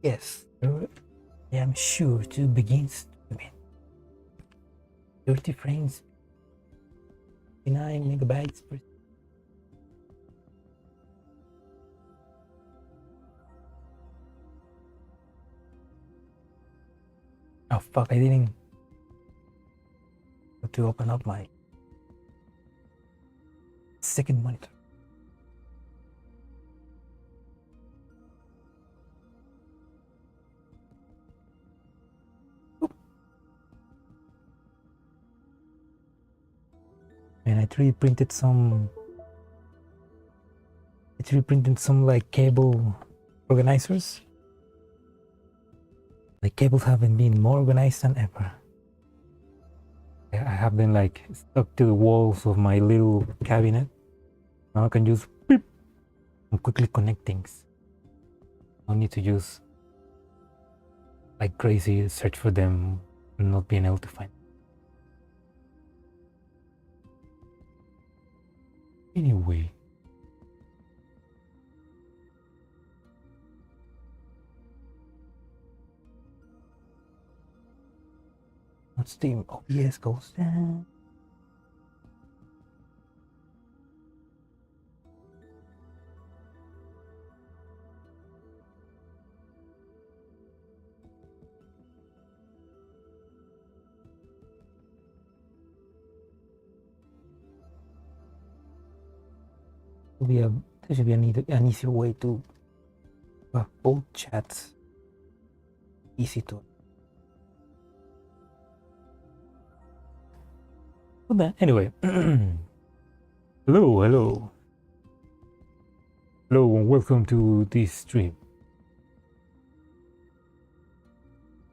Yes, I am sure to begin streaming. 30 frames, 59 megabytes per. Oh fuck, I didn't have to open up my second monitor. And I 3D printed some like cable organizers. The cables haven't been more organized than ever. I have them like stuck to the walls of my little cabinet. Now I can just beep and quickly connect things. I don't need to use like crazy search for them and not being able to find them. Anyway. Once the OBS goes down. There should be an easier way to have both chats easy to. But anyway, hello, and welcome to this stream.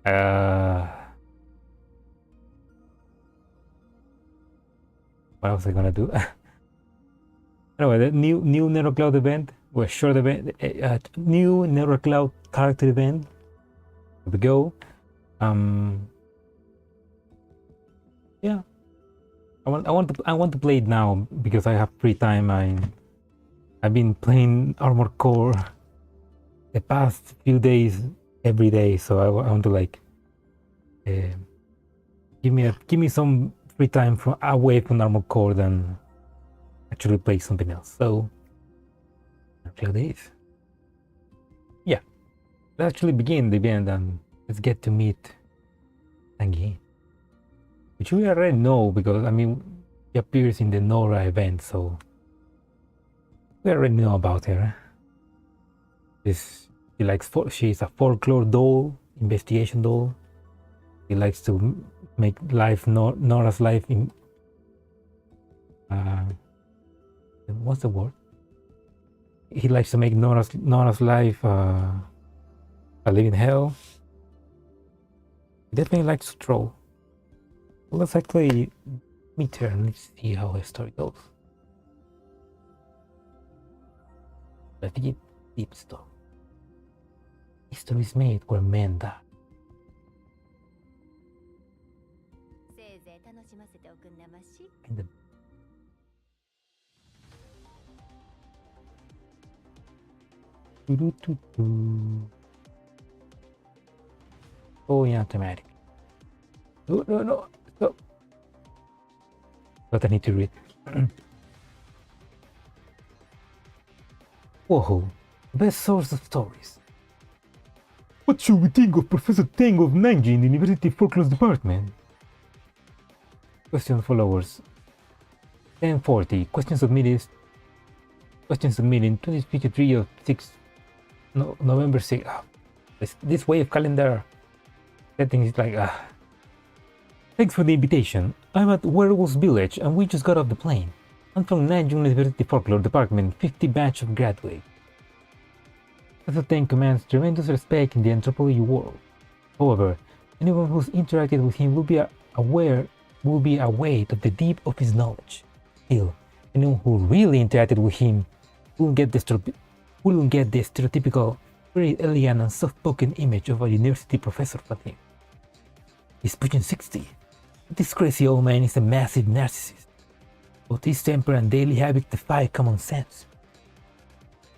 What was I gonna do? Anyway, the new Nero Cloud event, or short event, new Nero Cloud character event. Here we go. Yeah, I want to play it now because I have free time. I've been playing Armored Core the past few days every day, so I want to like give me some free time from away from Armored Core than actually play something else. So here it is. Yeah, let's actually begin the event and let's get to meet Zangyin, which we already know because I mean he appears in the Nora event, so we already know about her. She's a folklore doll, investigation doll. He likes to make Nora's life in what's the word? He likes to make Nora's life a living hell. He definitely likes to troll. Well, let's actually meet her and let's see how her story goes. The deep stuff. History is made where men die. And the going automatic. No, stop. But I need to read. Whoa, best source of stories. What should we think of Professor Teng of Nanjing University Folklore Department? Question followers. 1040. Question submitted in 2053 of 6 November 6. This way of calendar setting is like Thanks for the invitation. I'm at Werewolf's Village and we just got off the plane. I'm from Nanjing University Folklore Department, 50 batch of graduate. Professor Teng commands tremendous respect in the anthropology world. However, anyone who's interacted with him will be aware of the deep of his knowledge. Still, anyone who really interacted with him wouldn't get the stereotypical, very elegant and soft-spoken image of a university professor from him. He's pushing 60. This crazy old man is a massive narcissist. Both his temper and daily habits defy common sense.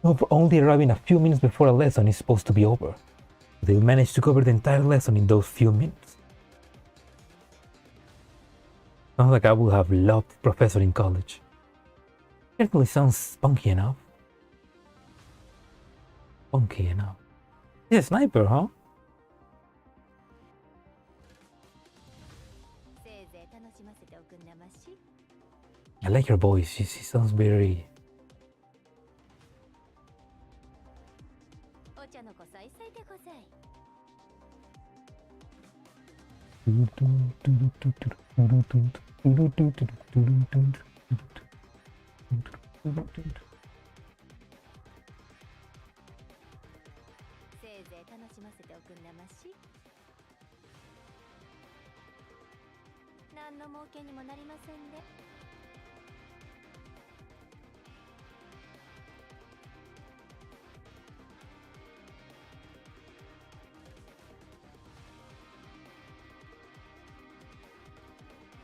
Only arriving a few minutes before a lesson is supposed to be over. With they'll manage to cover the entire lesson in those few minutes. Sounds like I would have loved professor in college. Certainly sounds spunky enough. Spunky enough. He's a sniper, huh? I like her voice. She sounds very...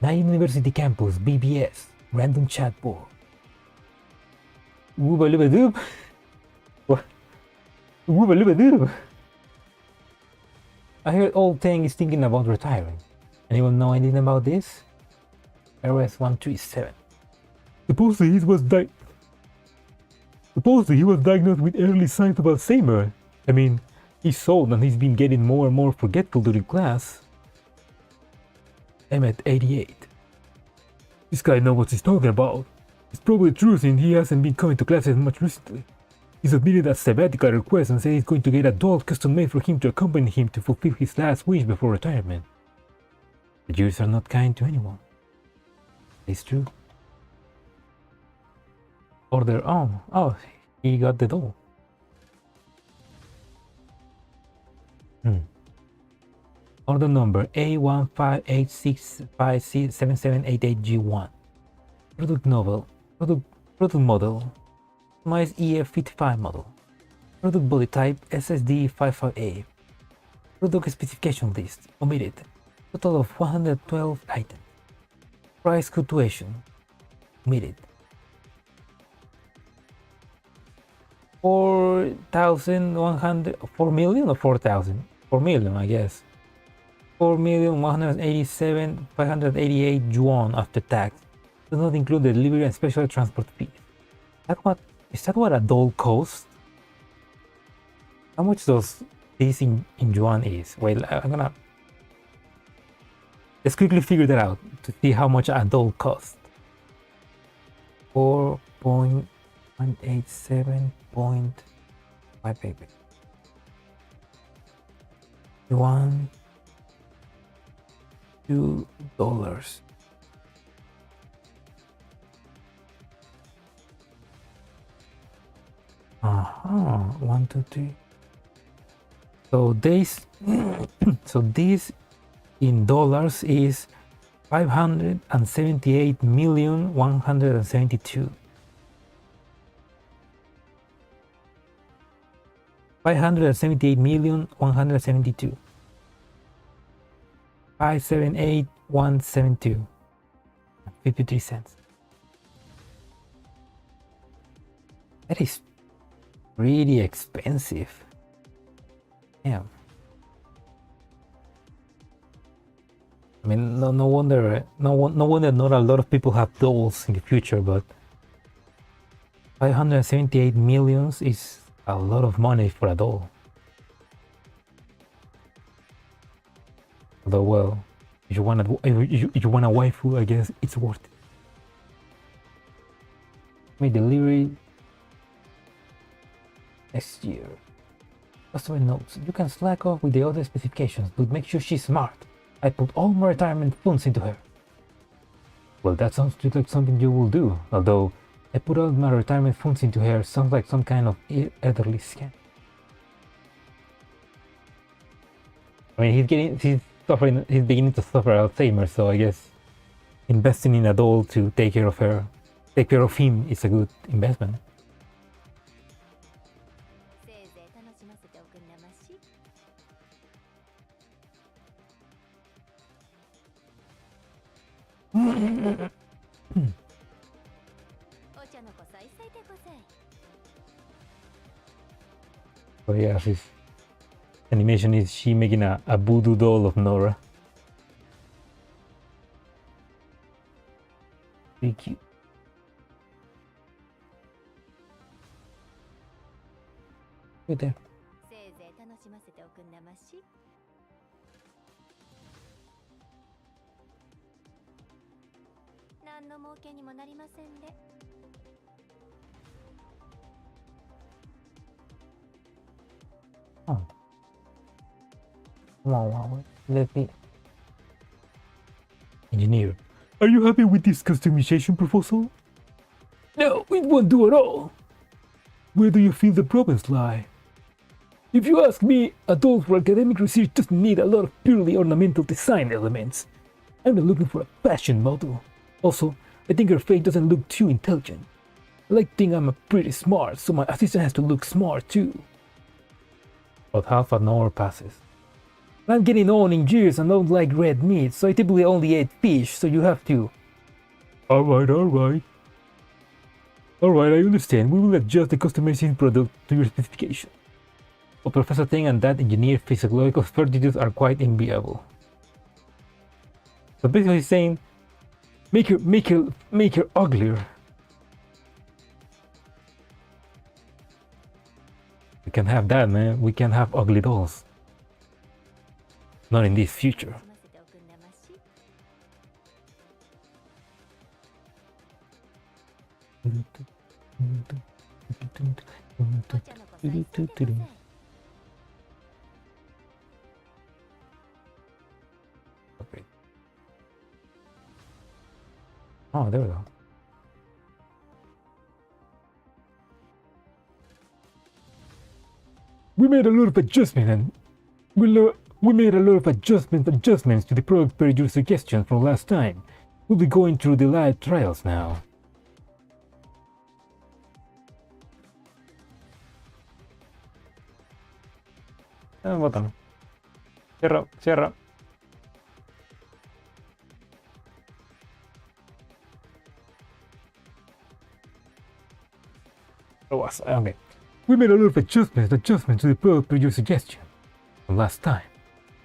Nine University Campus, BBS, random chat board. Ooba-looba-doob. What? Ooba-looba-doob. I heard old Tang is thinking about retiring. Anyone know anything about this? RS-137. Supposedly he was diagnosed with early signs of Alzheimer's. I mean, he's old and he's been getting more and more forgetful during class. I'm at 88. This guy knows what he's talking about. It's probably true since he hasn't been coming to classes much recently. He submitted a sabbatical request and said he's going to get a doll custom made for him to accompany him to fulfill his last wish before retirement. The Jews are not kind to anyone. It's true. Or their own. Oh, he got the doll. Order number A1586567788G1. Product model. Customized EF55 model. Product body type SSD55A. Product specification list omitted. Total of 112 items. Price fluctuation omitted. 4,100, 4 million or 4,000? 4 million, I guess. 4,187,588 yuan after tax. Does not include the delivery and special transport fees. Is that what a doll costs? How much does this in yuan is? Well, I'm gonna... Let's quickly figure that out to see how much a doll costs. 4.187.588 yuan. $2. 1, 2, 3. So this in dollars is 578,172. 578,172. 578,172. 53 cents. That is pretty expensive. Yeah. I mean, no wonder not a lot of people have dolls in the future, but 578 millions is a lot of money for a doll. Although, well, if you want a waifu, I guess it's worth it. May delivery next year. Customer notes: you can slack off with the other specifications, but make sure she's smart. I put all my retirement funds into her. Well, that sounds just like something you will do. Although, I put all my retirement funds into her sounds like some kind of elderly scam. I mean, he's beginning to suffer Alzheimer's, so I guess investing in a doll to take care of him is a good investment. So yeah, she's animation is she making a voodoo doll of Nora. Pretty cute. Right there. Oh. Wow. Let me. Engineer, are you happy with this customization proposal? No, it won't do at all. Where do you feel the problems lie? If you ask me, a doll for academic research doesn't need a lot of purely ornamental design elements. I'm not looking for a fashion model. Also, I think her face doesn't look too intelligent. I like to think I'm pretty smart, so my assistant has to look smart too. About half an hour passes. I'm getting on in years and don't like red meat, so I typically only eat fish, so you have to. Alright. Alright, I understand. We will adjust the customization product to your specification. But Professor Teng and that engineer physiological fortitude are quite enviable. So basically he's saying, make her uglier. We can have that, man. We can have ugly dolls. Not in this future. Okay. Oh, there we go. We made a lot of adjustments and we made a lot of adjustments to the product per your suggestion from last time. We'll be going through the live trials now. Botón. Cierra. Okay. We made a lot of adjustments to the product per your suggestion from last time.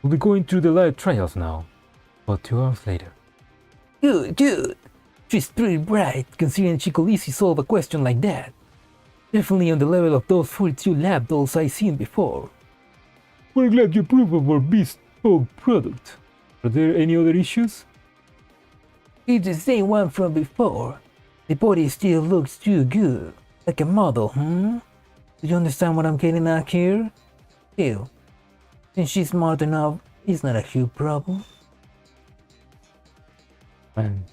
We'll be going through the live trials now, about 2 hours later. Good. She's pretty bright, considering she could easily solve a question like that. Definitely on the level of those 42 lab dolls I've seen before. We're glad you approve of our bespoke product. Are there any other issues? It's the same one from before. The body still looks too good. Like a model, Do you understand what I'm getting at here? Still, since she's smart enough, it's not a huge problem. Man.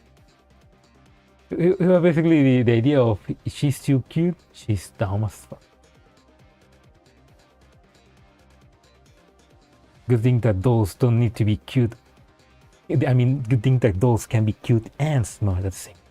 Basically, the idea of she's too cute, she's dumb as fuck. Good thing that dolls don't need to be cute. I mean, good thing that dolls can be cute and smart at the same time.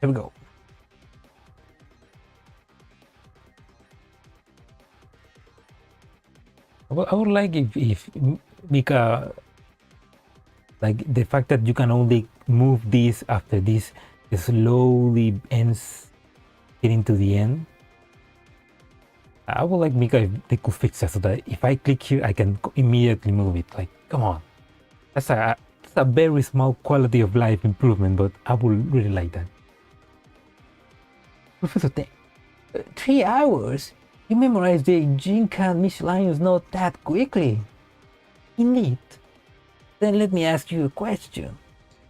Here we go. I would like if Mika, like the fact that you can only move this after this slowly ends getting to the end. I would like Mika if they could fix that so that if I click here I can immediately move it. Like, come on. That's a very small quality of life improvement, but I would really like that. Professor Teng, 3 hours? You memorized the Jinkan miscellaneous not that quickly. Indeed. Then let me ask you a question.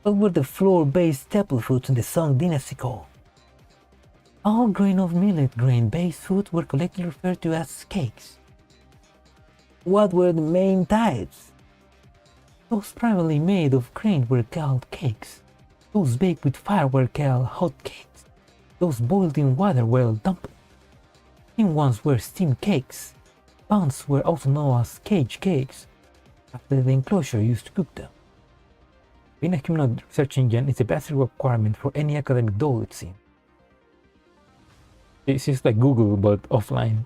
What were the flour-based staple foods in the Song dynasty called? All grain of millet grain-based foods were collectively referred to as cakes. What were the main types? Those primarily made of grain were called cakes. Those baked with fire were called hot cakes. Those boiled in water were dumplings. Thin ones were steamed cakes. pounds were also known as cage cakes, after the enclosure used to cook them. Being a criminal search engine is a basic requirement for any academic doll, it seems. It's just like Google, but offline.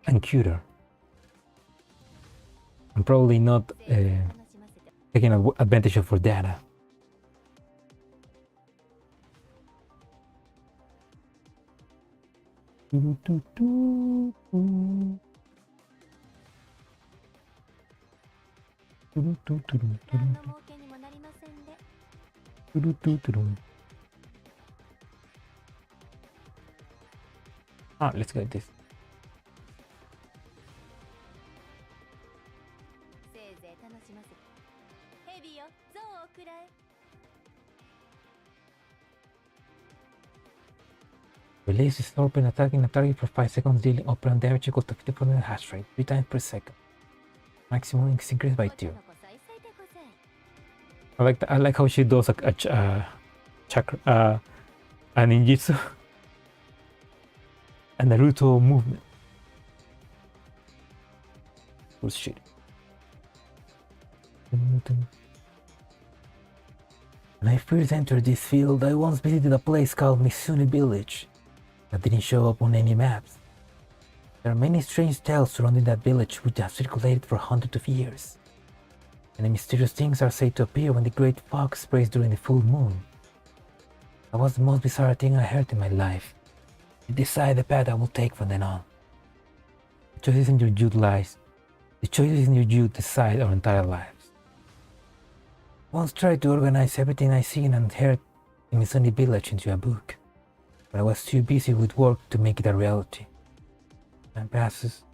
And cuter. I'm probably not taking advantage of her data. Ah, let's get this. Release is open, attacking a target for 5 seconds, dealing operant damage equal to 50% hash rate, 3 times per second. Maximum is increased by 2. I like how she does a chakra, a ninjutsu, and Naruto movement. Oh shit. When I first entered this field, I once visited a place called Misuni Village that didn't show up on any maps. There are many strange tales surrounding that village which have circulated for hundreds of years. Many mysterious things are said to appear when the great fog sprays during the full moon. That was the most bizarre thing I heard in my life. You decide the path I will take from then on. The choices in your youth lies. The choices in your youth decide our entire lives. I once tried to organize everything I seen and heard in Misuni Village into a book, but I was too busy with work to make it a reality. Time passes.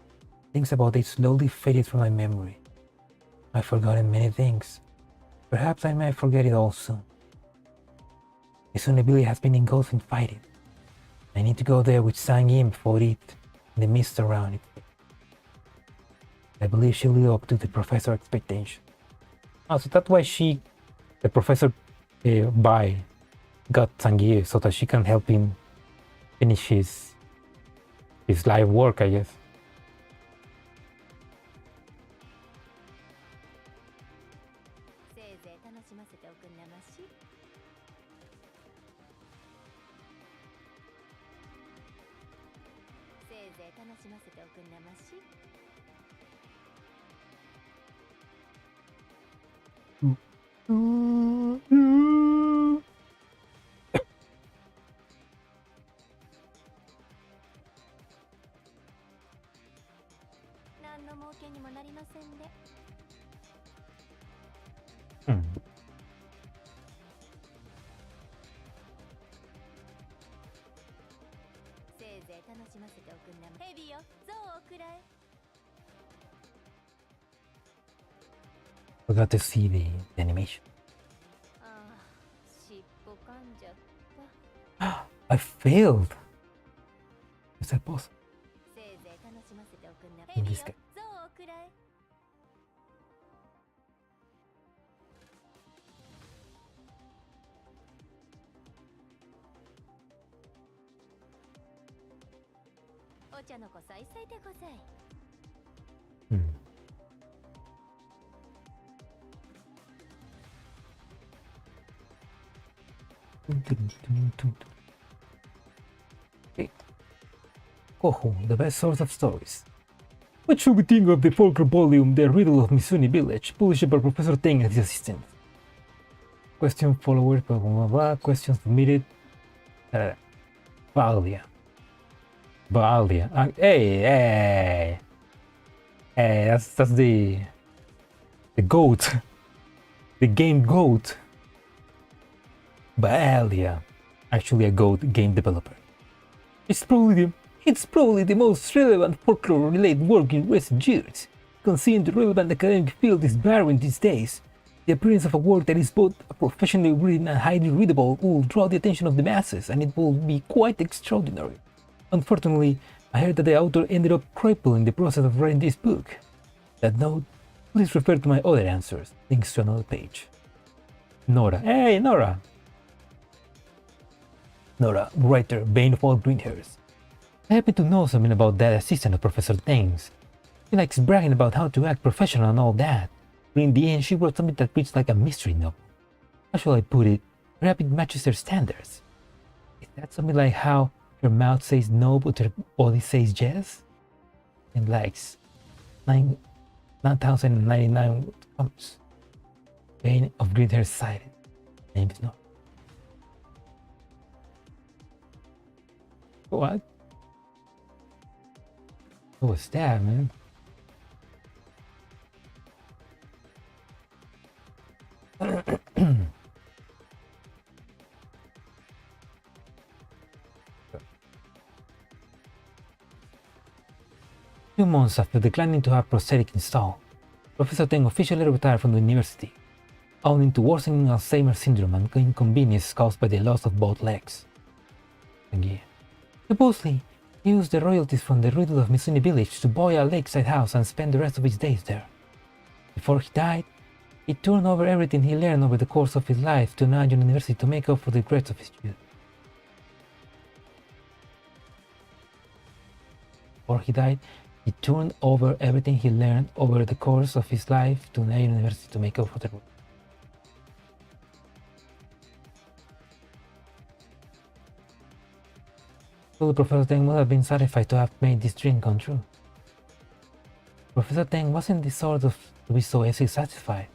Things about it slowly faded from my memory. I've forgotten many things. Perhaps I might forget it all soon. Misuni Village has been engulfed in fighting. I need to go there with Zangyin before it and the mist around it. I believe she'll live up to the professor's expectation. Oh, so that's why the professor got Zangyin, so that she can help him finish his life work, I guess. Forgot to see the animation. I failed. Is that possible? In this case. Okay. Kohu, the best source of stories. What should we think of the Folklore volume, The Riddle of Misuni Village, published by Professor Teng and his assistant? Question followers, blah blah blah, questions submitted. Valia. Hey, that's the goat, the game goat. Valia, actually a goat game developer. It's probably the most relevant folklore-related work in recent years. Considering the relevant academic field is barren these days, the appearance of a work that is both professionally written and highly readable will draw the attention of the masses, and it will be quite extraordinary. Unfortunately, I heard that the author ended up crippled in the process of writing this book. That note, please refer to my other answers, links to another page. Nora. Hey, Nora! Nora, writer, bane of all green hairs. I happen to know something about that assistant of Professor Tang's. She likes bragging about how to act professional and all that. But in the end, she wrote something that reads like a mystery novel. How shall I put it? Rapid matches their standards. Is that something like how her mouth says no but her body says yes? And likes 9,099 comments. Pain of green hair sighted. Name is not. What? What was that, man? Few months after declining to have prosthetic installed, Professor Teng officially retired from the university, owing to worsening Alzheimer's syndrome and inconvenience caused by the loss of both legs. Again. Supposedly, he used the royalties from the riddle of Mississippi village to buy a lakeside house and spend the rest of his days there. Before he died, he turned over everything he learned over the course of his life to Nanjing University to make up for the regrets of his youth. Before he died, he turned over everything he learned over the course of his life to Nanjing University to make up for the regrets. So Professor Teng would have been satisfied to have made this dream come true. Professor Teng wasn't the sort of to be so easily satisfied.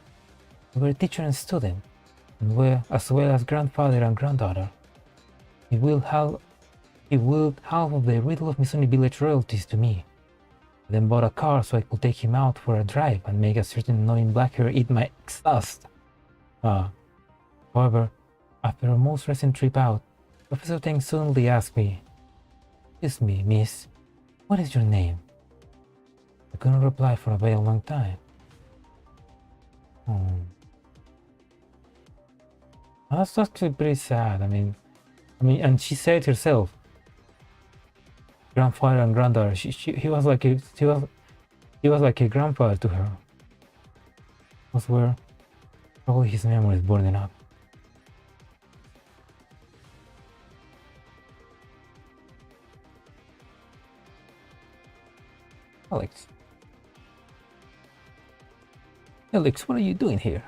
We were teacher and student, and were as well as grandfather and granddaughter. He willed half of the riddle of Mississippi village royalties to me. I then bought a car so I could take him out for a drive and make a certain annoying black hair eat my exhaust. However, after our most recent trip out, Professor Teng suddenly asked me, "Excuse me, miss, what is your name?" I couldn't reply for a very long time. That's actually pretty sad. I mean, and she said herself, grandfather and granddaughter. He was like a grandfather to her. Was where probably his memory is burning up. Alex, what are you doing here?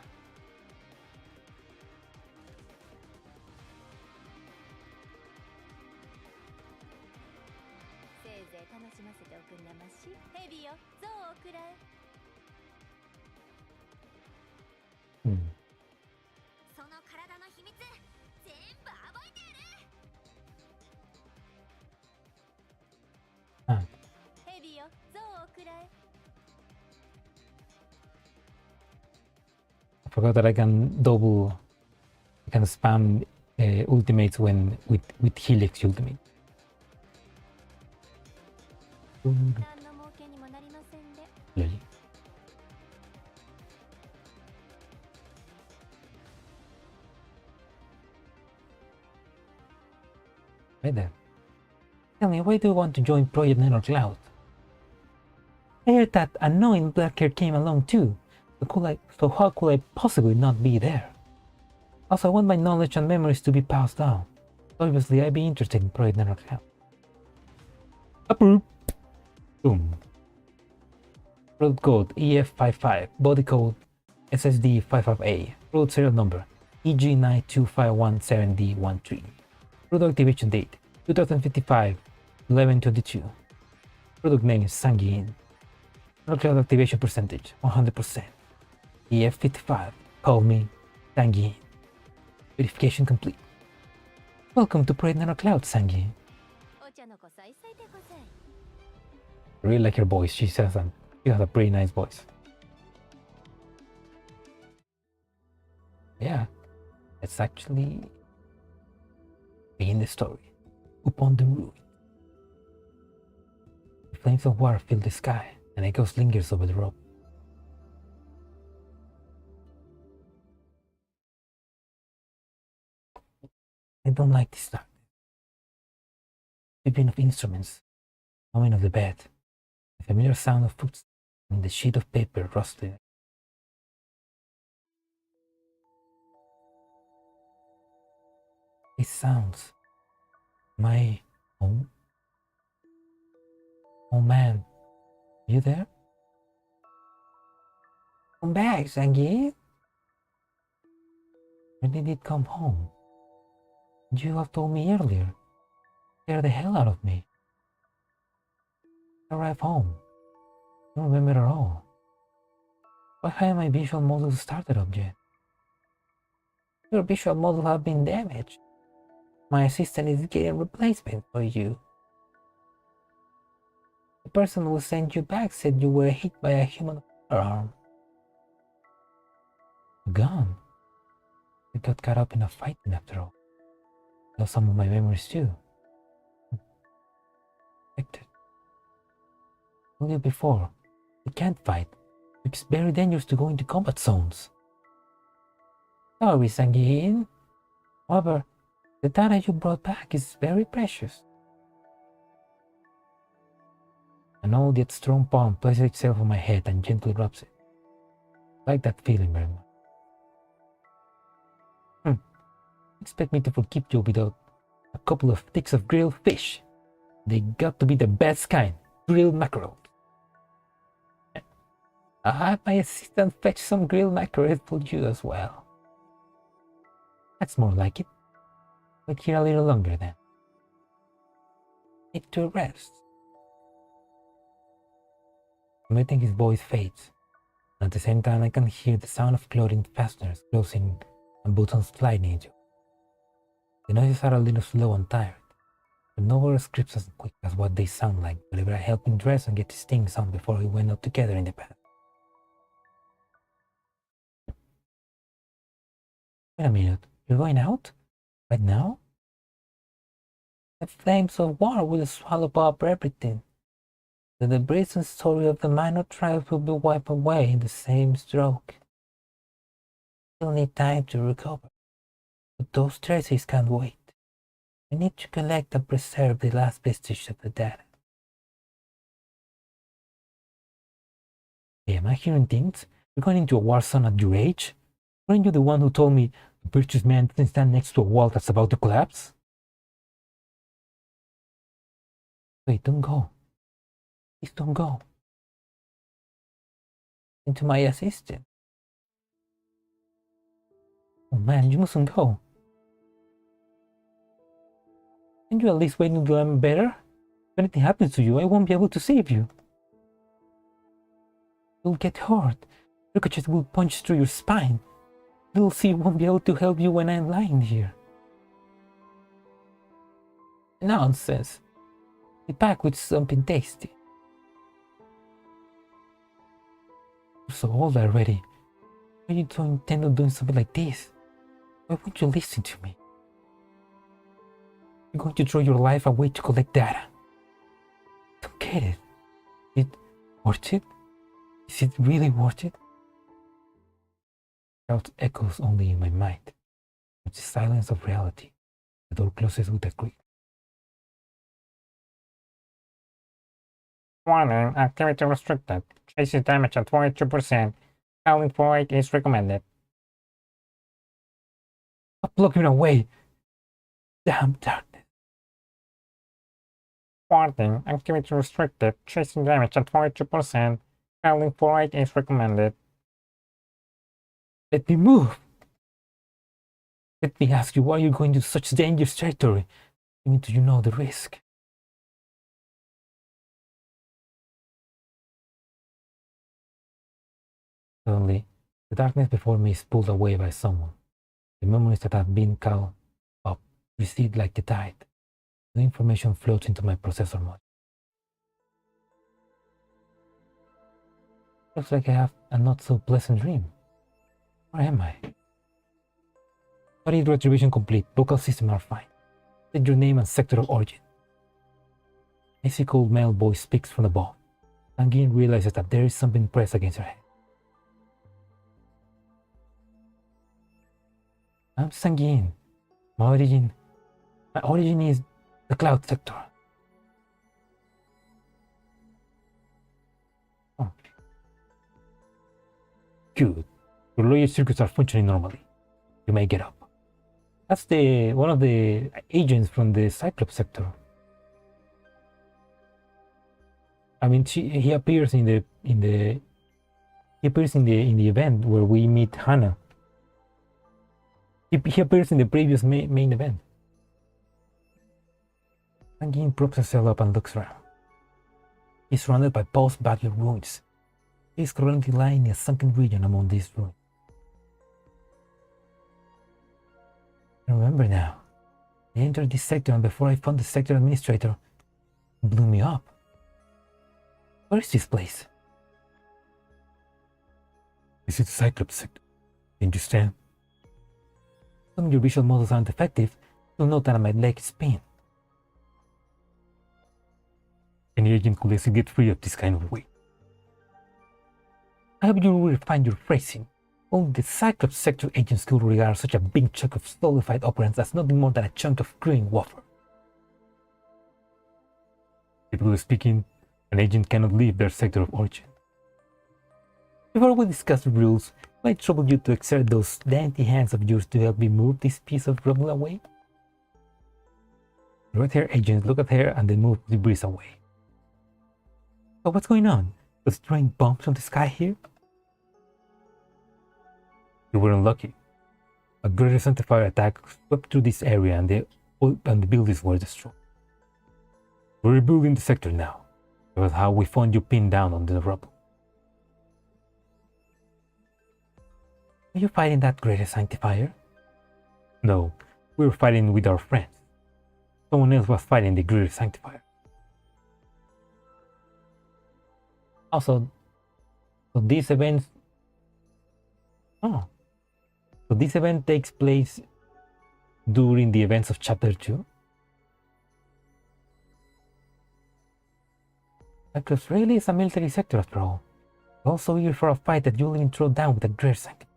I forgot that I can spam ultimates when with Helix ultimate. Right there. Tell me, why do you want to join Project Nano Cloud? I heard that annoying black hair came along too. So how could I possibly not be there? Also, I want my knowledge and memories to be passed down. Obviously, I'd be interested in Project Nano Cloud. Approved. Boom. Road code EF55. Body code SSD55A. Road serial number EG92517D13. Product activation date 2055 11/22. Product name is Zangyin. Cloud activation percentage 100%. EF55. Call me Zangyin. Verification complete. Welcome to Project Nano Cloud, Zangyin. I really like your voice. She says that you have a pretty nice voice. Yeah, it's actually begin the story. Upon the roof, the flames of war fill the sky, and echoes lingers over the rope. I don't like this dark. The beating of instruments, humming of the bed, the familiar sound of footsteps, and the sheet of paper rustling. These sounds, my home, Oh man, you there? Come back, Zangyin. When did it come home? You have told me earlier. Scared the hell out of me. I arrived home. I don't remember at all. Why haven't my visual model started up yet? Your visual model have been damaged. My assistant is getting a replacement for you. The person who sent you back said you were hit by a human firearm. A gun? I got caught up in a fighting after all. Lost some of my memories too. Affected. I told you before, we can't fight. It's very dangerous to go into combat zones. Sorry, Zangyin. However, the data you brought back is very precious. And all that strong palm places itself on my head and gently rubs it. I like that feeling very much. Expect me to forgive you without a couple of sticks of grilled fish. They got to be the best kind, grilled mackerel. I have my assistant fetch some grilled mackerel for you as well. That's more like it. Wait here a little longer then. Need to rest. I'm letting his voice fades. At the same time, I can hear the sound of clothing fasteners closing and buttons sliding into. The noises are a little slow and tired, but nowhere scripts as quick as what they sound like whenever I help him dress and get his things on before we went out together in the past. Wait a minute, you're going out? Right now? The flames of war will swallow up everything. The debris and story of the minor tribes will be wiped away in the same stroke. You'll need time to recover, but those traces can't wait. I need to collect and preserve the last vestige of the data. Hey, am I hearing things? You're going into a war zone at your age? Weren't you the one who told me a virtuous man doesn't stand next to a wall that's about to collapse? Wait, don't go. Please don't go. Into my assistant. Oh man, you mustn't go. Can't you at least wait until I'm better? If anything happens to you, I won't be able to save you. You'll get hurt. Ricochet will punch through your spine. Little C won't be able to help you when I'm lying here. Nonsense. Be back with something tasty. You're so old already. Why you don't intend on doing something like this? Why won't you listen to me? You're going to throw your life away to collect data. I don't get it. Is it worth it? Is it really worth it? Doubt echoes only in my mind. It's the silence of reality. The door closes with a creak. Warning, activity restricted. Chases damage at 22%. Calling for it is recommended. Stop looking away! Damn darkness. Warning, activity restricted. Chasing damage at 42%. Calling for it is recommended. Let me move! Let me ask you why you're going to such dangerous territory. I mean, do you know the risk? Suddenly, the darkness before me is pulled away by someone. The memories that have been called up recede like the tide. The information floats into my processor mode. Looks like I have a not so pleasant dream. Where am I? Body retribution complete. Vocal system are fine. State your name and sector of origin. Icy cold male voice speaks from above. Zangyin realizes that there is something pressed against her head. I'm Zangyin. My origin is the cloud sector. Oh. Good. Your lower circuits are functioning normally. You may get up. That's one of the agents from the Cyclops sector. I mean, he appears in the event where we meet Hannah. He appears in the previous main event. Zangyin props herself up and looks around. He's surrounded by post-battle ruins. He's currently lying in a sunken region among these ruins. I remember now. I entered this sector, and before I found the sector administrator, he blew me up. Where is this place? This is the Cyclops sector. Do you understand? Some your visual models aren't effective, you'll note that my leg is pain. Any agent could easily get free of this kind of weight. I hope you will refine your phrasing. Only the Cyclops sector agents could regard such a big chunk of solidified operants as nothing more than a chunk of green wafer. Typically speaking, an agent cannot leave their sector of origin. Before we discuss the rules, it might trouble you to exert those dainty hands of yours to help me move this piece of rubble away. The red-haired agents look at her and then move the debris away. So what's going on? Was it throwing bombs from the sky here? You were unlucky. A greater Sanctifier attack swept through this area and the buildings were destroyed. We're rebuilding the sector now. That was how we found you pinned down on the rubble. Are you fighting that greater Sanctifier? No, we were fighting with our friends. Someone else was fighting the greater Sanctifier. Also, so these events... Oh. So this event takes place during the events of Chapter 2? Cyclops really is a military sector after all. Also here for a fight that you'll even throw down with a greater Sanctifier.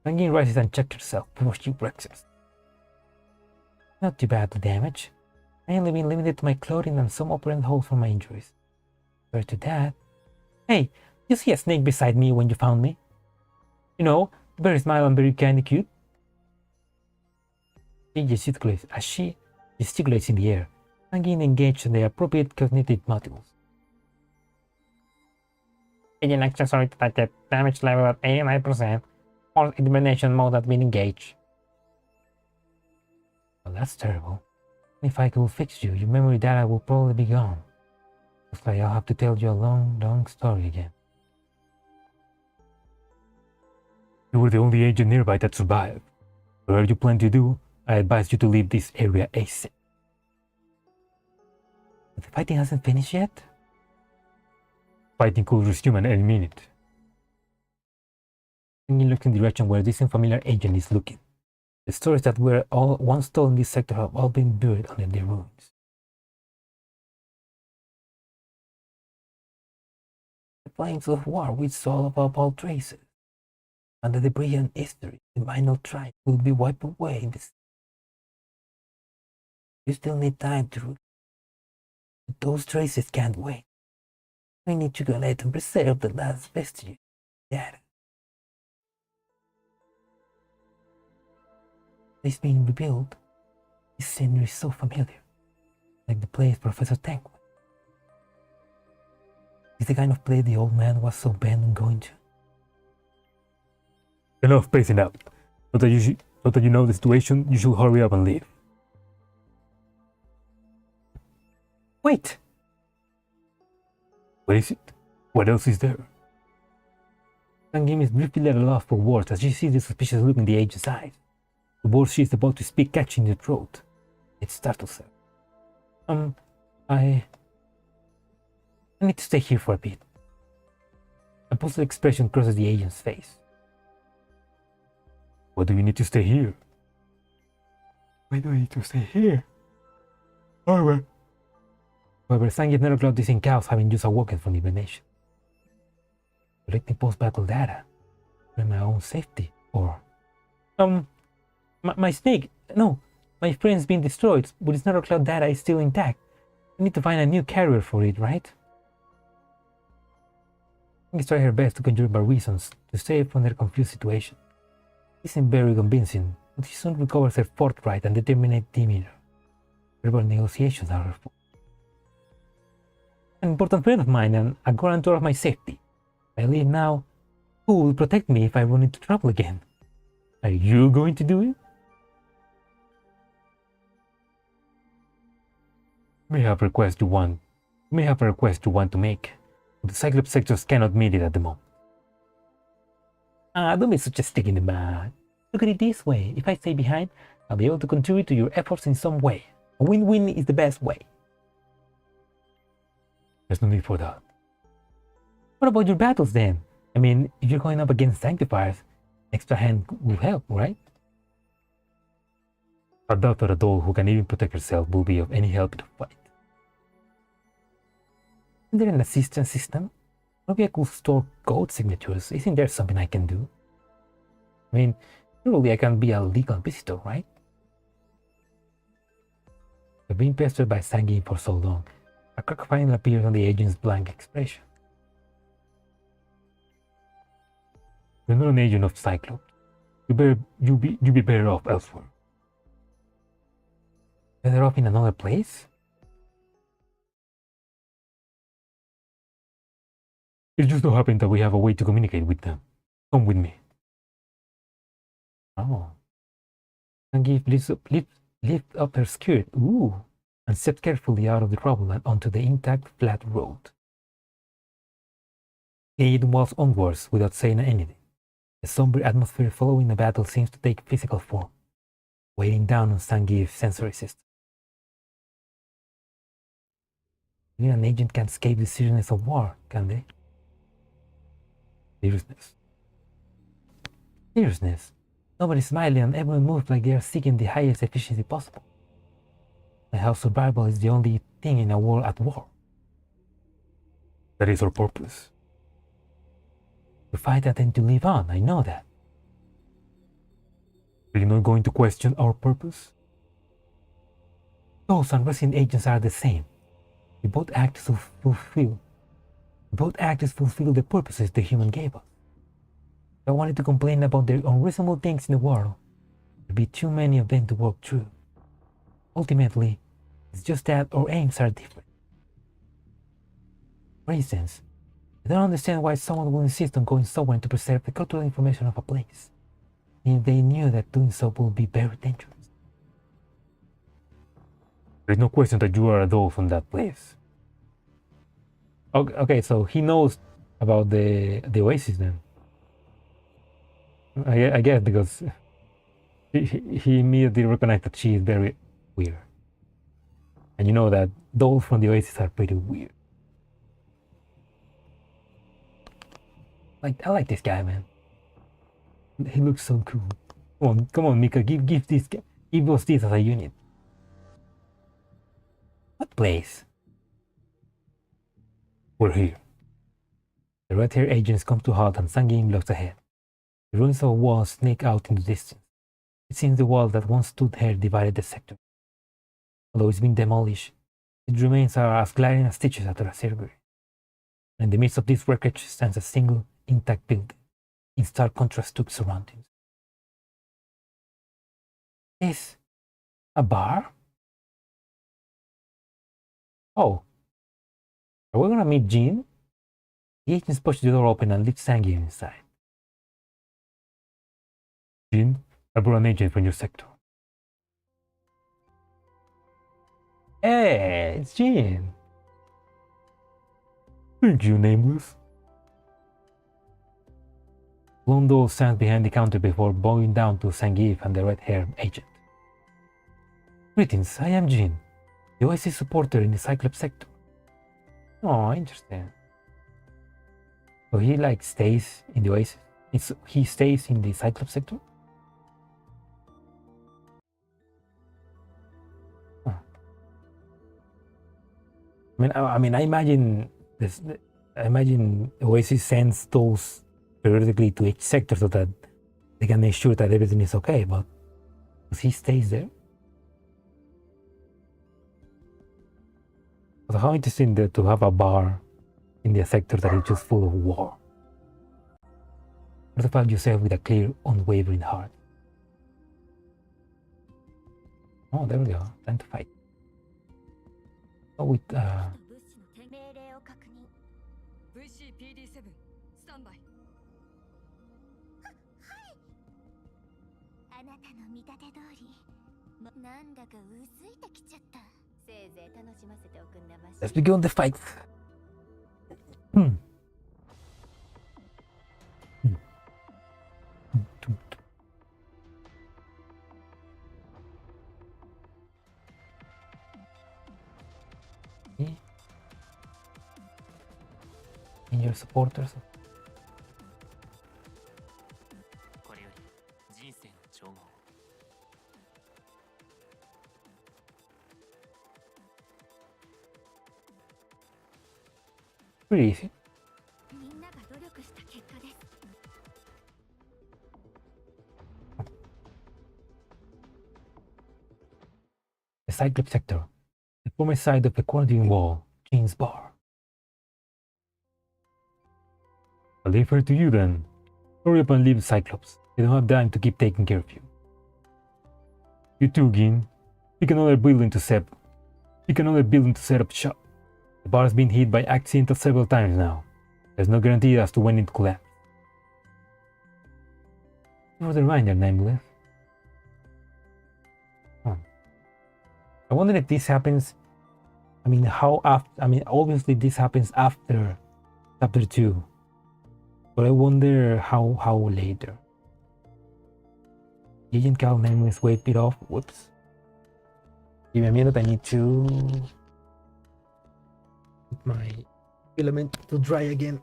Zangyin rises and checks herself before she breaks. Not too bad the damage. I only been limited to my clothing and some operant holes from my injuries. Sorry to that. Hey, you see a snake beside me when you found me? You know, very smile and very kinda cute. She gesticulates as she gesticulates in the air, Zangyin engaged in the appropriate cognitive modules. Agent accessory detected. Damage level at 89%. All elimination mode has been engaged. Well, that's terrible. If I could fix you, your memory data will probably be gone. Looks like I'll have to tell you a long story again. You were the only agent nearby that survived. Whatever you plan to do, I advise you to leave this area ASAP. But the fighting hasn't finished yet? Fighting could resume at any minute. Zangyin looks in the direction where this unfamiliar agent is looking. The stories that were all once told in this sector have all been buried under the ruins. The flames of war will swallow up all traces. And the debris and history, the minor tribe will be wiped away in this. You still need time to. But those traces can't wait. We need to collect and preserve the last vestige. Yeah. This being rebuilt, this scenery is so familiar, like the place Professor Tank went. It's the kind of place the old man was so bent on going to. Enough pacing out. Now that you know the situation, you should hurry up and leave. Wait! What is it? What else is there? Zangyin is briefly at a loss for words as she sees the suspicious look in the agent's eyes. The words she is about to speak catch in her throat. It startles her. I need to stay here for a bit. A puzzled expression crosses the agent's face. Why do you need to stay here? Why do I need to stay here? However, Zangyin never allowed this in chaos, having just awoken from hibernation. Collecting post-battle data for my own safety, or my snake. No, my friend's been destroyed, but its Cloud data is still intact. I need to find a new carrier for it, right? She tried her best to conjure up reasons to save from their confused situation. It isn't very convincing, but she soon recovers her forthright and determined demeanor. Verbal negotiations are her fault. an important friend of mine and a guarantor of my safety. If I leave now, who will protect me if I run into trouble again? Are you going to do it? May have a request you want to make, but the Cyclops sectors cannot meet it at the moment. Don't be such a stick in the mud. Look at it this way. If I stay behind, I'll be able to contribute to your efforts in some way. A win-win is the best way. There's no need for that. What about your battles then? I mean, if you're going up against Sanctifiers, extra hand will help, right? I doubt that a doll who can even protect herself will be of any help in the fight. Isn't there an assistance system? Maybe I could store code signatures. Isn't there something I can do? I mean, surely I can be a legal visitor, right? I've been pestered by Zangyin for so long. A crack finally appears on the agent's blank expression. You're not an agent of Cyclops. You be better off elsewhere. Better off in another place? It just so happened that we have a way to communicate with them. Come with me. Oh. Zangief lift up her skirt, and stepped carefully out of the rubble and onto the intact, flat road. It walks onwards without saying anything. The somber atmosphere following the battle seems to take physical form, weighing down on Zangief's sensory system. Even an agent can't escape the seriousness of war, can they? Seriousness. Seriousness. Nobody's smiling and everyone moves like they are seeking the highest efficiency possible. Like how survival is the only thing in a world at war. That is our purpose. To fight and then to live on, I know that. Are you not going to question our purpose? Those and resident agents are the same. We both act to fulfill the purposes the human gave us. If I wanted to complain about the unreasonable things in the world, there'd be too many of them to work through. Ultimately, it's just that our aims are different. For instance, I don't understand why someone will insist on going somewhere to preserve the cultural information of a place, if they knew that doing so would be very dangerous. There's no question that you are a doll from that place. Okay, so he knows about the oasis then. I guess because he immediately recognized that she is very weird. And you know that dolls from the oasis are pretty weird. I like this guy, man. He looks so cool. Come on, Mika, give us this as a unit. What place? We're here. The red-haired agents come to halt and Zangyin looks ahead. The ruins of a wall snake out in the distance. It seems the wall that once stood here divided the sector. Although it's been demolished, its remains are as glaring as stitches after a surgery. And in the midst of this wreckage stands a single intact building, in stark contrast to its surroundings. Is a bar? Oh, are we gonna meet Jean? The agents push the door open and leave Zangyin inside. Jean, I brought an agent from your sector. Hey, it's Jean. Thank you, Nameless. Blondo stands behind the counter before bowing down to Zangief and the red-haired agent. Greetings, I am Jean, the Oasis supporter in the Cyclops sector. Oh, interesting. So he stays in the Oasis? He stays in the Cyclops sector? Huh. I mean, I imagine this. I imagine Oasis sends those periodically to each sector so that they can make sure that everything is okay, but he stays there. So how interesting to have a bar in the sector that is just full of war. What about yourself with a clear, unwavering heart? Oh, there we go. Time to fight. Oh, with VCPD7 スタンバイ。あなたの見立て通り、なんだかうずいてきちゃった。せいぜい楽しませておくんなまし。 Let's begin the fight. Hmm. Okay. And your supporters. これより人生の調合。 Pretty easy. みんなが努力した結果です。 The Cyclops sector. The former side of the quarantine wall. James Bar. I'll leave her to you then. Hurry up and leave the Cyclops. They don't have time to keep taking care of you. You too, Gin. Pick another building to set up shop. The bar's been hit by accident several times now. There's no guarantee as to when it collapsed. For the reminder, Nameless. I wonder if this happens. I mean, obviously this happens after chapter 2. But I wonder how later. Agent Cal Nameless waved it off. Whoops. Give me a minute, I need to put my filament to dry again.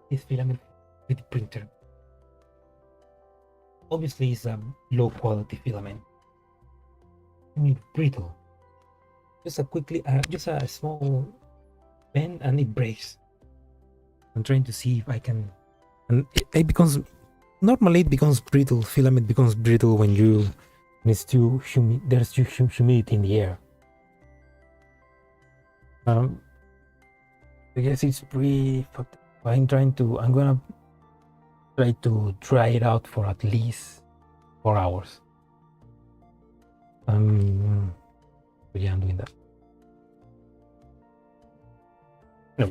This filament with the printer. Obviously it's a low quality filament. I mean brittle. Just a small bend and it breaks. I'm trying to see if I can, and it becomes, normally it becomes brittle, filament becomes brittle when it's too humid, there's too humidity in the air. I guess it's pretty fucked up. I'm gonna try to dry it out for at least 4 hours. But yeah, I'm doing that. No.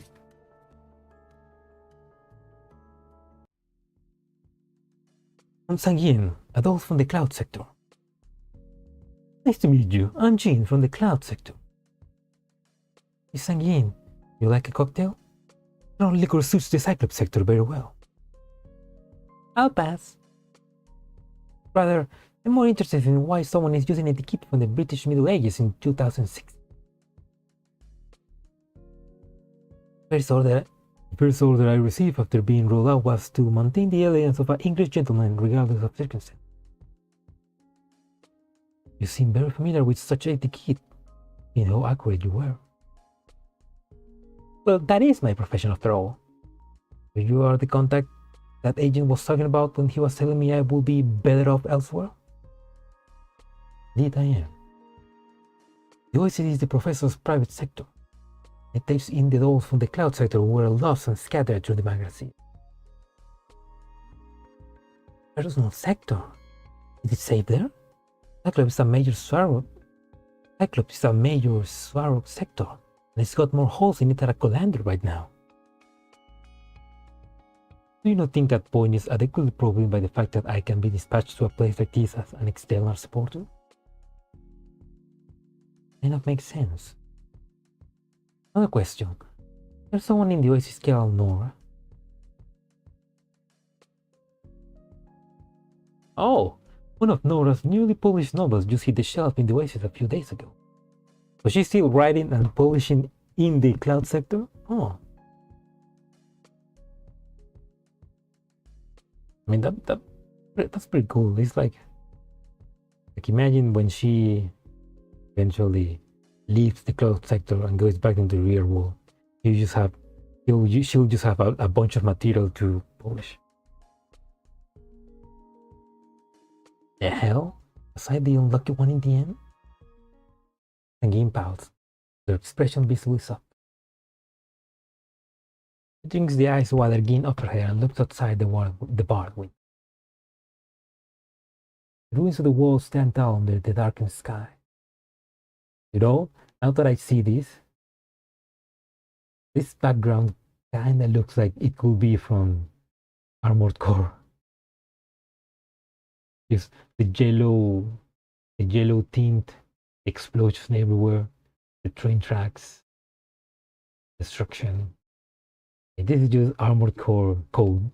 I'm Zangyin, a doll from the Cloud Sector. Nice to meet you. I'm Jin from the Cloud Sector. Miss Zangyin, you like a cocktail? Brown liquor suits the Cyclops sector very well. I'll pass. Rather, I'm more interested in why someone is using a kit from the British Middle Ages in 2006. The first order I received after being rolled out was to maintain the elegance of an English gentleman regardless of circumstance. You seem very familiar with such a kit, in how accurate you were. Well, that is my profession after all. So you are the contact that agent was talking about when he was telling me I would be better off elsewhere? Indeed I am. The Oasis is the professor's private sector. It takes in the dolls from the Cloud sector who were lost and scattered through the Magrasea. Personal sector? Is it safe there? Cyclops is a major Swarrock sector, and it's got more holes in it than a colander right now. Do you not think that point is adequately proven by the fact that I can be dispatched to a place like this as an external supporter? May not make sense. Another question. There's someone in the Oasis called Nora. Oh, one of Nora's newly published novels just hit the shelf in the Oasis a few days ago. Was she still writing and publishing in the Cloud sector? Oh. I mean, that's pretty cool. It's like imagine when she eventually leaves the Cloud sector and goes back into the real world. She'll just have a bunch of material to publish. The hell? Was I the unlucky one in the end? And game pals, their expression visibly soft. She drinks the ice water gained off her hair and looks outside the bar window. The ruins of the walls stand tall under the darkened sky. You know, now that I see this background kinda looks like it could be from Armored Core. Just the yellow tint, explosions everywhere, the train tracks, destruction. And this is just Armored Core code.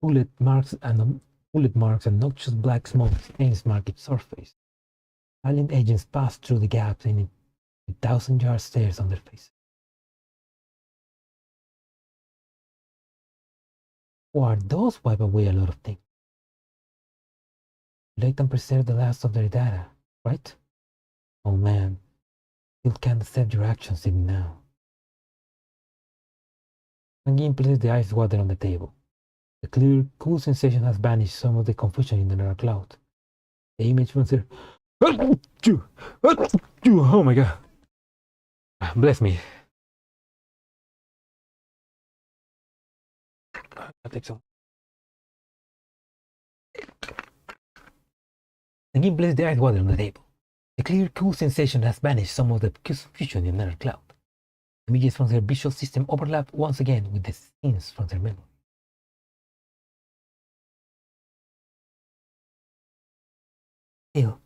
Bullet marks and noxious black smoke stains mark its surface. Silent agents pass through the gaps in it with 1,000-yard stares on their faces. War does wipe away a lot of things. Let them preserve the last of their data, right? Oh man, you can't accept your actions even now. Zangyin places the ice water on the table. The clear, cool sensation has banished some of the confusion in the Nora cloud. The image from there. Oh my god. Bless me. I'll take some. Zangyin places the ice water on the table. The clear, cool sensation has banished some of the confusion in the Nora cloud. Images from their visual system overlap once again with the scenes from their memory. I'll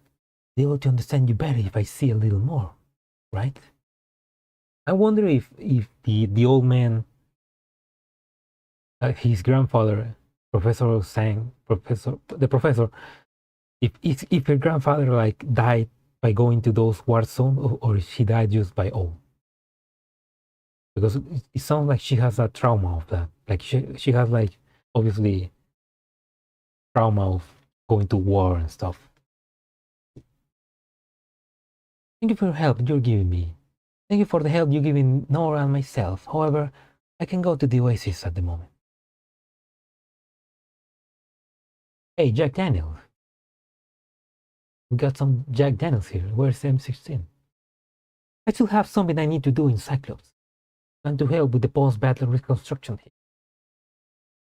be able to understand you better if I see a little more, right? I wonder if the old man, his grandfather, Professor Sang, the professor, if her grandfather like died by going to those war zones, or she died just by old. Because it sounds like she has a trauma of that. Like she has like obviously trauma of going to war and stuff. Thank you for the help you're giving me. Thank you for the help you're giving Nora and myself. However, I can go to the Oasis at the moment. Hey, Jack Daniels. We got some Jack Daniels here. Where's M16? I still have something I need to do in Cyclops. And to help with the post-battle reconstruction.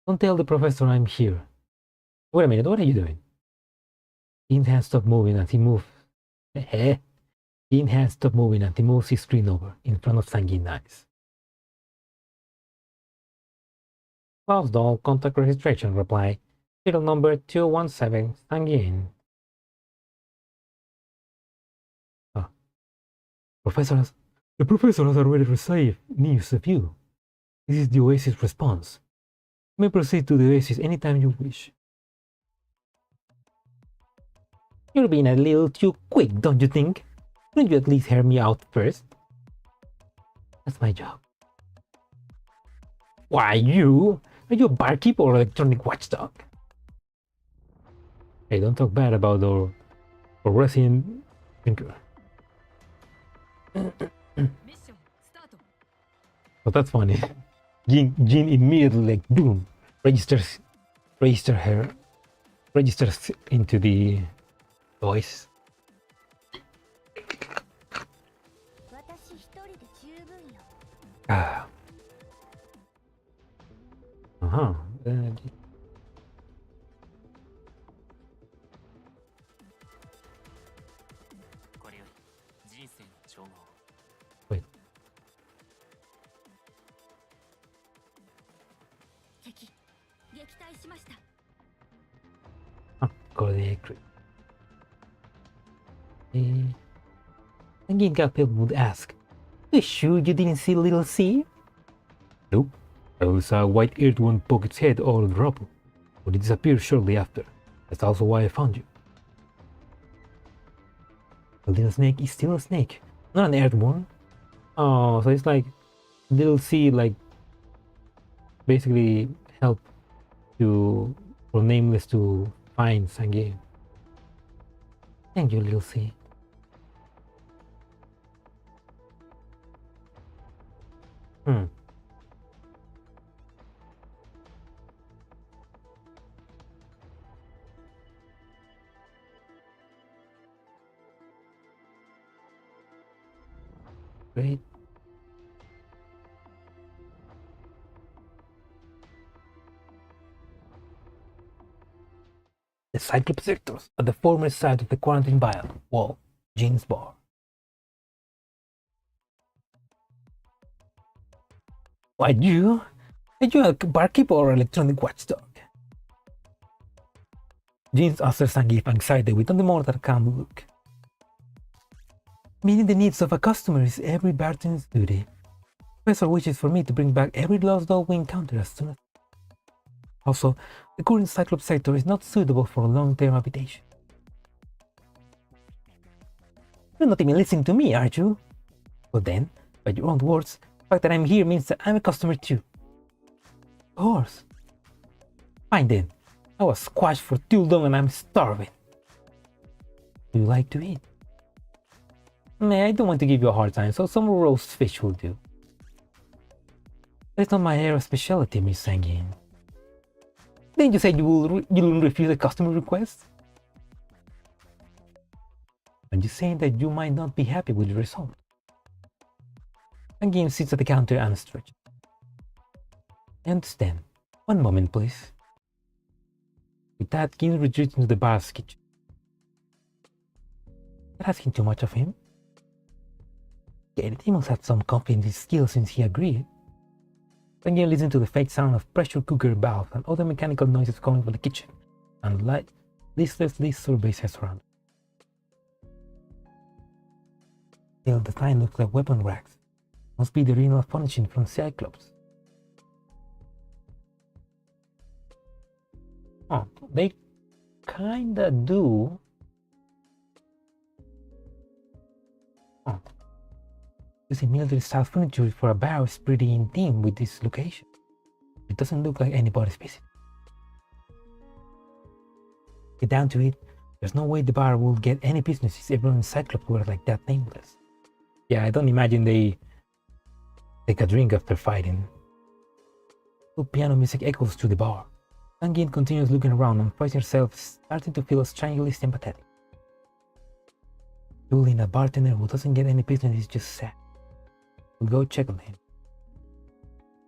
Don't tell the professor I'm here. Wait a minute, what are you doing? Dean's hand stopped moving as he moved. Dean's hand stopped moving and he moves his screen over in front of Zangyin's eyes. Close door, contact registration reply. Serial number 217, Zangyin. The professor has already received news of you. This is the Oasis response. You may proceed to the Oasis anytime you wish. You're being a little too quick, don't you think? Couldn't you at least hear me out first? That's my job. Why you? Are you a barkeep or electronic watchdog? Hey, don't talk bad about our resident thinker. Mission start. But that's funny. Jin immediately like boom registers into the voice. Ah. Uh-huh. これより人生の調合 Wait. 敵撃退しました。 Correctly. Again, people would ask, "Are you sure you didn't see Little C?" Nope. I only saw a white-eared one poke its head out of the rubble, but it disappeared shortly after. That's also why I found you. A little snake is still a snake, not an earthworm. Oh, so it's like Little C, like basically help for Nameless to find Zangyin. Thank you, Little C. Great. The Cyclops sectors at the former site of the quarantine vial wall, Jin's bar. Why you? Are you a barkeeper or electronic watchdog? Jin's answers Zangyin anxiety with nothing more than a calm look. Meeting the needs of a customer is every bartender's duty. Professor wishes for me to bring back every lost dog we encounter as soon as. Also, the current Cyclops sector is not suitable for long-term habitation. You're not even listening to me, are you? Well then, by your own words, the fact that I'm here means that I'm a customer too. Of course. Fine then. I was squashed for too long and I'm starving. Do you like to eat? Nah, I don't want to give you a hard time, so some roast fish will do. That's not my area of specialty, Miss Zangyin. Didn't you say you'll refuse a customer request? I'm just saying that you might not be happy with the result. Zangyin sits at the counter and stretches. I understand. One moment, please. With that, Gin retreats into the bar's kitchen. Not asking too much of him. Yeah, he must have some confidence in his skills since he agreed. Zangyin listens to the fake sound of pressure cooker valve and other mechanical noises coming from the kitchen, and listlessly surveys his surroundings. Still, the sign looks like weapon racks. Must be the original furnishing from Cyclops. Oh, they kinda do. Oh. Using military-style furniture for a bar is pretty in theme with this location. It doesn't look like anybody's visit. Get down to it, there's no way the bar will get any business if everyone in Cyclops were like that nameless. Yeah, I don't imagine they take a drink after fighting. Good piano music echoes through the bar. Zangyin continues looking around and finds herself starting to feel strangely sympathetic. Dueling a bartender who doesn't get any business is just sad. We'll go check on him.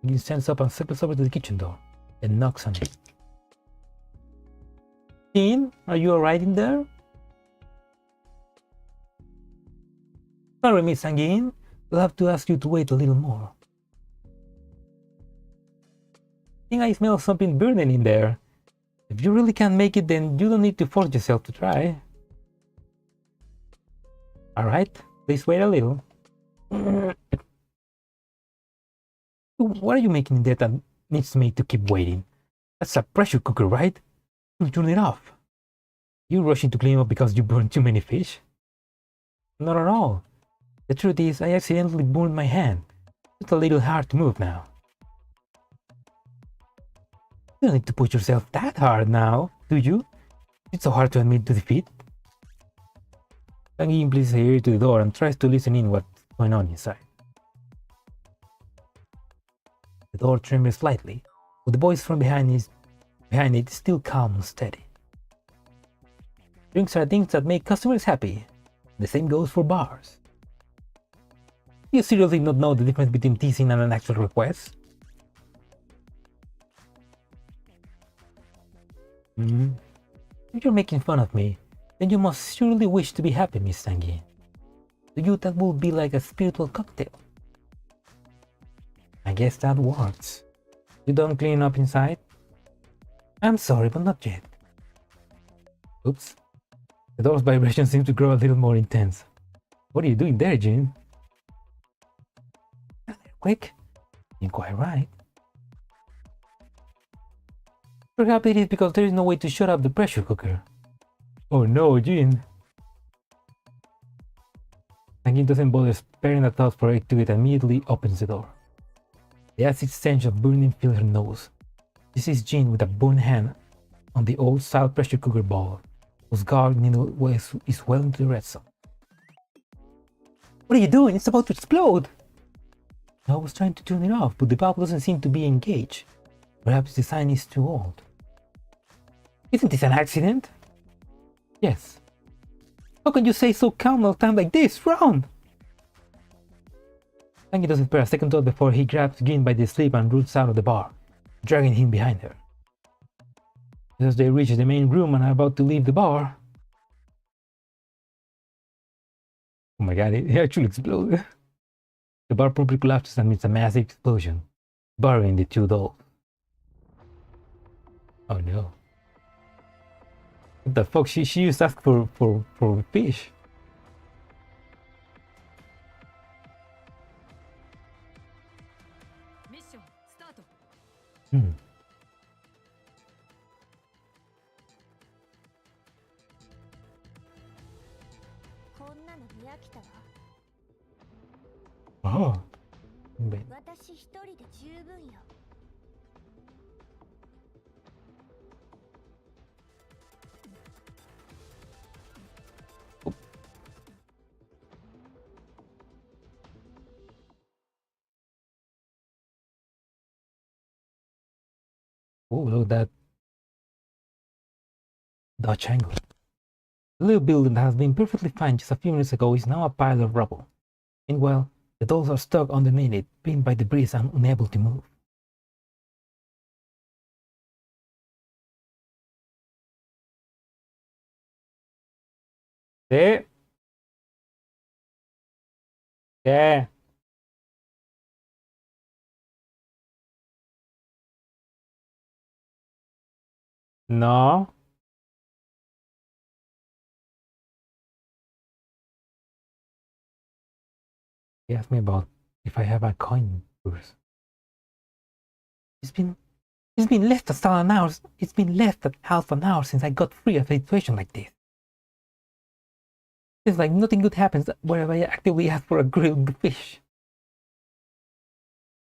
He stands up and circles over to the kitchen door, then knocks on it. Jin, are you alright in there? Sorry, Miss Zangyin. We'll have to ask you to wait a little more. I think I smell something burning in there. If you really can't make it, then you don't need to force yourself to try. Alright, please wait a little. What are you making in there that needs me to keep waiting? That's a pressure cooker, right? You'll turn it off. You rushing to clean up because you burned too many fish? Not at all. The truth is, I accidentally burned my hand. It's a little hard to move now. You don't need to push yourself that hard now, do you? It's so hard to admit to defeat. Zangyin places her ear to the door and tries to listen in what's going on inside. The door trembles slightly, but the voice from behind it is still calm and steady. Drinks are things that make customers happy. The same goes for bars. You seriously not know the difference between teasing and an actual request? If you're making fun of me, then you must surely wish to be happy, Miss Zangyin. To you, that will be like a spiritual cocktail. I guess that works. You done cleaning up inside? I'm sorry, but not yet. Oops. The door's vibration seems to grow a little more intense. What are you doing there, Jin? Quick. You're quite right. Perhaps it is because there is no way to shut up the pressure cooker. Oh no, Jin. Zangyin doesn't bother sparing a thought for it to it and immediately opens the door. The acid stench of burning fills her nose. This is Jin with a burned hand on the old-style pressure cooker ball, whose guard needle is well into the red zone. What are you doing? It's about to explode! I was trying to turn it off, but the valve doesn't seem to be engaged. Perhaps the sign is too old. Isn't this an accident? Yes. How can you say so calm at a time like this? Run! Zangyin doesn't spare a second thought before he grabs Gin by the sleeve and roots out of the bar, dragging him behind her. As they reach the main room and are about to leave the bar. Oh my god, it actually exploded. The bar promptly collapses amidst a massive explosion, burying the two dolls. Oh no. What the fuck? She just asked for fish. Mission start. Hmm. Oh. Wait. 私一人で十分よ。Oh, look at that Dutch angle. The little building that has been perfectly fine just a few minutes ago is now a pile of rubble. Meanwhile, the dolls are stuck underneath it, pinned by debris and unable to move. ¿Sí? ¿Qué? No. He asked me about if I have a coin purse. It's been left at an hour. It's been left at half an hour since I got free of a situation like this. It's like nothing good happens wherever I actively ask for a grilled fish.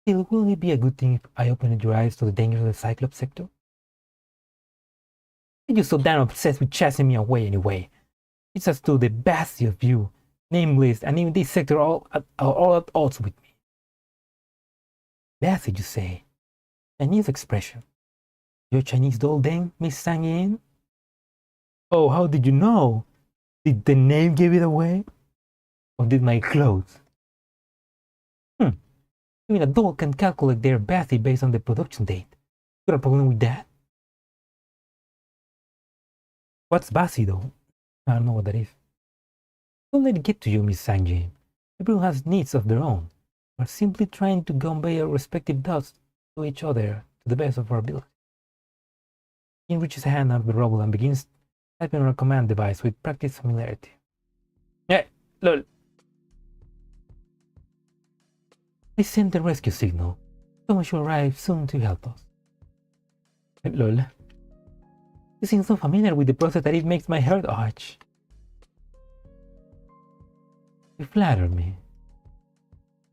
Still, will it be a good thing if I opened your eyes to the dangers of the Cyclops sector? Are you so damn obsessed with chasing me away anyway? It's as to the best of you, Nameless, and even this sector are all at odds with me. That's it, you say. Chinese expression. You're Chinese doll then, Miss Zangyin? Oh, how did you know? Did the name give it away? Or did my clothes? Even a doll can calculate their Bathy based on the production date. Got a problem with that? What's Bathy though? I don't know what that is. Don't let it get to you, Miss Zangyin. Everyone has needs of their own. We're simply trying to convey our respective thoughts to each other to the best of our ability. Jin reaches a hand out of the rubble and begins typing on a command device with practiced familiarity. Yeah, lol. I sent the rescue signal. Someone should arrive soon to help us. Lol. You seem so familiar with the process that it makes my heart arch. You flatter me.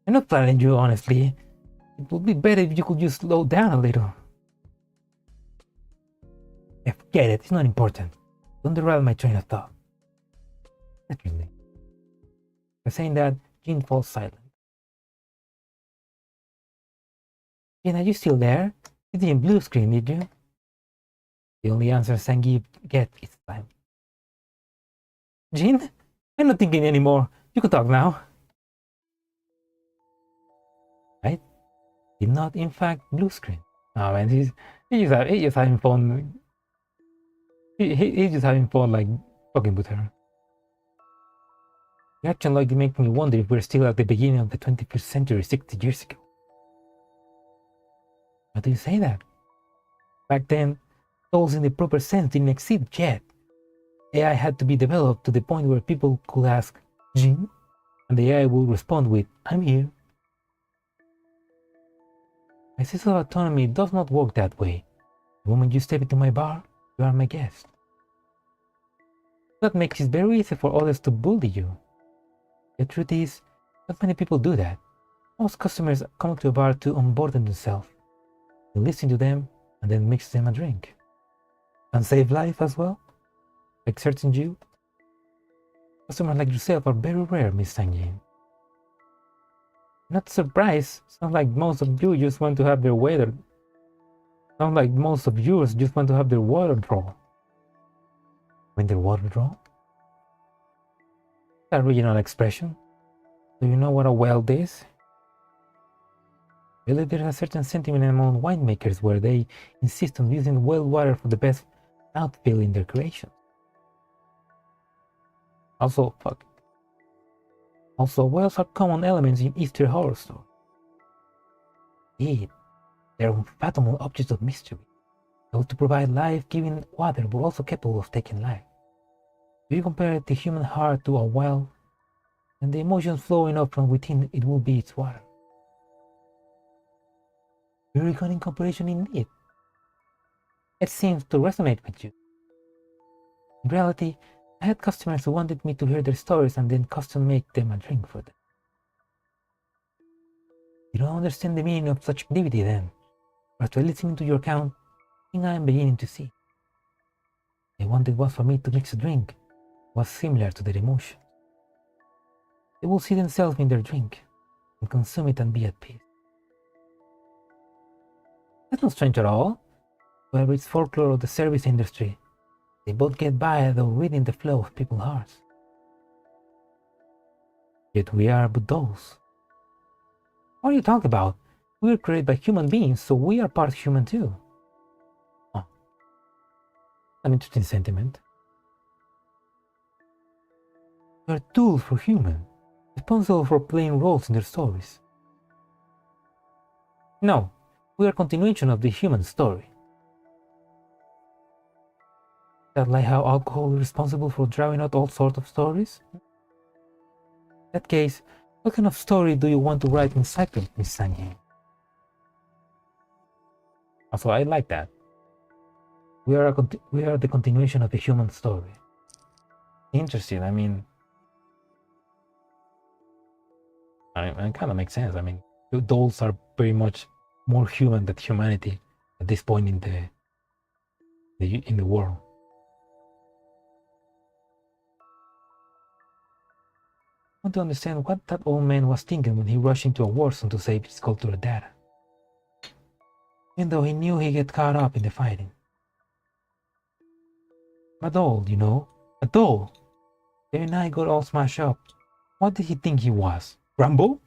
I'm not flattering you, honestly. It would be better if you could just slow down a little. Yeah, forget it, it's not important. Don't derail my train of thought. Not really. By saying that, Jin falls silent. Jin, are you still there? You didn't blue screen, did you? The only answer Zangyin gets is time. Jin? I'm not thinking anymore. You can talk now. Right? Did not in fact blue screen. Oh man, he's just having fun. He's just having fun, like fucking with her. The action like makes me wonder if we're still at the beginning of the 21st century 60 years ago. Why do you say that? Back then, dolls in the proper sense didn't exist yet. AI had to be developed to the point where people could ask, Jin? And the AI will respond with, I'm here. My sense of autonomy does not work that way. The moment you step into my bar, you are my guest. That makes it very easy for others to bully you. The truth is, not many people do that. Most customers come to a bar to unburden themselves. You listen to them and then mix them a drink. And save life as well? Like certain you? Customers like yourself are very rare, Miss Zangyin. Not surprised. Sounds like most of you just want to have their water. Sounds like most of yours just want to have their water draw. When their water draw? That regional expression. Do you know what a weld is? I believe there's a certain sentiment among winemakers where they insist on using well water for the best outfield in their creation. Also, whales are common elements in Easter horror stories. Indeed, they are unfathomable objects of mystery, able to provide life-giving water but also capable of taking life. If you compare the human heart to a well, and the emotions flowing up from within it will be its water. Very in comparison indeed. It seems to resonate with you. In reality, I had customers who wanted me to hear their stories and then custom make them a drink for them. You don't understand the meaning of such activity then, but after listening to your account, I think I am beginning to see. They wanted was for me to mix a drink was similar to their emotion. They will see themselves in their drink and consume it and be at peace. That's not strange at all. Whether it's folklore or the service industry, they both get by though reading the flow of people's hearts. Yet we are but those. What are you talking about? We were created by human beings, so we are part human too. Oh, an interesting sentiment. We are tools for humans, responsible for playing roles in their stories. No, we are a continuation of the human story. That like how alcohol is responsible for drowning out all sorts of stories? In that case, what kind of story do you want to write in cycle, Miss Zangyin? Also, I like that. We are the continuation of the human story. Interesting. I mean, it kind of makes sense. I mean, dolls are very much more human than humanity at this point in the world. I want to understand what that old man was thinking when he rushed into a war zone to save his cultural data. Even though he knew he'd get caught up in the fighting. A doll, you know, a doll. The night got all smashed up. What did he think he was? Rambo?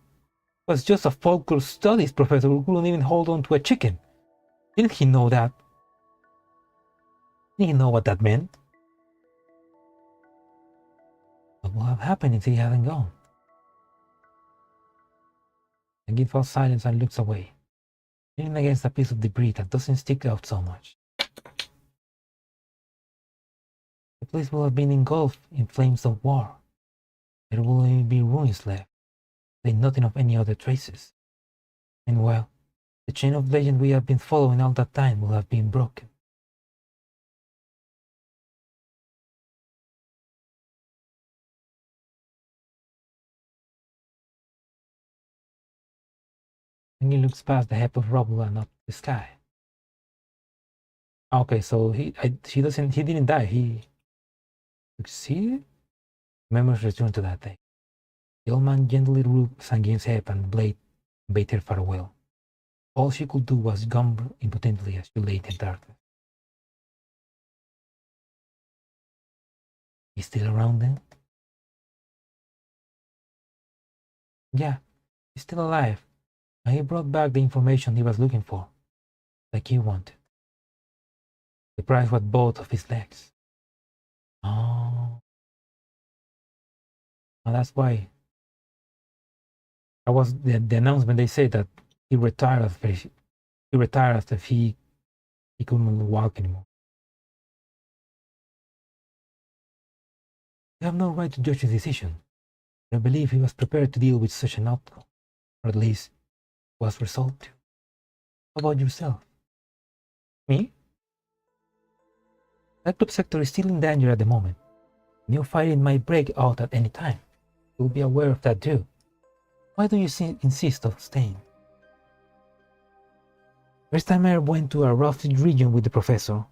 Was just a folklore studies professor who couldn't even hold on to a chicken. Didn't he know that? Didn't he know what that meant? What would have happened if he hadn't gone? Zangyin falls silent and looks away, leaning against a piece of debris that doesn't stick out so much. The place will have been engulfed in flames of war. There will only be ruins left, saying nothing of any other traces. And well, the chain of legend we have been following all that time will have been broken. And he looks past the heap of rubble and up the sky. Okay, so he didn't die. He succeeded? Memories return to that day. The old man gently rubbed Zangyin's head and bade her farewell. All she could do was gumble impotently as she lay in the darkness. He's still around then? Yeah, he's still alive. And he brought back the information he was looking for, like he wanted. The price was both of his legs. Oh. And that's why I was the announcement. They say that he retired after he couldn't walk anymore. You have no right to judge his decision. I believe he was prepared to deal with such an outcome, or at least was resolved to. How about yourself? Me? That club sector is still in danger at the moment. New fighting might break out at any time. You'll be aware of that too. Why do you insist on staying? First time I went to a rough region with the professor, I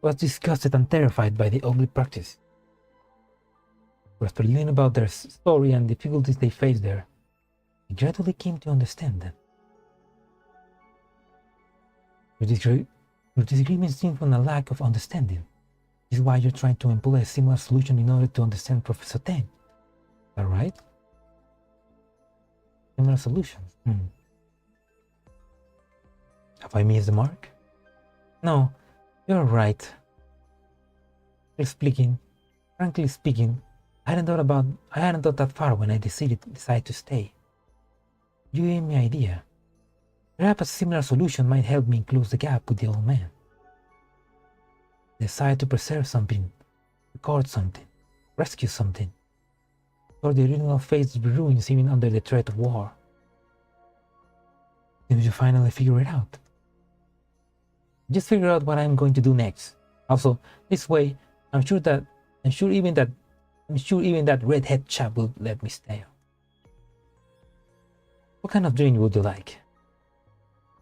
was disgusted and terrified by the ugly practice. But after learning about their story and difficulties they faced there, I gradually came to understand them. Your disagreement stems from a lack of understanding. This is why you're trying to employ a similar solution in order to understand Professor Ten. Is that right? Similar solutions. Have I missed the mark? No, you're right. frankly speaking, I hadn't thought that far when I decided to stay. You gave me an idea. Perhaps a similar solution might help me close the gap with the old man. Decide to preserve something, record something, rescue something, or the original fates of the ruins even under the threat of war. Did you finally figure it out? Just figure out what I'm going to do next. Also, this way, I'm sure even that redhead chap will let me stay. What kind of drink would you like?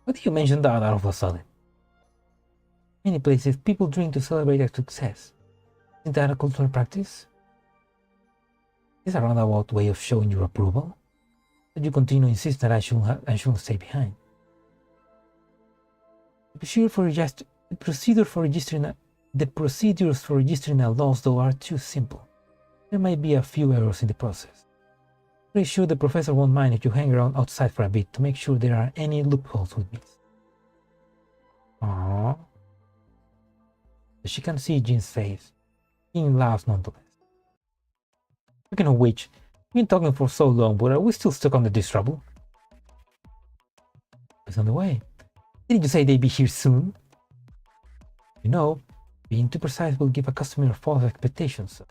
Why do you mention that out of a sudden? Many places, people drink to celebrate their success. Isn't that a cultural practice? Is a roundabout way of showing your approval? But you continue to insist that I shouldn't stay behind. The procedures for registering a loss, though, are too simple. There might be a few errors in the process. Pretty sure the professor won't mind if you hang around outside for a bit to make sure there are any loopholes with me. Aww. But she can see Jin's face. Jin laughs nonetheless. Speaking of which, we've been talking for so long, but are we still stuck under this trouble? It's on the way. Didn't you say they'd be here soon? You know, being too precise will give a customer false expectations.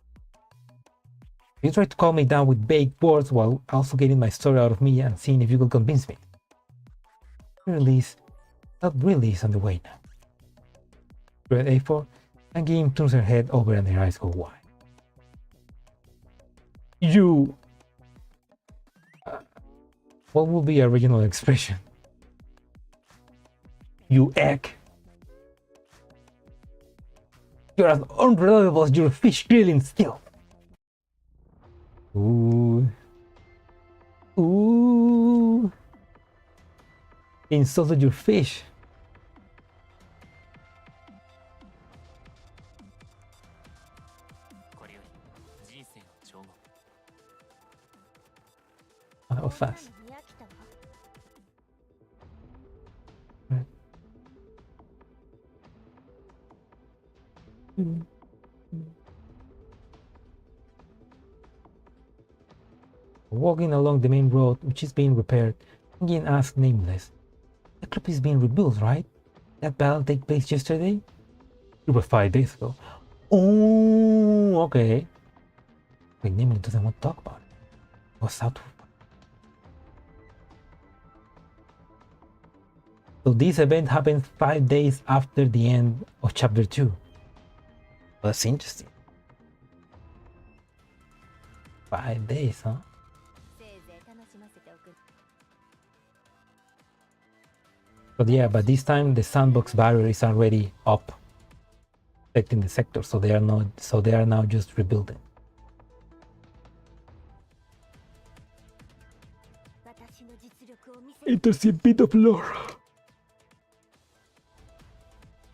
You try to calm me down with vague words while also getting my story out of me and seeing if you will convince me. That really is on the way now. Read A4, and Game turns her head over and her eyes go wide. You... what would be a original expression? You egg. You're as unreliable as your fish grilling still. Ooh. Ooh. Insulted your fish. Oh, that was fast. Right. Walking along the main road, which is being repaired, Zangyin asked Nameless, "The club is being rebuilt, right? That battle take place yesterday?" It was 5 days ago. Oh, okay. Wait, Nameless doesn't want to talk about it. What's out? So this event happened 5 days after the end of chapter 2. That's interesting. 5 days, huh? But yeah, but this time the sandbox barrier is already up, protecting the sector, so they are now just rebuilding. There's a bit of lore.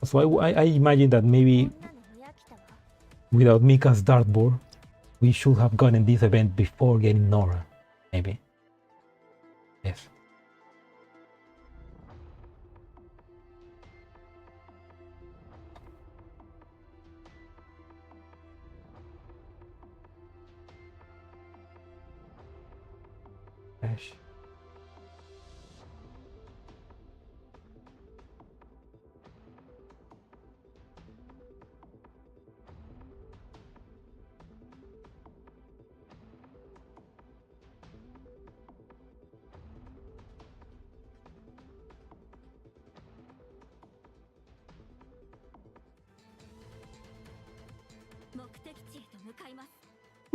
So I imagine that maybe without Mika's dartboard, we should have gotten this event before getting Nora. Maybe. Yes. Gosh.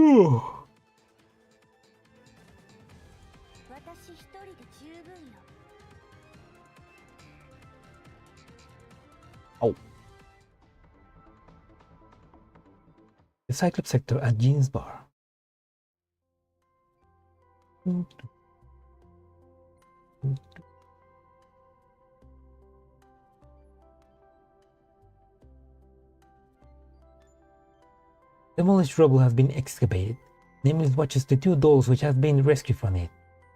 Oh. The Cyclops sector at Jin's bar. Demolished rubble has been excavated. Nameless watches the 2 dolls which have been rescued from it,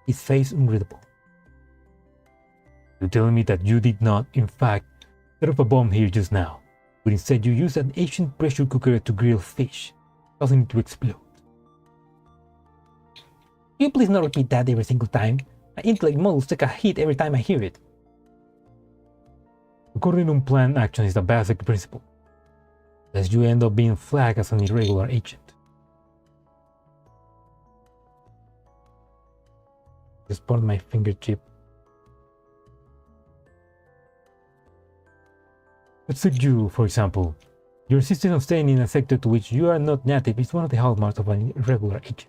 his face unreadable. You're telling me that you did not, in fact, set up a bomb here just now? but instead you use an ancient pressure cooker to grill fish, causing it to explode. Can you please not repeat that every single time? My intellect models take a hit every time I hear it. According to planned action is the basic principle, lest you end up being flagged as an irregular agent. Just burn my fingertip. Let's take you, for example. Your insistence on staying in a sector to which you are not native is one of the hallmarks of an irregular agent.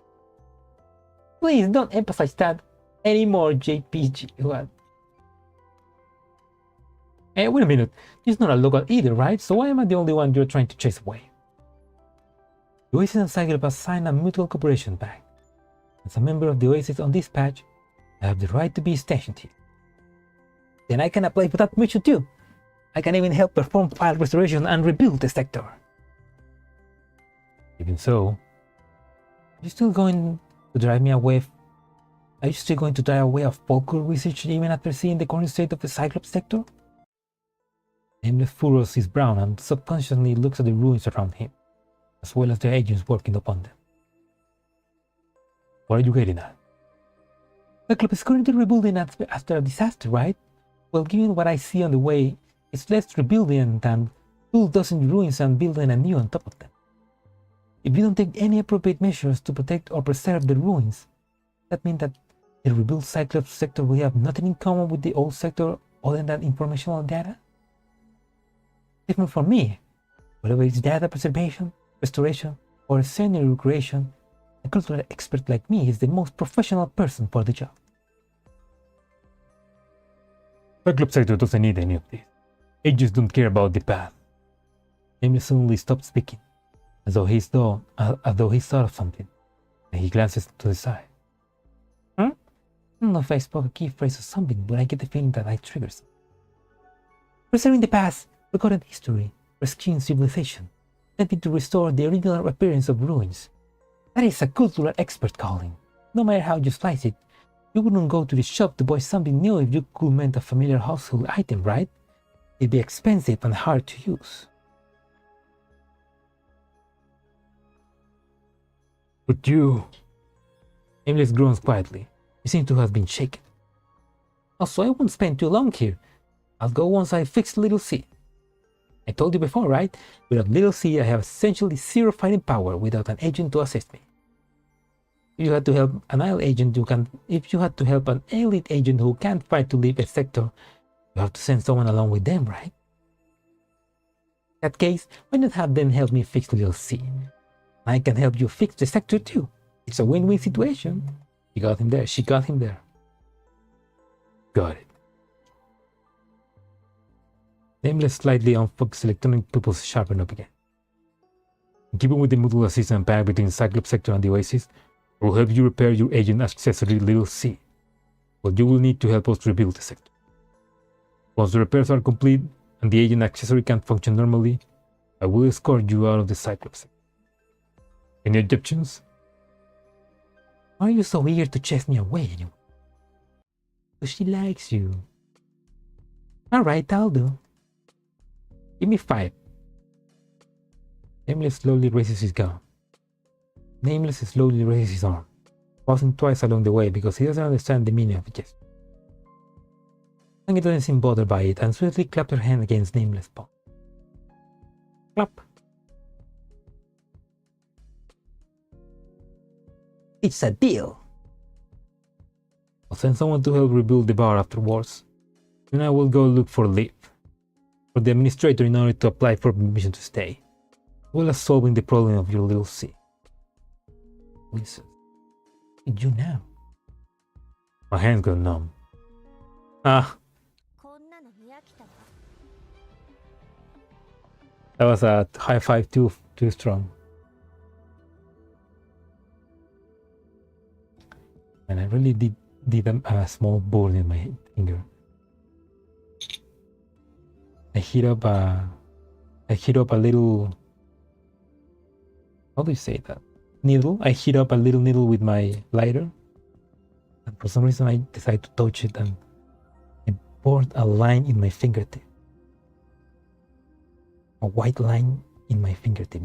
Please don't emphasize that anymore, JPG. What? Hey, wait a minute. He's not a local either, right? So why am I the only one you're trying to chase away? The Oasis and Cyclops signed a mutual cooperation pact. As a member of the Oasis on this patch, I have the right to be stationed here. Then I can apply for that mission too. I can even help perform file restoration and rebuild the sector. Even so, are you still going to drive me away? Are you still going to drive away a folklore research even after seeing the current state of the Cyclops sector? Nameless furrows his brow and subconsciously looks at the ruins around him, as well as the agents working upon them. What are you getting at? Cyclops is currently rebuilding after a disaster, right? Well, given what I see on the way, it's less rebuilding than bulldozing ruins and building a new on top of them. If you don't take any appropriate measures to protect or preserve the ruins, that means that the rebuilt Cyclops sector will have nothing in common with the old sector other than informational data? Even for me, whether it's data preservation, restoration, or scenery recreation, a cultural expert like me is the most professional person for the job. Cyclops sector doesn't need any of this. Agents don't care about the path. Emily suddenly stopped speaking, as though he thought of something, and he glances to the side. I don't know if I spoke a key phrase or something, but I get the feeling that I triggered something. Preserving the past, recorded history, rescuing civilization, attempting to restore the original appearance of ruins. That is a cultural expert calling. No matter how you slice it, you wouldn't go to the shop to buy something new if you could mend a familiar household item, right? It'd be expensive and hard to use. But you... Emily groans quietly. She seems to have been shaken. Also, I won't spend too long here. I'll go once I fix Little C. I told you before, right? Without Little C, I have essentially zero fighting power without an agent to assist me. If you had to help an elite agent who can't fight to leave a sector, you have to send someone along with them, right? In that case, why not have them help me fix Little C? I can help you fix the sector too. It's a win-win situation. She got him there. Got it. Nameless slightly unfocused electronic pupils sharpen up again. Keeping with the mutual assistance pact between Cyclops sector and the Oasis, I will help you repair your agent accessory Little C, but you will need to help us rebuild the sector. Once the repairs are complete and the agent accessory can function normally, I will escort you out of the Cyclops sector. Any objections? Why are you so eager to chase me away anyway? Because she likes you. Alright, I'll do. Give me 5. Nameless slowly raises his gun. Nameless slowly raises his arm, pausing twice along the way because he doesn't understand the meaning of the gesture. Zangyin doesn't seem bothered by it and swiftly clapped her hand against Nameless' palm. Clap. It's a deal. I'll send someone to help rebuild the bar afterwards. Then I will go look for leave for the administrator in order to apply for permission to stay, as well as solving the problem of your Little C. Listen, what did you now? My hands got numb. That was a high five too strong. And I really did a small burn in my finger. I hit up a little, how do you say that? Needle. I hit up a little needle with my lighter, and for some reason I decided to touch it and I bored a line in my fingertip. a white line in my fingertip.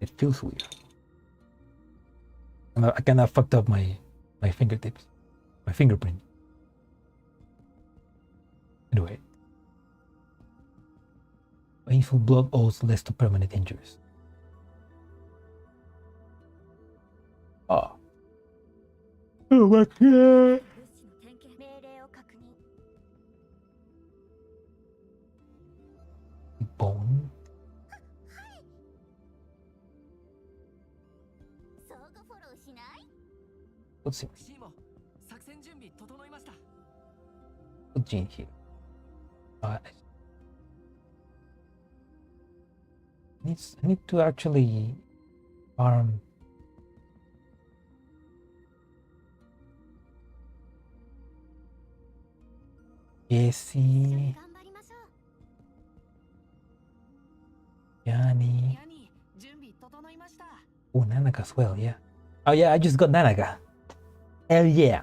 It feels weird. I kind of fucked up my fingertips, my fingerprint. Anyway, painful blood owes less to permanent injuries. Oh. Oh my god. 物資の点検命令を確認 Bone. 相互フォローしない What's in? シーモ作戦準備整いました What's in here? I need to actually farm. Jesse, 頑張りましょう Yanni. ヤニー準備整いました Oh, Nanaga as well, yeah. Oh yeah, I just got Nanaga. Hell yeah.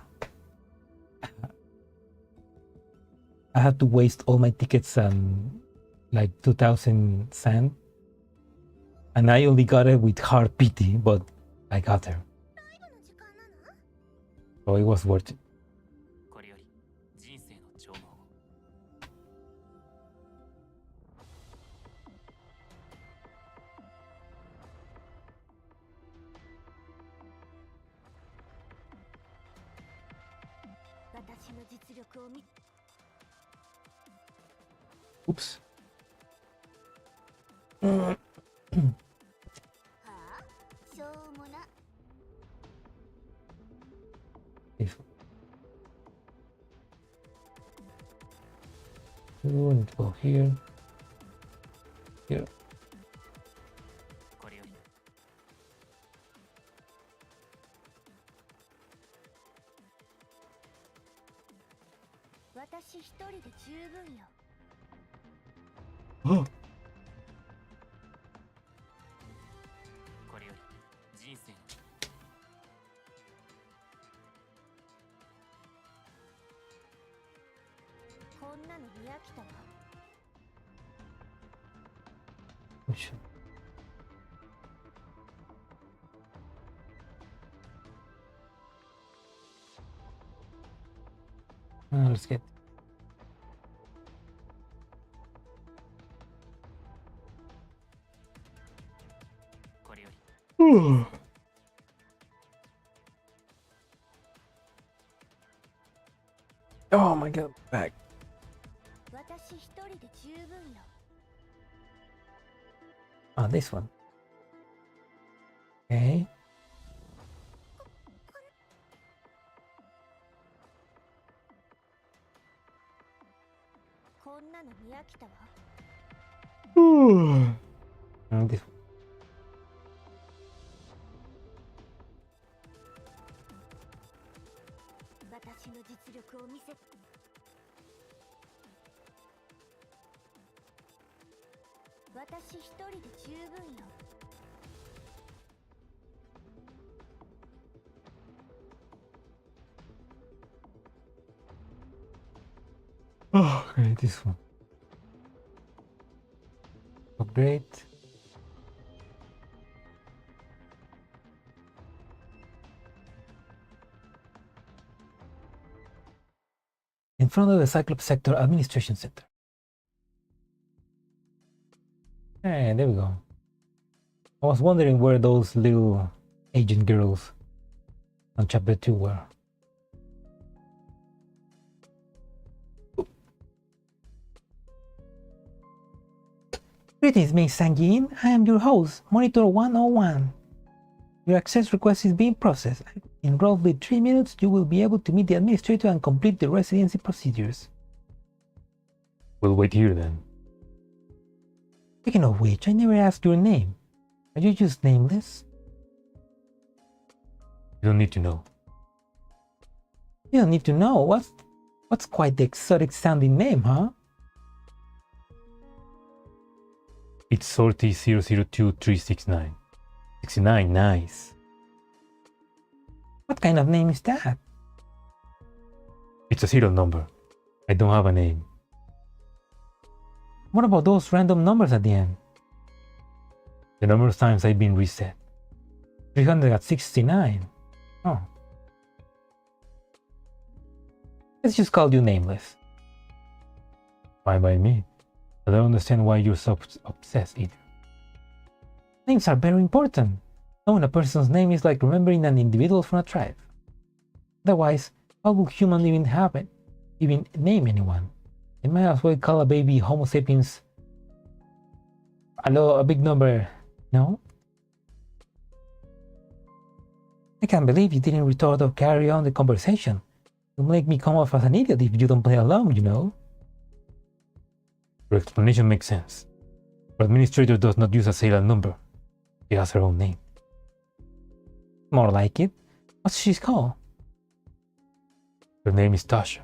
I had to waste all my tickets and like 2,000 sand. And I only got it with hard pity, but I got her. 最後の時間なの So it was worth it. これより人生の帳簿を 私の実力を見 Oops. はあしょうもな This one. Need to go here. Here. これより 私一人で十分よ これより人生の こんなの見飽きたわ Which let's get. Oh my god, back. 私一人で十分よ Ah, this one. Okay. こんなの見飽きたわ This one. 私の実力を見せ私一人で十分よ Oh, okay, this one. Upgrade. In front of the Cyclops Sector Administration Center. Hey, there we go. I was wondering where those little agent girls on chapter 2 were. Greetings, Miss Zangyin. I am your host, Monitor 101. Your access request is being processed. In roughly 3 minutes, you will be able to meet the administrator and complete the residency procedures. We'll wait here then. Speaking of which, I never asked your name. Are you just nameless? You don't need to know. You don't need to know? What's quite the exotic sounding name, huh? It's Sorty 002369. 69, nice. What kind of name is that? It's a serial number. I don't have a name. What about those random numbers at the end? The number of times I've been reset. 369. Oh. Let's just call you nameless. Fine by me. I don't understand why you're so obsessed either. Names are very important. Knowing a person's name is like remembering an individual from a tribe. Otherwise, how would human even name anyone? They might as well call a baby Homo sapiens a big number, no? I can't believe you didn't retort or carry on the conversation. You'll make me come off as an idiot if you don't play along, you know? Your explanation makes sense. Our administrator does not use a serial number. She has her own name. More like it. What's she called? Her name is Tasha.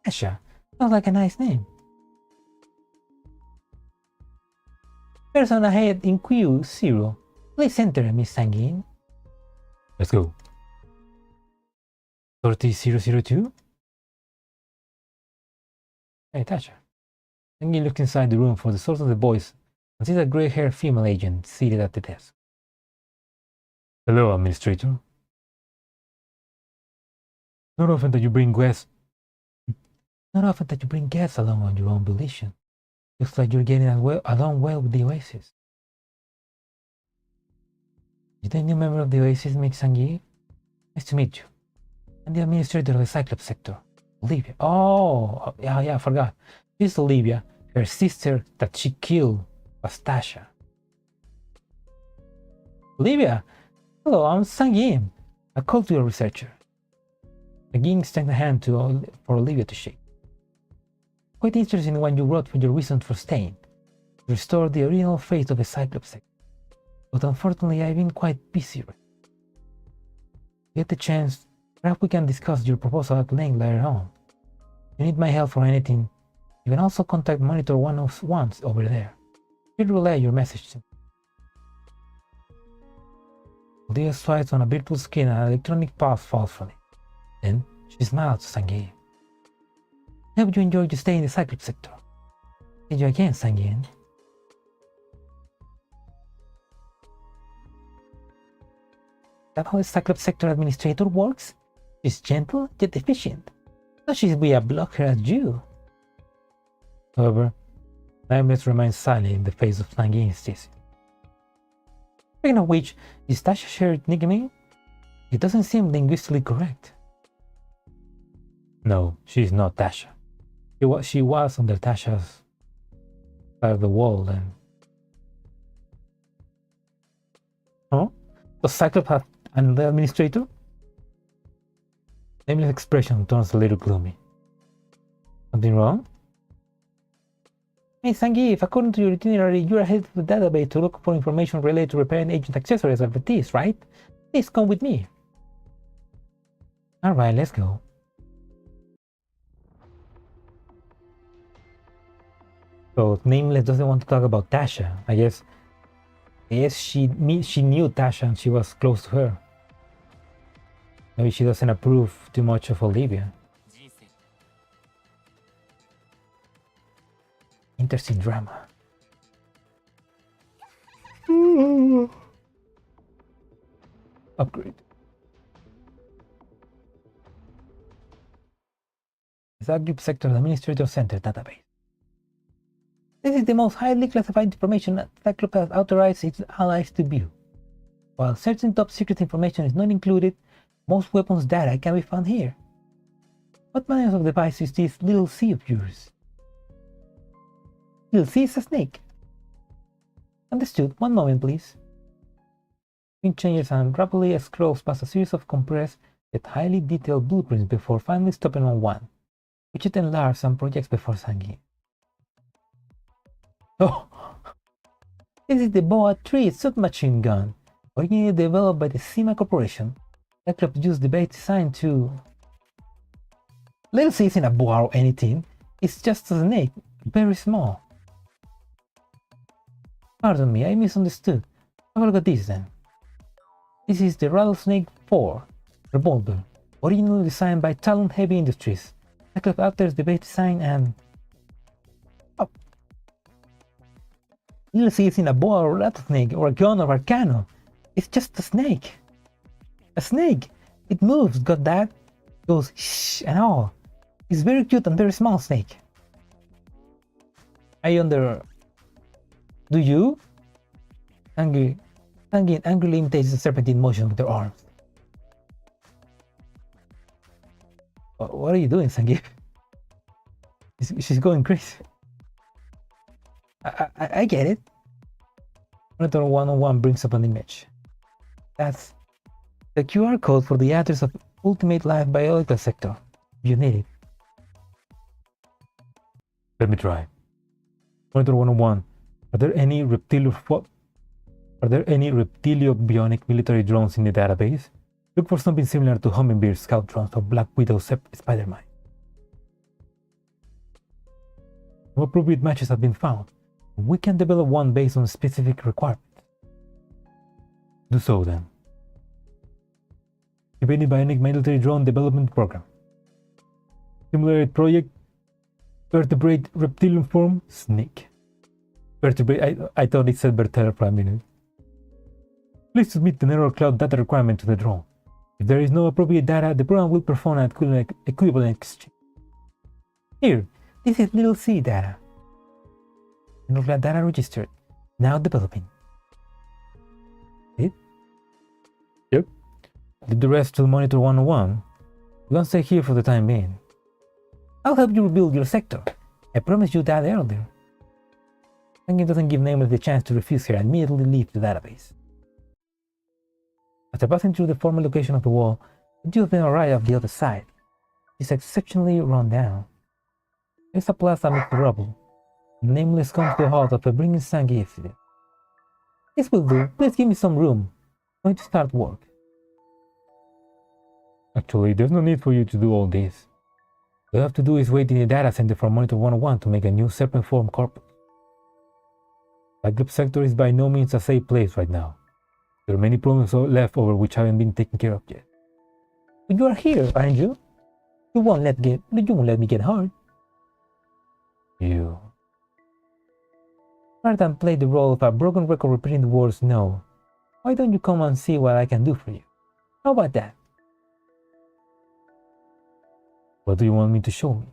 Tasha? Sounds like a nice name. Person ahead in Q0. Please enter, Miss Zangyin. Let's go. 30002? Hey, Tasha. Zangyin looks inside the room for the source of the voice and sees a gray-haired female agent seated at the desk. Hello, Administrator. Not often that you bring guests along on your own volition. Looks like you're getting along well with the Oasis. You're the new member of the Oasis, Miss Zangyin? Nice to meet you. I'm the administrator of the Cyclops sector, Olivia. Oh, yeah, I forgot. This is Olivia. Her sister that she killed was Tasha. Olivia! Hello, I'm Zangyin, a cultural researcher. Zangyin extends a hand for Olivia to shake. Quite interesting in what you wrote for your reasons for staying. To restore the original faith of the Cyclops sector. But unfortunately, I've been quite busy. Get the chance, perhaps we can discuss your proposal at length later on. If you need my help for anything, you can also contact Monitor 101 over there. He'll relay your message to me. Olivia swipes on a virtual screen and an electronic pulse falls from it. Then she smiles to Zangyin. I hope you enjoyed your stay in the Cyclops sector. See you again, Zangyin. That how the Cyclops sector administrator works? She's gentle yet efficient. So she'll be a blocker as you. However, Nameless remains silent in the face of Zangyin's thesis. Speaking of which, is Tasha shared nickname? It doesn't seem linguistically correct. No, she is not Tasha. She was under Tasha's side of the wall and... Huh? Does Cyclops have another administrator? Nameless expression turns a little gloomy. Something wrong? Hey Zangyin, if according to your itinerary, you are headed to the database to look for information related to repairing agent accessories of this, right? Please come with me. Alright, let's go. So Nameless doesn't want to talk about Tasha. I guess she knew Tasha and she was close to her. Maybe she doesn't approve too much of Olivia. Interesting drama. Upgrade. Zagreb Sector Administrator Center database. This is the most highly classified information that Cyclops has authorized its allies to view. While certain top secret information is not included, most weapons data can be found here. What manner of device is this little C of yours? Little C is a snake. Understood. One moment, please. Screen changes and rapidly scrolls past a series of compressed yet highly detailed blueprints before finally stopping on one, which it enlarges and projects before Zangyin. Oh! This is the Boa 3 submachine gun, originally developed by the SEMA Corporation. Cyclops used the base design to... Little C isn't a boa or anything, it's just a snake, very small. Pardon me, I misunderstood. Have a look at this then. This is the Rattlesnake 4 revolver, originally designed by Talon Heavy Industries. Cyclops alters the base design and... Oh. Little C isn't a boa or rattlesnake or a gun or arcano. It's just a snake. A snake. It moves, got that? Goes shh and all. It's very cute and very small snake. I wonder... Do you? Zangyin angrily imitates the serpentine motion with her arms. What are you doing, Zangyin? She's going crazy. I get it. Monitor 101 brings up an image. That's the QR code for the address of Ultimate Life Biological Sector. You need it. Let me try. Monitor 101. Are there any reptilio bionic military drones in the database? Look for something similar to Hummingbird scout drones or Black Widow Spider-Man. No appropriate matches have been found. We can develop one based on specific requirements. Do so then. Activating Bionic Military Drone Development Program. Simulate project. Vertebrate reptilian form. Snake. Vertebrate. I thought it said vertebra for a minute. Please submit the Nora Cloud data requirement to the drone. If there is no appropriate data, the program will perform an equivalent exchange. Here, this is little C data. Nora data registered. Now developing. It? Yep. Did the rest to Monitor 101. We won't stay here for the time being. I'll help you rebuild your sector. I promised you that earlier. Zangyin doesn't give Nameless the chance to refuse her and immediately leave the database. After passing through the former location of the wall, the two of them arrive at the other side. It's exceptionally run down. There's a plaza amidst the rubble. Nameless comes to a halt after bringing Zangyin yesterday. This will do. Please give me some room. I'm going to start work. Actually, there's no need for you to do all this. All you have to do is wait in the data center for Monitor 101 to make a new serpent form corpus. Cyclops sector is by no means a safe place right now. There are many problems left over which haven't been taken care of yet. But you are here, aren't you? You won't let me get hurt. You. Rather than play the role of a broken record repeating the words no, why don't you come and see what I can do for you? How about that? What do you want me to show me?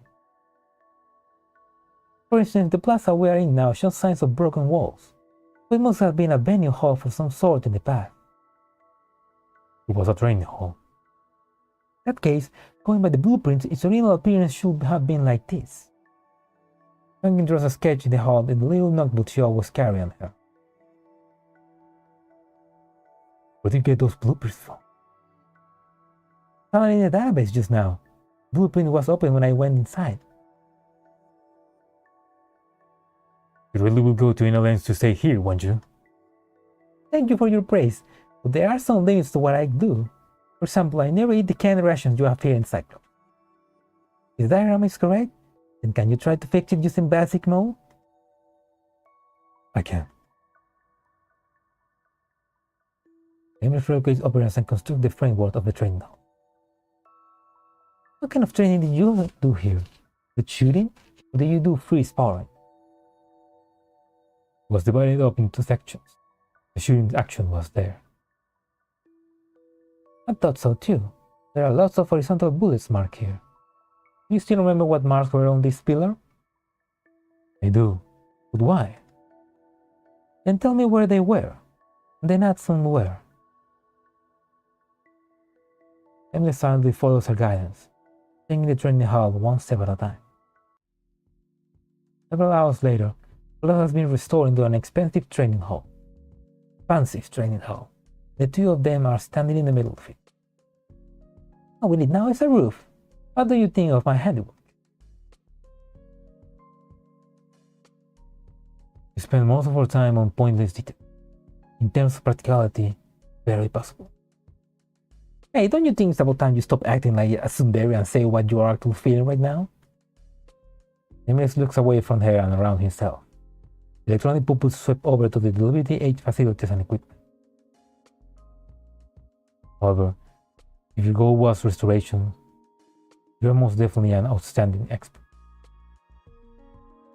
For instance, the plaza we are in now shows signs of broken walls. So it must have been a venue hall of some sort in the past. It was a training hall. In that case, going by the blueprints, its original appearance should have been like this. Zangyin draws a sketch in the hall in the little notebook she always carried on her. Where did you get those blueprints from? Found it in the database just now. The blueprint was open when I went inside. You really will go to any lengths to stay here, won't you? Thank you for your praise, but there are some limits to what I do. For example, I never eat the canned rations you have here in Cyclops. If the diagram is correct, then can you try to fix it using basic mode? I can. Nameless relocates operators and construct the framework of the training hall. What kind of training did you do here? With shooting? Or did you do free sparring? It was divided up into sections. The shooting action was there. I thought so too. There are lots of horizontal bullets marked here. Do you still remember what marks were on this pillar? I do. But why? Then tell me where they were. And then add some where. Emily silently follows her guidance, taking the training hall one step at a time. Several hours later, the has been restored into an expensive training hall. Fancy training hall. The two of them are standing in the middle of it. All we need now is a roof. What do you think of my handiwork? We spend most of our time on pointless detail. In terms of practicality, barely possible. Hey, don't you think it's about time you stop acting like a tsundere and say what you are actually feeling right now? Nemesis looks away from her and around himself. Electronic pupils swept over to the delivery age facilities and equipment. However, if your goal was restoration, You're most definitely an outstanding expert.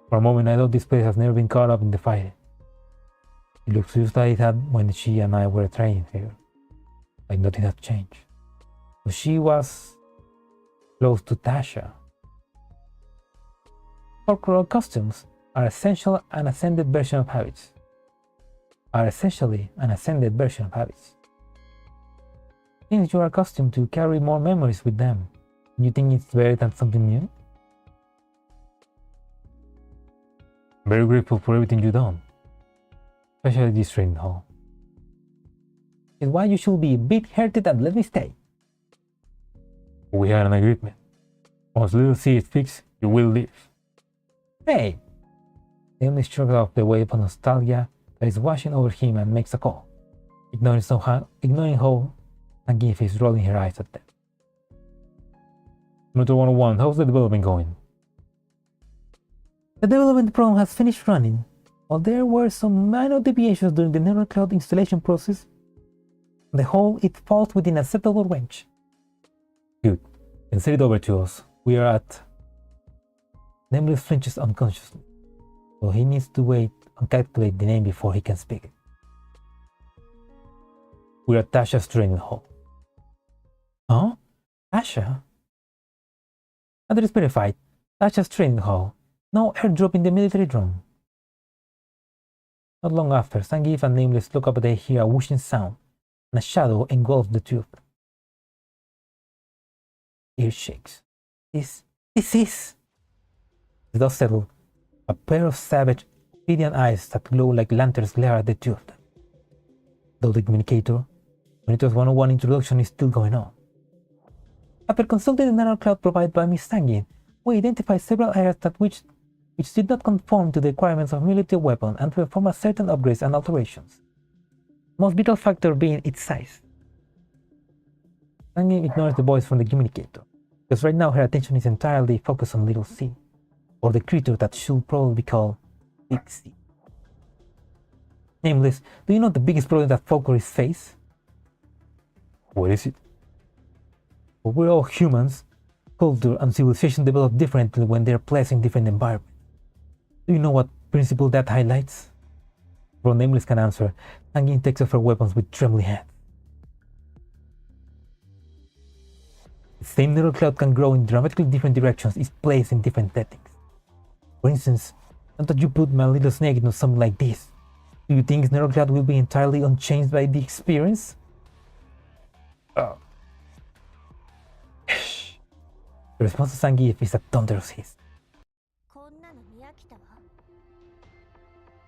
For a moment, I thought this place has never been caught up in the fighting. It looks just like it had when she and I were training here. Like nothing had changed. But she was close to Tasha. Folklore customs are essentially an ascended version of habits. Since you are accustomed to carry more memories with them, you think it's better than something new? I'm very grateful for everything you've done, especially this training hall. It's why you should be big-hearted and let me stay. We had an agreement. Once Little C is fixed, you will leave. Hey! Naomi shrugs off the wave of nostalgia that is washing over him and makes a call, ignoring how Zangyin is rolling her eyes at them. Motor 101, how's the development going? The development program has finished running. While there were some minor deviations during the Nora cloud installation process, on the whole, it falls within a acceptable range. Good. Then send it over to us. We are at... Nameless flinches unconsciously, so he needs to wait and calculate the name before he can speak it. We're at Tasha's training hall. Huh? Tasha? Address verified. Tasha's training hall. No airdrop in the military drone. Not long after, Zangyin and Nameless look up and they hear a whooshing sound, and a shadow engulfs the two of them. Ear shakes. This is... The dust settled. A pair of savage, obsidian eyes that glow like lanterns glare at the two of them. Though the Monitors 101 introduction is still going on. After consulting the narrow cloud provided by Miss Zangyin, we identified several areas which did not conform to the requirements of military weapon and perform certain upgrades and alterations. The most vital factor being its size. Zangyin ignores the voice from the communicator, because right now her attention is entirely focused on Little C, or the creature that should probably be called Big C. Nameless, do you know the biggest problem that Folklore face? What is it? Well, we're all humans. Culture and civilization develop differently when they're placed in different environments. Do you know what principle that highlights? Before Nameless can answer, Zangyin takes off her weapons with trembling hands. The same neural cloud can grow in dramatically different directions if placed in different settings. For instance, not that you put my little snake into something like this. Do you think neural cloud will be entirely unchanged by the experience? The response to Zangyin is a thunderous hiss.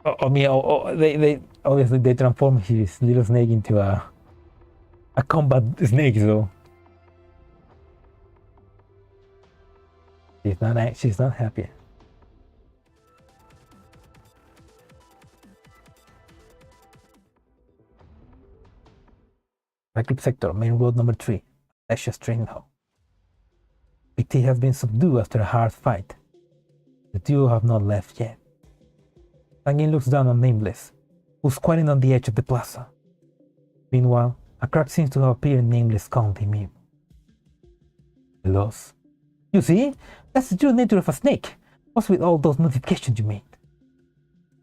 They obviously transform his little snake into a combat snake, so she's not happy. Eclipse sector, main road number 3, Tasha's training hall. Big T has been subdued after a hard fight. The duo have not left yet. Zangyin looks down on Nameless, who's squatting on the edge of the plaza. Meanwhile, a crack seems to have appeared in Nameless' calmly mute. The loss. You see? That's the true nature of a snake. What's with all those modifications you made?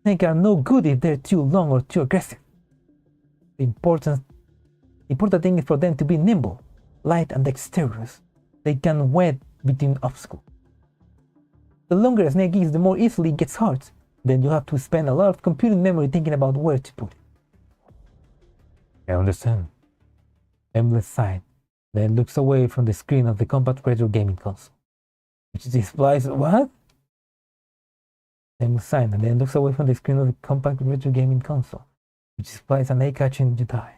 Snakes are no good if they're too long or too aggressive. The important thing is for them to be nimble, light and dexterous. They can wed between obstacles. The longer a snake is, the more easily it gets hurt. Then you have to spend a lot of computing memory thinking about where to put it. I understand. Nameless sighed, then looks away from the screen of the compact retro gaming console, which displays what? Nameless sighed, and then looks away from the screen of the compact retro gaming console, which displays an eye-catching Jedi.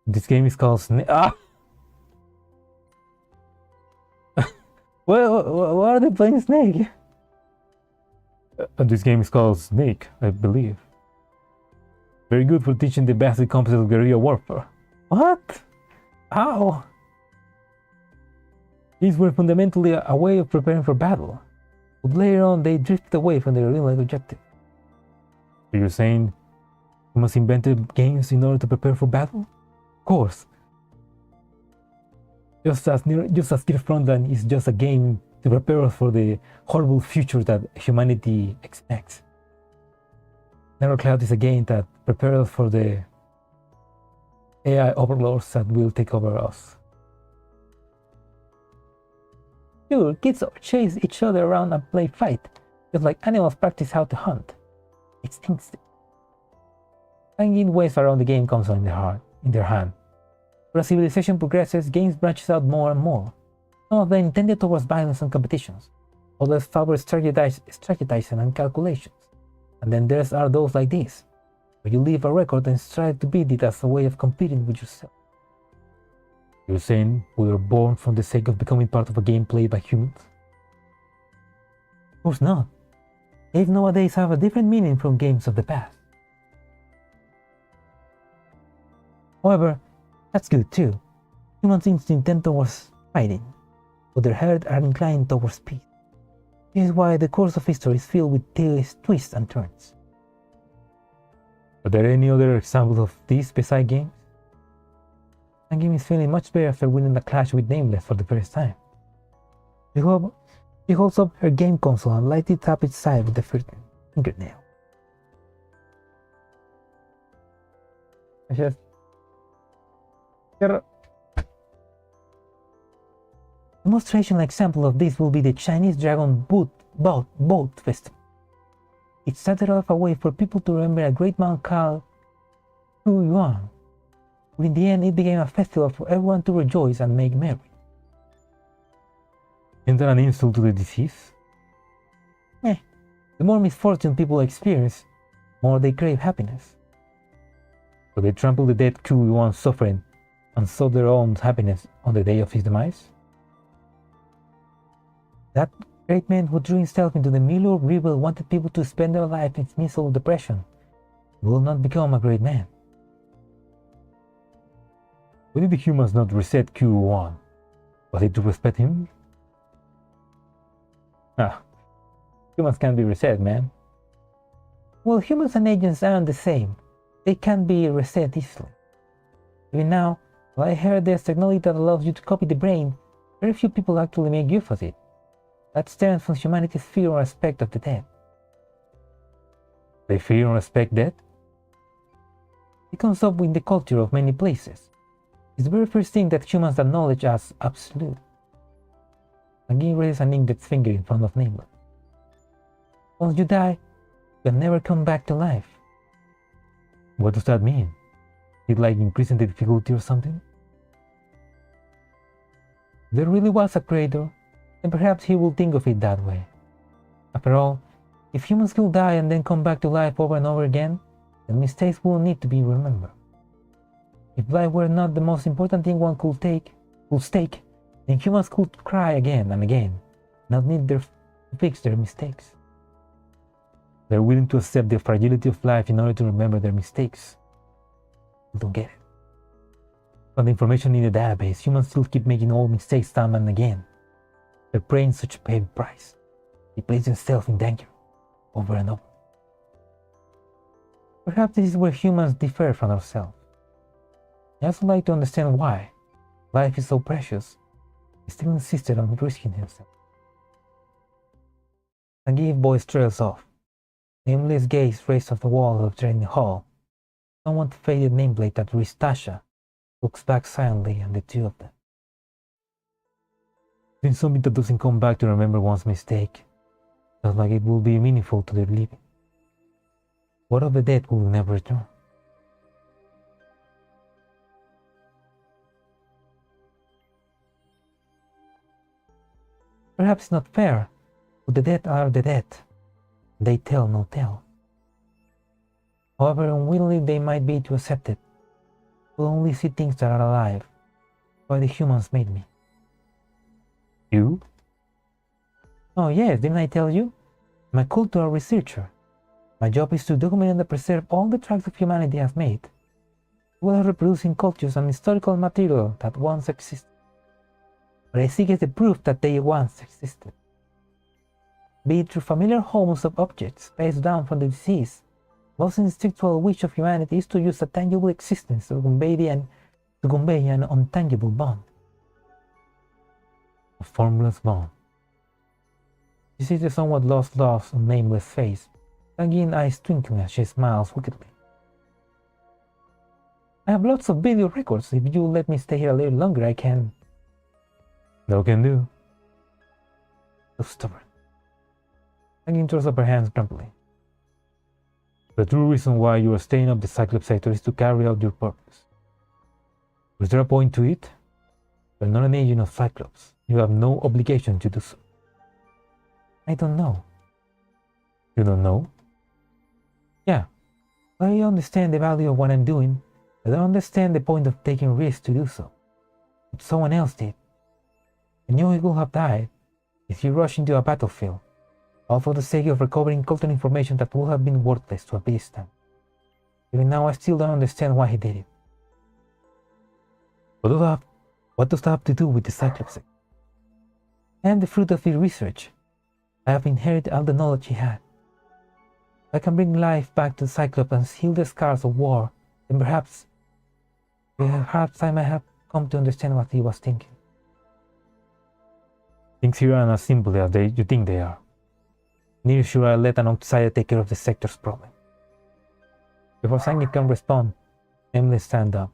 This game is called Why are they playing Snake? This game is called Snake, I believe. Very good for teaching the basic concepts of guerrilla warfare. What? How? These were fundamentally a way of preparing for battle, but later on they drifted away from their real-life objective. So you're saying humans invented games in order to prepare for battle? Of course. Just as Girls Frontline is just a game to prepare us for the horrible future that humanity expects. Nora Cloud is a game that prepares us for the AI overlords that will take over us. Sure, kids chase each other around and play fight, just like animals practice how to hunt. It's instinct. Zangyin waves around the game console in their hand. As civilization progresses, games branches out more and more. Some of them intended towards violence and competitions, others favor strategizing and calculations. And then there are those like this, where you leave a record and strive to beat it as a way of competing with yourself. You're saying we were born for the sake of becoming part of a game played by humans? Of course not. Games nowadays have a different meaning from games of the past. However, that's good too. Humans' instinct tend towards fighting, but their hearts are inclined towards peace. This is why the course of history is filled with twists and turns. Are there any other examples of this beside games? Zangyin is feeling much better after winning a clash with Nameless for the first time. She holds up her game console and lightly taps its side with the fingernail. The most traditional example of this will be the Chinese Dragon Boat Festival. It started off a way for people to remember a great man called Hu Yuan. But in the end, it became a festival for everyone to rejoice and make merry. Isn't that an insult to the disease? The more misfortune people experience, more they crave happiness. So they trample the dead Hu Yuan's suffering and sought their own happiness on the day of his demise? That great man who drew himself into the milieu of rebel wanted people to spend their life in miserable depression will not become a great man. Why did the humans not reset Q1? Was it to respect him? Humans can't be reset, man. Well, humans and agents aren't the same. They can't be reset easily. Even now, while I heard there's technology that allows you to copy the brain, very few people actually make use of it. That stems from humanity's fear and respect of the dead. They fear and respect death? It comes up in the culture of many places. It's the very first thing that humans acknowledge as absolute. Zangyin raises an indexed finger in front of Nameless. Once you die, you can never come back to life. What does that mean? Is it like increasing the difficulty or something? If there really was a creator, then perhaps he will think of it that way. After all, if humans could die and then come back to life over and over again, then mistakes will need to be remembered. If life were not the most important thing one could stake, then humans could cry again and again, not need to fix their mistakes. They're willing to accept the fragility of life in order to remember their mistakes. You don't get it. From the information in the database, humans still keep making old mistakes time and again. They're paying such a heavy price. They place themselves in danger over and over. Perhaps this is where humans differ from ourselves. I also like to understand why life is so precious. He still insisted on risking himself. Zangief's voice trails off. Nameless gaze raised off the wall of the training hall. Someone faded nameplate that reads Tasha looks back silently at the two of them. Doing something that doesn't come back to remember one's mistake, just like it will be meaningful to their living. What of the dead who will never return? Perhaps it's not fair, but the dead are the dead. They tell no tale. However unwillingly they might be to accept it, will only see things that are alive, why the humans made me. You? Oh yes, didn't I tell you? I'm a cultural researcher. My job is to document and preserve all the tracks of humanity has made, as well as reproducing cultures and historical material that once existed. What I seek is the proof that they once existed. Be it through familiar homes of objects passed down from the deceased, most instinctual wish of humanity is to use a tangible existence to convey an untangible bond. A formless bond. She sees a somewhat lost, nameless face, Zangyin eyes twinkling as she smiles wickedly. I have lots of video records. If you let me stay here a little longer, I can. No can do. So stubborn. Zangyin throws up her hands grumpily. The true reason why you are staying up the Cyclops sector is to carry out your purpose. Is there a point to it? You're not an agent of Cyclops. You have no obligation to do so. I don't know. You don't know? Yeah. I understand the value of what I'm doing. I don't understand the point of taking risks to do so. If someone else did, I knew he would have died if he rushed into a battlefield, all for the sake of recovering cultural information that would have been worthless to a beast. Even now, I still don't understand why he did it. What does that have to do with the Cyclops? I am the fruit of his research. I have inherited all the knowledge he had. I can bring life back to the Cyclops and heal the scars of war, and perhaps I might have come to understand what he was thinking. Things here aren't as simple as you think they are. Neither should I let an outsider take care of the sector's problem. Before Zangyin can respond, Emily stands up.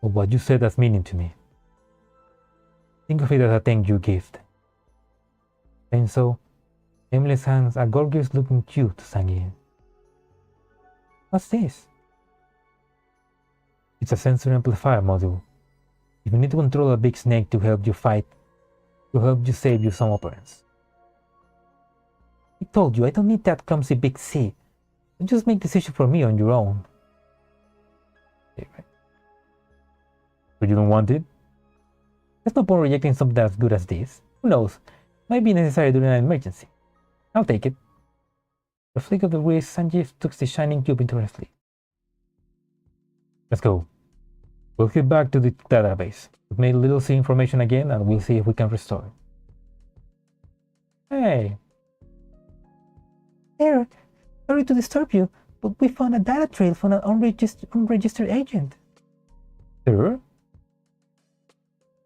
But what you said has meaning to me. Think of it as a thank you gift. And so, Emily hands a gorgeous looking cube to Zangyin. What's this? It's a sensor amplifier module. If you need to control a big snake to help you fight, to help you save you some operants. I told you, I don't need that clumsy big C. You just make decisions for me on your own. Okay, right. So you don't want it? There's no point rejecting something as good as this. Who knows? Might be necessary during an emergency. I'll take it. The flick of the wrist, Sanjeev took the shining cube into her sleeve. Let's go. We'll get back to the database. We've made little C information again, and we'll see if we can restore it. Hey. Eric, sorry to disturb you, but we found a data trail from an unregistered agent. Sure?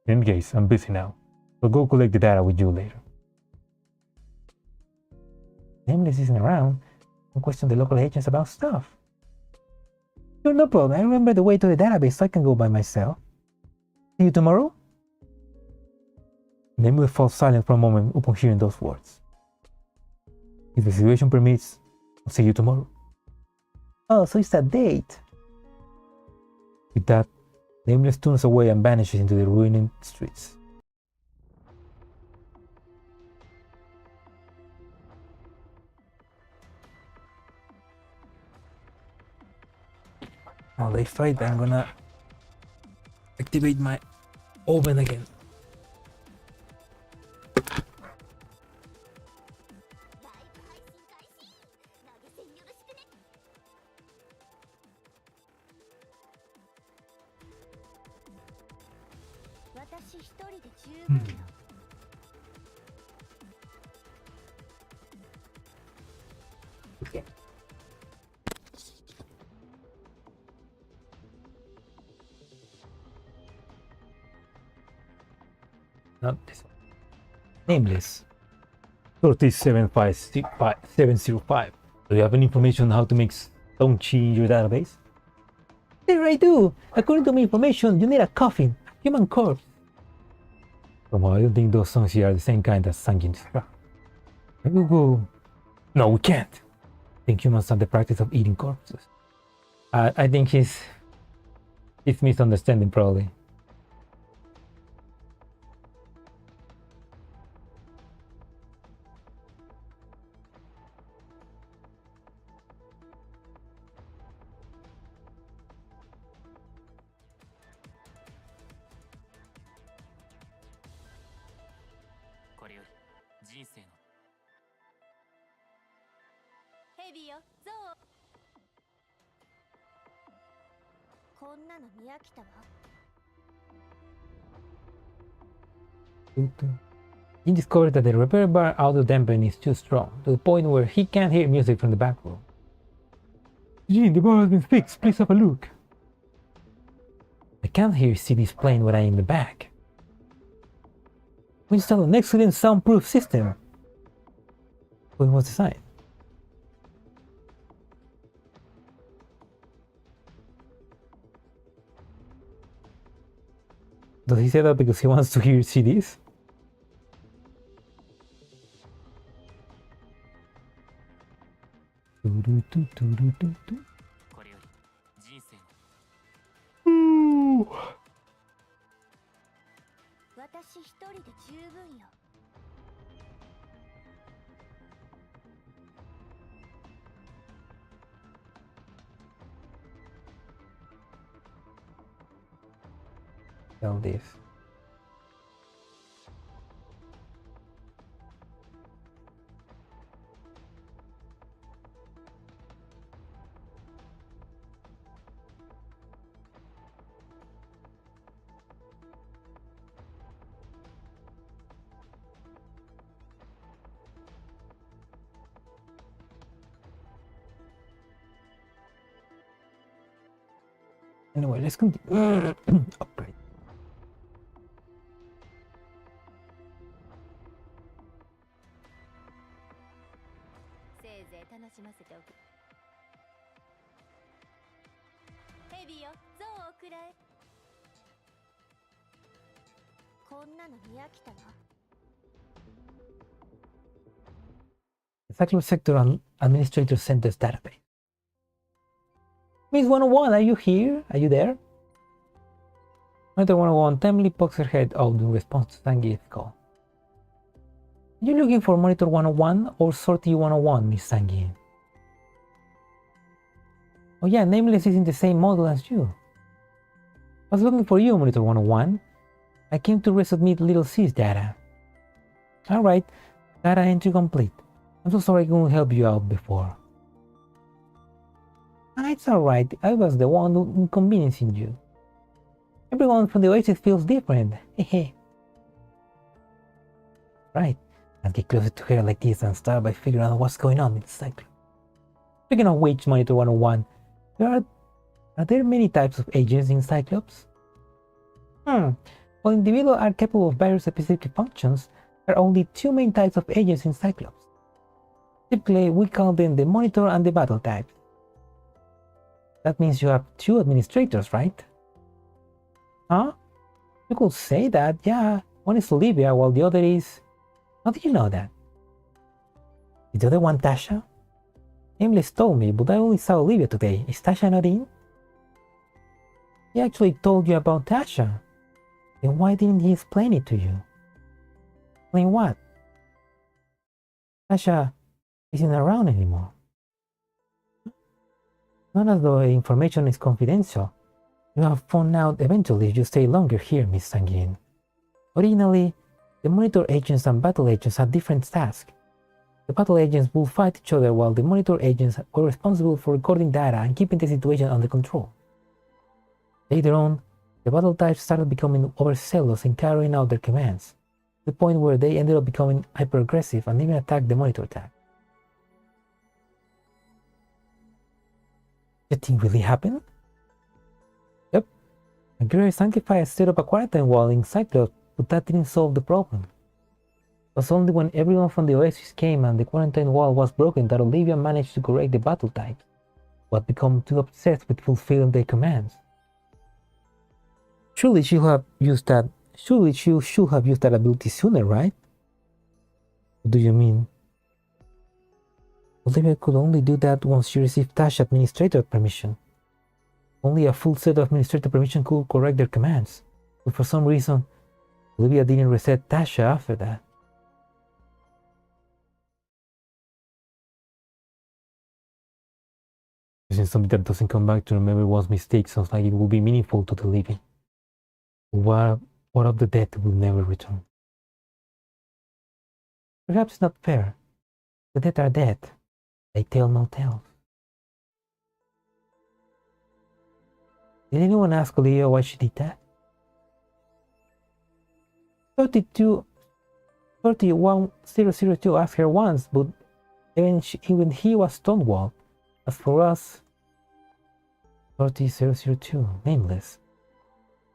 In any case, I'm busy now. We'll go collect the data with you later. Nameless isn't around. Don't question the local agents about stuff. Sure, no problem. I remember the way to the database, so I can go by myself. See you tomorrow? Nameless falls silent for a moment upon hearing those words. If the situation permits, I'll see you tomorrow. Oh, so it's a date. With that, Nameless turns away and vanishes into the ruining streets. While they fight, I'm gonna activate my oven again. Okay. Not this one. Nameless. 3755705. Do you have any information on how to make Songchi in your database? There I do! According to my information, you need a coffin, a human corpse. Somehow I don't think those songs here are the same kind as Zangyin described. Maybe we'll go. No, we can't. I think humans have the practice of eating corpses. I think he's misunderstanding probably. He discovered that the repair bar auto dampening is too strong, to the point where he can't hear music from the back room. Gene, the bar has been fixed. Please have a look. I can't hear CDs playing when I'm in the back. We installed an excellent soundproof system. When it was designed. Does he say that because he wants to hear CDs? これより人生の私一人で十分よ。Tell this. Anyway, let's continue. Upgrade. せいぜい楽しませておく。ヘビよ、象をくらえ。こんなのに飽きたな。Cyclops Sector Administrator Center's database. Miss 101, are you here? Are you there? Monitor 101 timely pokes her head out in response to Zangyin's call. Are you looking for Monitor 101 or Sortie 101, Miss Zangyin? Oh yeah, Nameless is in the same model as you. I was looking for you, Monitor 101. I came to resubmit Little C's data. Alright, data entry complete. I'm so sorry I couldn't help you out before. It's alright, I was the one inconveniencing you. Everyone from the Oasis feels different, hehe. Right, let's get closer to her like this and start by figuring out what's going on with the Cyclops. Speaking of which, Monitor 101, are there many types of agents in Cyclops? While individuals are capable of various specific functions, there are only two main types of agents in Cyclops. Typically, we call them the Monitor and the Battle types. That means you have two administrators, right? Huh? You could say that, yeah. One is Olivia, while the other is... How did you know that? Is the other one Tasha? Nameless told me, but I only saw Olivia today. Is Tasha not in? He actually told you about Tasha. Then why didn't he explain it to you? Explain what? Tasha isn't around anymore. Not as though the information is confidential. You have found out eventually if you stay longer here, Miss Zangyin. Originally, the Monitor agents and Battle agents had different tasks. The Battle agents would fight each other while the Monitor agents were responsible for recording data and keeping the situation under control. Later on, the Battle types started becoming overzealous in carrying out their commands, to the point where they ended up becoming hyper-aggressive and even attacked the Monitor type. The thing really happened? Yep. A girl Sanctifiers set up a quarantine wall in Cyclops, but that didn't solve the problem. It was only when everyone from the Oasis came and the quarantine wall was broken that Olivia managed to correct the battle types, who had become too obsessed with fulfilling their commands. Surely she should have used that ability sooner, right? What do you mean? Olivia could only do that once she received Tasha administrator permission. Only a full set of administrator permission could correct their commands, but for some reason, Olivia didn't reset Tasha after that. Using something that doesn't come back to remember one's mistakes sounds like it will be meaningful to the living. What of the dead will never return? Perhaps it's not fair. The dead are dead. They tell no tales. Did anyone ask Olivia why she did that? 31002 asked her once, but even he was stonewalled. As for us, 30002, nameless.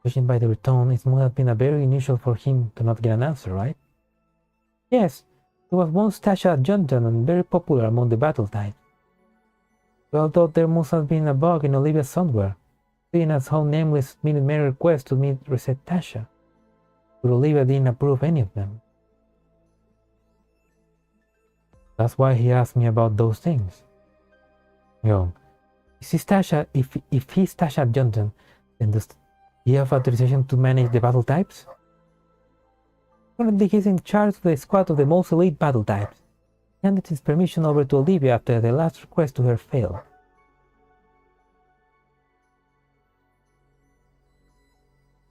Judging by their tone, it must have been a very unusual for him to not get an answer, right? Yes, he was once Tasha Johnson and very popular among the battle types. We all thought there must have been a bug in Olivia somewhere, seeing as how Nameless made many requests to meet Reset Tasha, but Olivia didn't approve any of them. That's why he asked me about those things. Yo, if he's Tasha Johnson, then does he have authorization to manage the battle types? Currently, he's in charge of the squad of the most elite battle types. He handed his permission over to Olivia after the last request to her failed.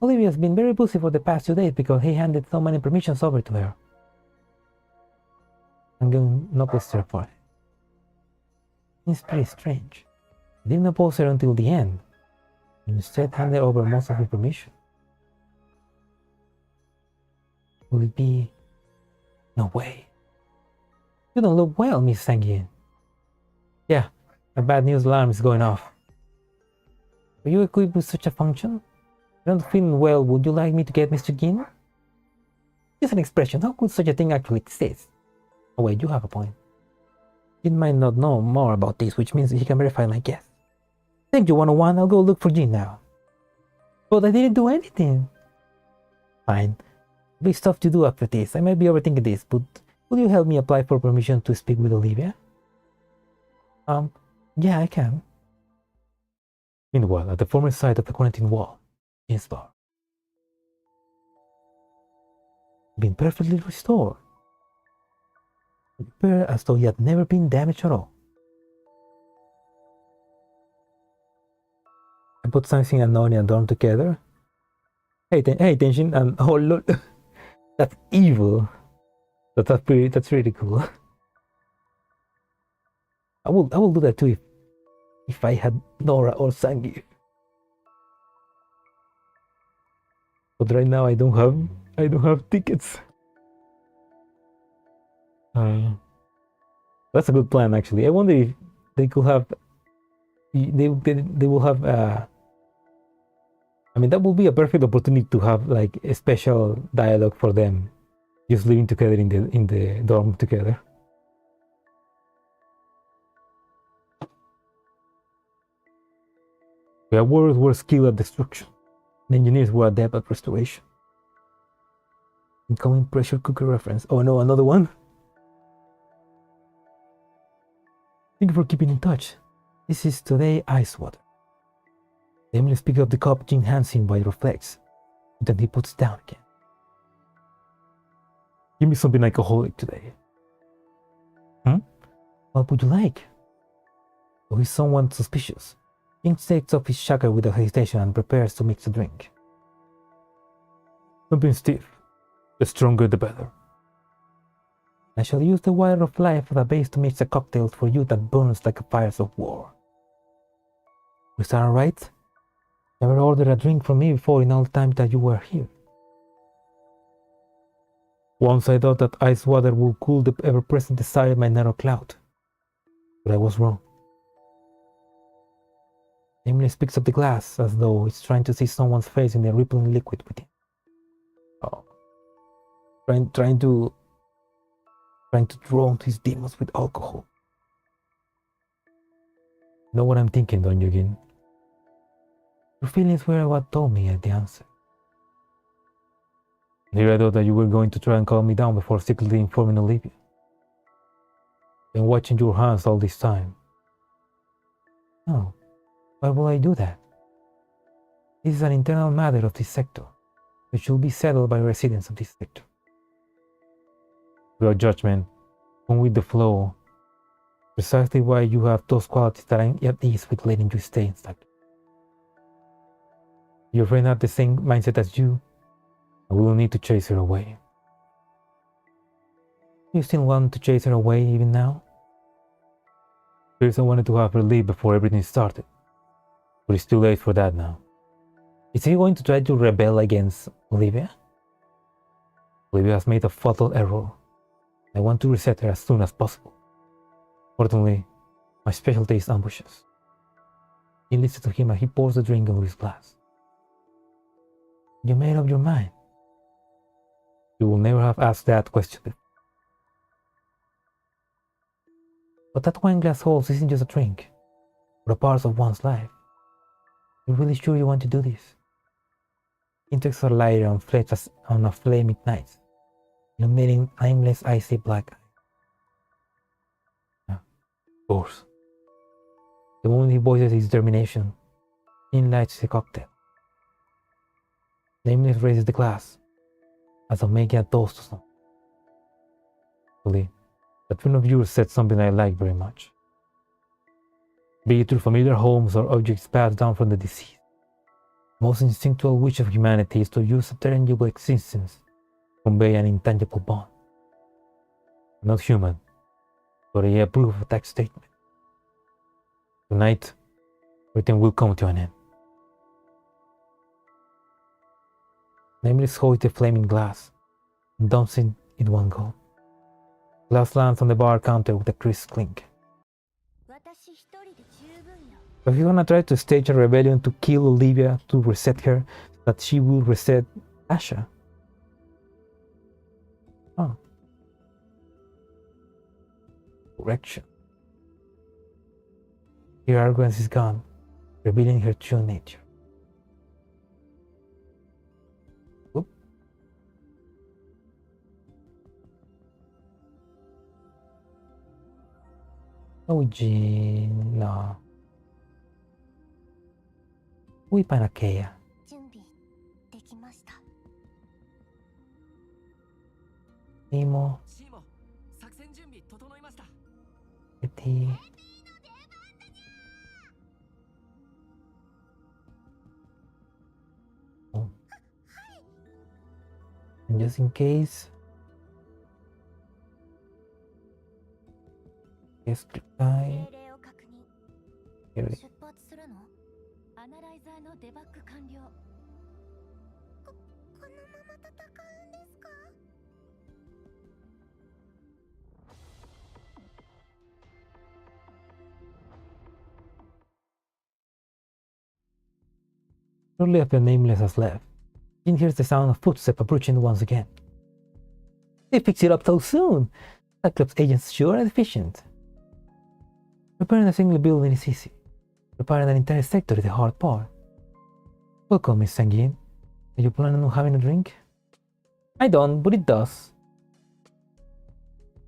Olivia's been very busy for the past 2 days because he handed so many permissions over to her. I'm going no closer for it. It's pretty strange. He didn't oppose her until the end. Instead handed over most of his permission. Will it be? No way. You don't look well, Miss Zangyin. Yeah, a bad news alarm is going off. Are you equipped with such a function? If you're not feeling well, would you like me to get Mr. Gin? Just an expression, how could such a thing actually exist? Oh wait, you have a point. Jin might not know more about this, which means he can verify my guess. Thank you, 101, I'll go look for Jin now. But I didn't do anything. Fine. Big stuff to do after this. I might be overthinking this, but will you help me apply for permission to speak with Olivia? Yeah, I can. Meanwhile, at the former site of the quarantine wall, Jin's bar. Been perfectly restored. Repaired as though he had never been damaged at all. I put something and Nora and Dorm together. Hey, Tenshin, and oh look, that's evil. That's really cool. I will do that too if I had Nora or Zangyin. But right now I don't have tickets. That's a good plan actually. I wonder if they could have they will have I mean, that would be a perfect opportunity to have like a special dialogue for them just living together in the dorm together. The warriors were skilled at destruction. The engineers were adept at restoration. Incoming pressure cooker reference. Oh no, another one? Thank you for keeping in touch. This is today ice water. The Emily picks up the cup Jin hands him while it reflects. Then he puts it down again. Give me something alcoholic today. What would you like? So he's someone suspicious. Jin takes off his shaker without hesitation and prepares to mix a drink. Something stiff. The stronger the better. I shall use the wire of life as a base to mix a cocktail for you that burns like a fires of war. Was that alright? Never ordered a drink from me before in all the time that you were here. Once I thought that ice water would cool the ever-present desire in my narrow cloud. But I was wrong. Emily picks up the glass as though it's trying to see someone's face in the rippling liquid within. Oh. Trying to drown his demons with alcohol. Know what I'm thinking, don't you, Gin? Your feelings were what told me the answer. Here I thought that you were going to try and calm me down before secretly informing Olivia. Been watching your hands all this time. No, why will I do that? This is an internal matter of this sector, which should be settled by residents of this sector. Your judgment, come with the flow, precisely why you have those qualities that I'm at ease with letting you stay in sector. Your friend had the same mindset as you, and we will need to chase her away. You still want to chase her away even now? First I wanted to have her leave before everything started, but it's too late for that now. Is he going to try to rebel against Olivia? Olivia has made a fatal error. I want to reset her as soon as possible. Fortunately, my specialty is ambushes. He listens to him and he pours the drink into his glass. You made up your mind. You will never have asked that question before. But that wine glass holds isn't just a drink, but a part of one's life. You're really sure you want to do this? Insects are lighter on a flaming night, illuminating timeless icy black. Of course. The moment he voices his determination, he lights the cocktail. Nameless raises the glass, as though making a toast to something. Actually, that friend of yours said something I like very much. Be it through familiar homes or objects passed down from the deceased, the most instinctual wish of humanity is to use a tangible existence to convey an intangible bond. Not human, but I approve of that statement. Tonight, everything will come to an end. Nameless holds the flaming glass and dumps it in one go. Glass lands on the bar counter with a crisp clink. But he's gonna try to stage a rebellion to kill Olivia to reset her, so that she will reset Asha. Oh. Correction. Her arrogance is gone, revealing her true nature. Oop. Oh, Jean, no. Uy, Panakea. 準備できました。 Nemo, シーモ作戦準備整いました。 Betty. Oh. And just in case. Yes, I. 命令を確認。 Here we 出発するの？アナライザーのデバッグ完了。このまま戦うんですか？ Shortly after Nameless has left, Jin hears the sound of footsteps approaching once again. They fixed it up so soon! Cyclops agents sure and efficient. Repairing a single building is easy. Repairing an entire sector is the hard part. Welcome, Miss Zangyin. Are you planning on having a drink? I don't, but it does.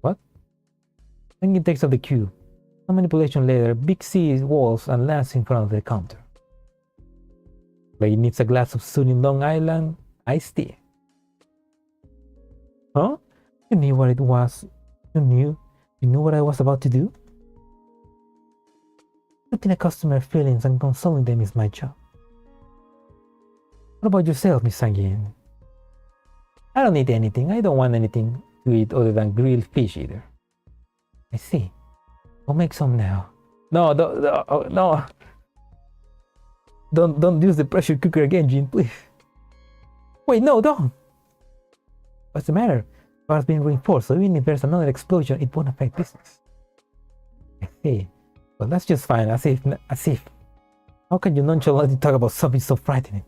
What? Zangyin takes up the cube. Some manipulation later, Big C walls and lands in front of the counter. Like needs a glass of Sunin Long Island iced tea. Huh? You knew what it was. You knew what I was about to do? Putting a customer's feelings and consoling them is my job. What about yourself, Miss Zangyin? I don't need anything. I don't want anything to eat other than grilled fish either. I see. I'll make some now. No, no. Don't use the pressure cooker again, Jin, please. Wait, no, don't. What's the matter? Power has been reinforced, so even if there's another explosion, it won't affect business. I see. Well, that's just fine, as if. How can you nonchalantly talk about something so frightening?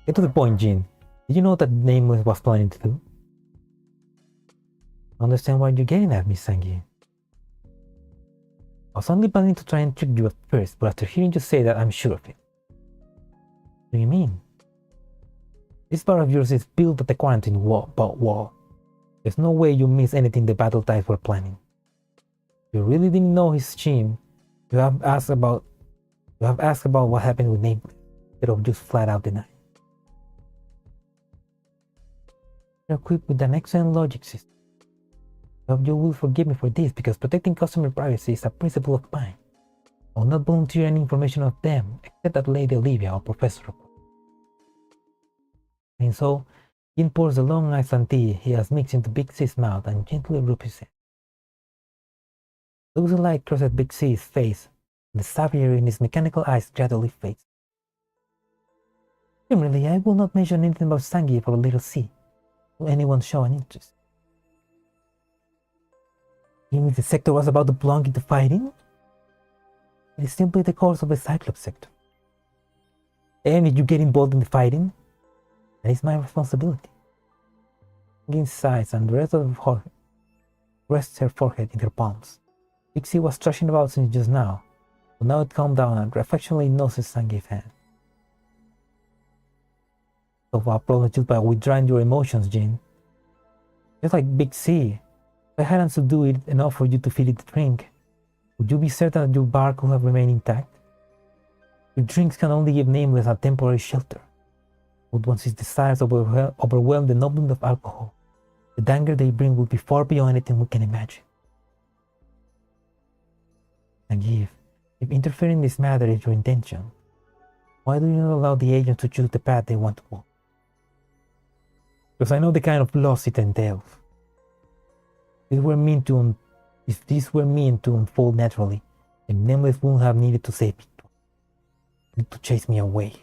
Get to the point, Jin. Did you know what Nameless was planning to do? I understand what you're getting at, Miss Zangyin. I was only planning to try and trick you at first, but after hearing you say that, I'm sure of it. What do you mean? This bar of yours is built at the quarantine wall. There's no way you miss anything the battle types were planning. If you really didn't know his scheme, you have asked about what happened with Nameless, instead of just flat out denying. You're equipped with an excellent logic system. I hope you will forgive me for this, because protecting customer privacy is a principle of mine. I will not volunteer any information of them, except that Lady Olivia or Professor. And so, Jin pours the long iced tea he has mixed into Big C's mouth and gently rubs his head. Looks light crosses Big C's face, and the savagery in his mechanical eyes gradually fades. Similarly, I will not mention anything about Zangyin for little C, to anyone show an interest. Even if the sector was about to plunge into fighting, it is simply the course of the Cyclops sector. And if you get involved in the fighting, that is my responsibility. Zangyin sighs and the rest of her rests her forehead in her palms. Pixie was thrashing about since just now, but now it calmed down and affectionately noses Zangyi's hand. So a problem just by withdrawing your emotions, Jin. Just like Big C, if I hadn't subdued it enough for you to feel it drink, would you be certain that your bark would have remained intact? Your drinks can only give Nameless a temporary shelter, but once his desires overwhelm the noblement of alcohol, the danger they bring will be far beyond anything we can imagine. And if interfering in this matter is your intention, why do you not allow the agents to choose the path they want to walk? Because I know the kind of loss it entails. If this were meant to unfold naturally, then Nameless wouldn't have needed to save me, to chase me away.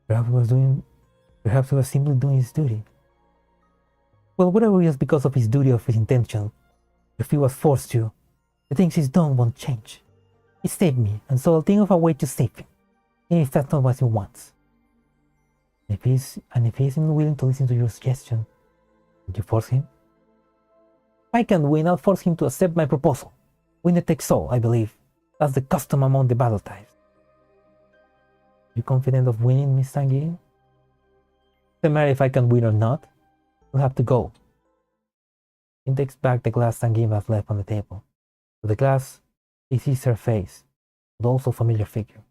Perhaps he was simply doing his duty. Well, whatever it is because of his duty or his intention, if he was forced to, the things he's done won't change. He saved me, and so I'll think of a way to save him, even if that's not what he wants. If he isn't willing to listen to your suggestion, would you force him? If I can win, I'll force him to accept my proposal. Winner takes all, I believe. That's the custom among the battle types. You confident of winning, Miss Zangyin? Doesn't matter if I can win or not. We'll have to go. He takes back the glass Zangyin has left on the table. To the glass, he sees her face, but also familiar figure.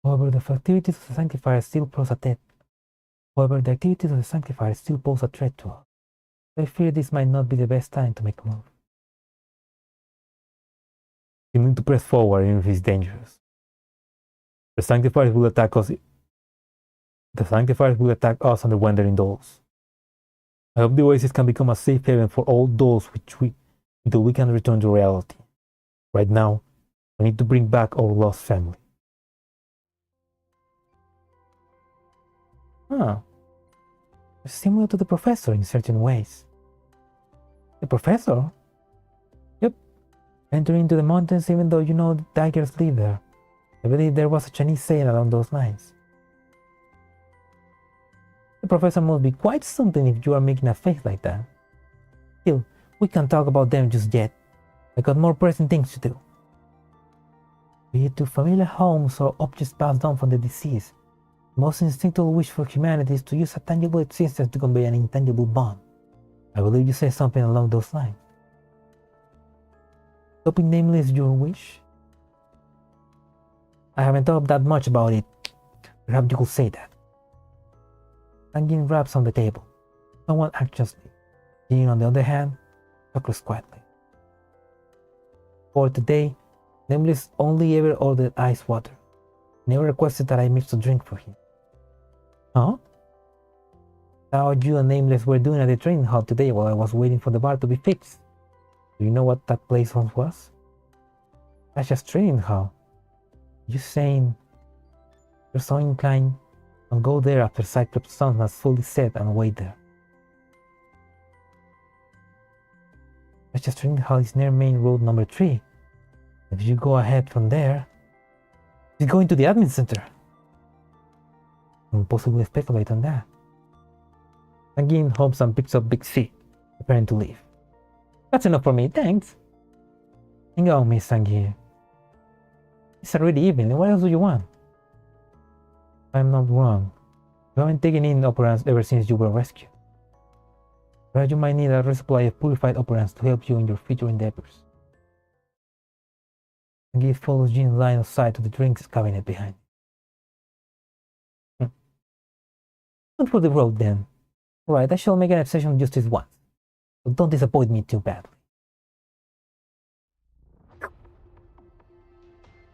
However, the activities of the Sanctifiers still pose a threat. To us. I fear this might not be the best time to make a move. You need to press forward even if it's dangerous. The Sanctifiers will attack us. The Sanctifiers will attack us and the Wandering Dolls. I hope the Oasis can become a safe haven for all those until we can return to reality. Right now, we need to bring back our lost family. Huh. You're similar to the Professor in certain ways. The Professor? Yep. Entering into the mountains even though you know the tigers live there. I believe there was a Chinese saying along those lines. The Professor must be quite something if you are making a face like that. Still, we can't talk about them just yet. I got more pressing things to do. Be it to familiar homes or objects passed down from the deceased, the most instinctive wish for humanity is to use a tangible existence to convey an intangible bond. I believe you said something along those lines. Stopping Nameless is your wish? I haven't thought that much about it. Perhaps you could say that. Zangyin raps on the table. Someone anxiously. Jin, on the other hand, chuckles quietly. For today, Nameless only ever ordered ice water. Never requested that I mix a drink for him. Huh? How you and Nameless were doing at the training hall today while I was waiting for the bar to be fixed. Do you know what that place once was? That's just training hall. You saying you're so inclined and go there after Cyclops' sun has fully set and wait there. That's just training hall is near main road number 3. If you go ahead from there, you're going to the admin center. We'll possibly speculate on that. Zangyin hopes and picks up Big C, preparing to leave. That's enough for me, thanks. Hang on, Miss Zangyin. It's already evening, what else do you want? If I'm not wrong, you haven't taken in operants ever since you were rescued. Perhaps you might need a resupply of purified operants to help you in your future endeavors. Zangyin follows Jin's line of sight to the drinks cabinet behind. Good for the road then. Alright, I shall make an exception just this once. But don't disappoint me too badly.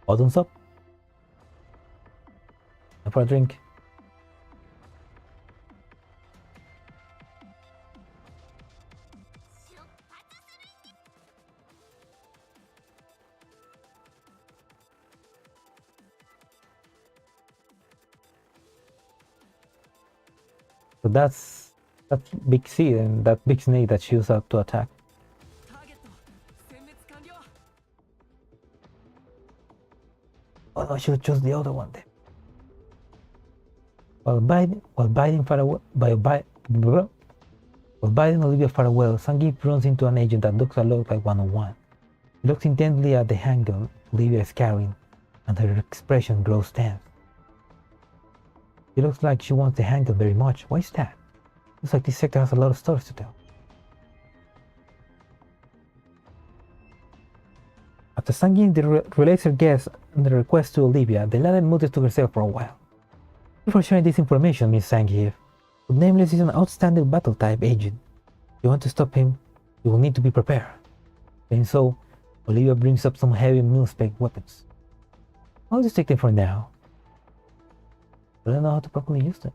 Bottoms up. And for a drink. So that's that big seed and that big snake that she used out to attack. ターゲット殲滅完了。 Oh no, she would choose the other one then. While biting Olivia farewell, Zangyin runs into an agent that looks a lot like 101. He looks intently at the handgun Olivia is carrying, and her expression grows tense. It looks like she wants the handgun very much. Why is that? Looks like this sector has a lot of stories to tell. After Zangyin relays her guess and the request to Olivia, the latter mutters to herself for a while. Thank you for sharing this information, Miss Zangyin. But Nameless is an outstanding battle-type agent. If you want to stop him, you will need to be prepared. And so, Olivia brings up some heavy mil-spec weapons. I'll just take them for now. I don't know how to properly use them.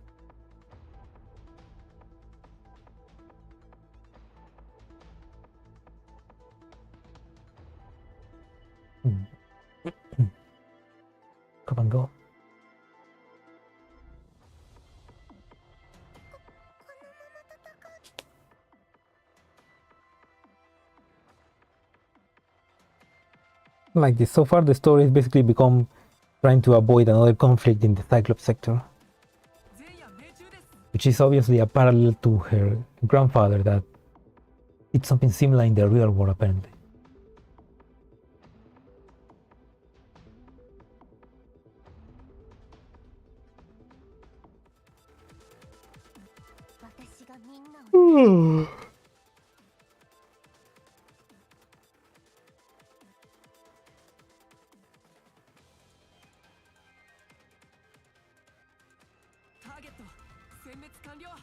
Come and go. Like this, so far the story has basically become trying to avoid another conflict in the Cyclops sector, 前夜命中です。 which is obviously a parallel to her grandfather that did something similar in the real world apparently. Hmm. ターゲット殲滅完了。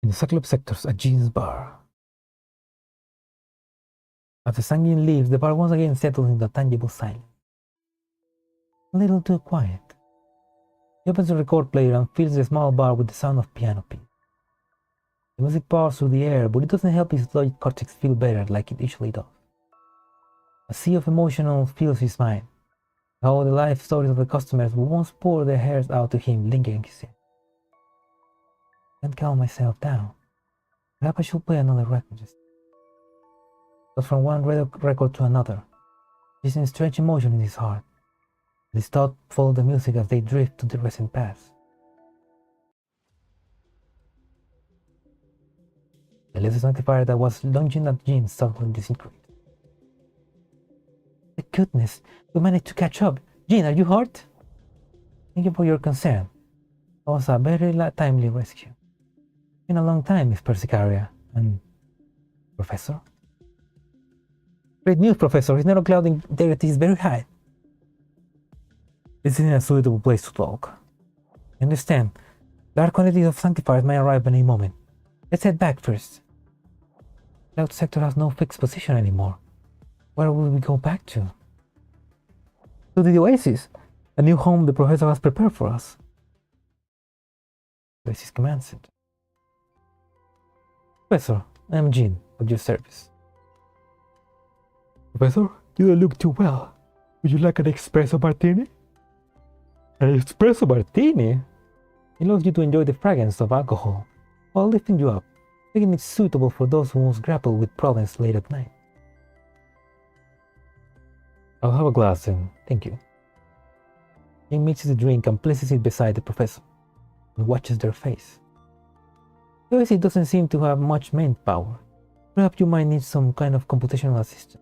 In the Cyclops sectors, a jeans bar. After Zangyin leaves, the bar once again settles into tangible silence. A little too quiet. He opens the record player and fills the small bar with the sound of piano pieces. The music pours through the air, but it doesn't help his logic cortex feel better like it usually does. A sea of emotion fills his mind. How the life stories of the customers who once poured their hearts out to him linger in his head. Can't calm myself down. Perhaps I should play another record just. But from one record to another, he's in strange emotion in his heart. His thoughts follow the music as they drift to the recent past. The little sanctifier that was lunging at Jin suddenly disintegrated. My goodness, we managed to catch up. Jin, are you hurt? Thank you for your concern. That was a very timely rescue. It's been a long time, Miss Persicaria. And Professor? Great news, Professor. His neurocloud integrity is very high. This isn't a suitable place to talk. I understand. Large quantities of Sanctifiers may arrive any moment. Let's head back first. Cloud sector has no fixed position anymore. Where will we go back to? To the Oasis, a new home the Professor has prepared for us. Oasis Command Center. Professor, I am Jin, at your service. Professor, you don't look too well. Would you like an espresso martini? An espresso martini? It allows you to enjoy the fragrance of alcohol while lifting you up, making it suitable for those who must grapple with problems late at night. I'll have a glass then, thank you. He mixes the drink and places it beside the professor and watches their face. The OSC doesn't seem to have much manpower. Perhaps you might need some kind of computational assistance.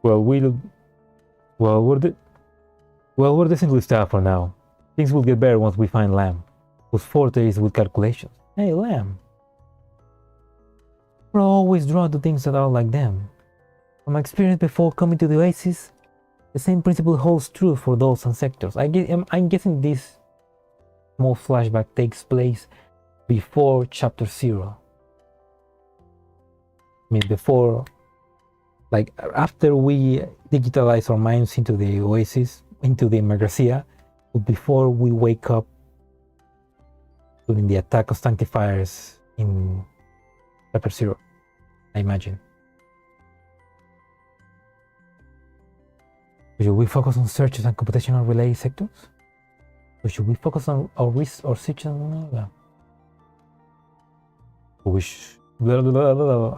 We're decently staffed for now. Things will get better once we find Lamb, whose forte is with calculations. Hey, Lamb. We're always drawn to things that are like them. From my experience before coming to the Oasis, the same principle holds true for those and sectors. I'm guessing this small flashback takes place before Chapter 0. I mean, before like after we digitalize our minds into the oasis, into the Magrasea, but before we wake up during the attack of Sanctifiers in Chapter 0, I imagine. Should we focus on searches and computational relay sectors? Or should we focus on our research on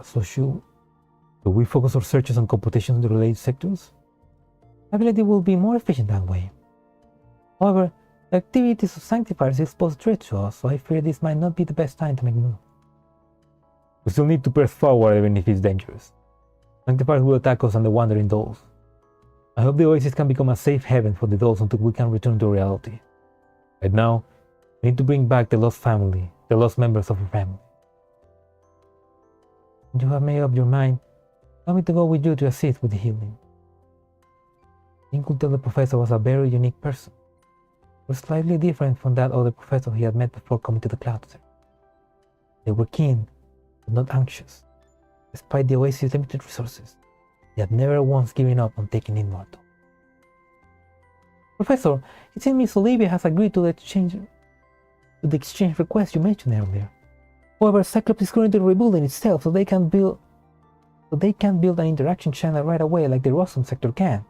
so should we focus our searches on computational related sectors? I believe it will be more efficient that way. However, the activities of Sanctifiers expose threats to us, so I fear this might not be the best time to make a move. We still need to press forward even if it's dangerous. Sanctifiers will attack us and the wandering dolls. I hope the oasis can become a safe haven for the dolls until we can return to reality. Right now, we need to bring back the lost family, the lost members of our family. When you have made up your mind, allow me to go with you to assist with the healing. Jin could tell the professor was a very unique person. He was slightly different from that other professor he had met before coming to the clouds. They were keen, but not anxious. Despite the oasis' limited resources, they had never once given up on taking in mortal. Professor, it seems Miss Olivia has agreed to the exchange request you mentioned earlier. However, Cyclops is currently rebuilding itself so they can build an interaction channel right away like the Rosum sector can.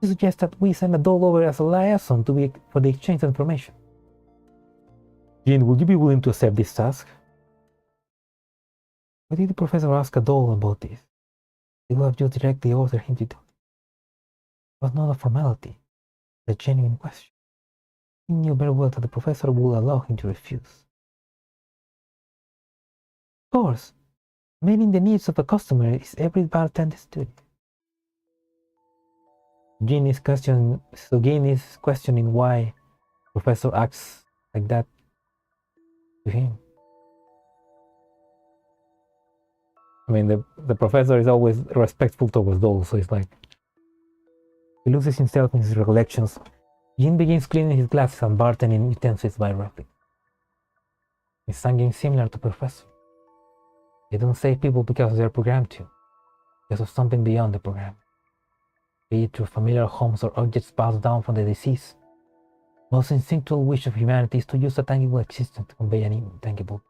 He suggests that we send a doll over as a liaison for the exchange of information. Jin, would you be willing to accept this task? Why did the professor ask a doll about this? He would have just directly ordered him to do it. It was not a formality, but a genuine question. He knew very well that the professor would allow him to refuse. Of course, meeting the needs of a customer is every bartender's duty. Jin is questioning why the professor acts like that to him. I mean, the professor is always respectful towards dolls, so it's like he loses himself in his recollections. Jin begins cleaning his glasses and bartending utensils by replica. It's Zangyin similar to Professor. They don't save people because they're programmed to, because of something beyond the program. Be it through familiar homes or objects passed down from the deceased. Most instinctual wish of humanity is to use a tangible existence to convey an intangible.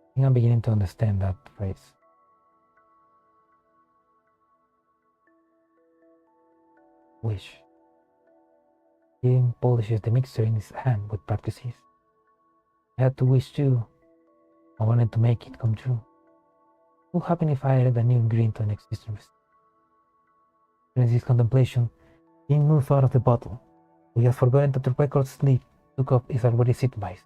I think I'm beginning to understand that phrase. Wish. Jin polishes the mixer in his hand with practices. I had to wish too. I wanted to make it come true. What would happen if I added a new ingredient to an existing recipe? During this contemplation, Jin moved out of the bottle. We had forgotten that the record sleep took up his already sit vice.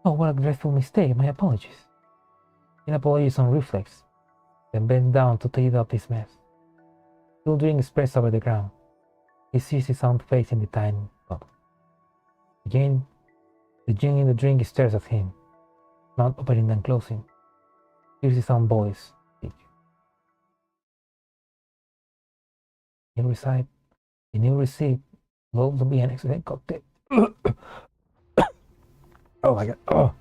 Oh, what a dreadful mistake. My apologies. Jin apologized on reflex, then bent down to clean up his mess. Still drink spreads over the ground. He sees his own face in the tiny bottle. Again, the gin in the drink stares at him, mouth opening and closing. Hears his own voice speak. The new receipt will also be an excellent cocktail. Oh my god. Oh.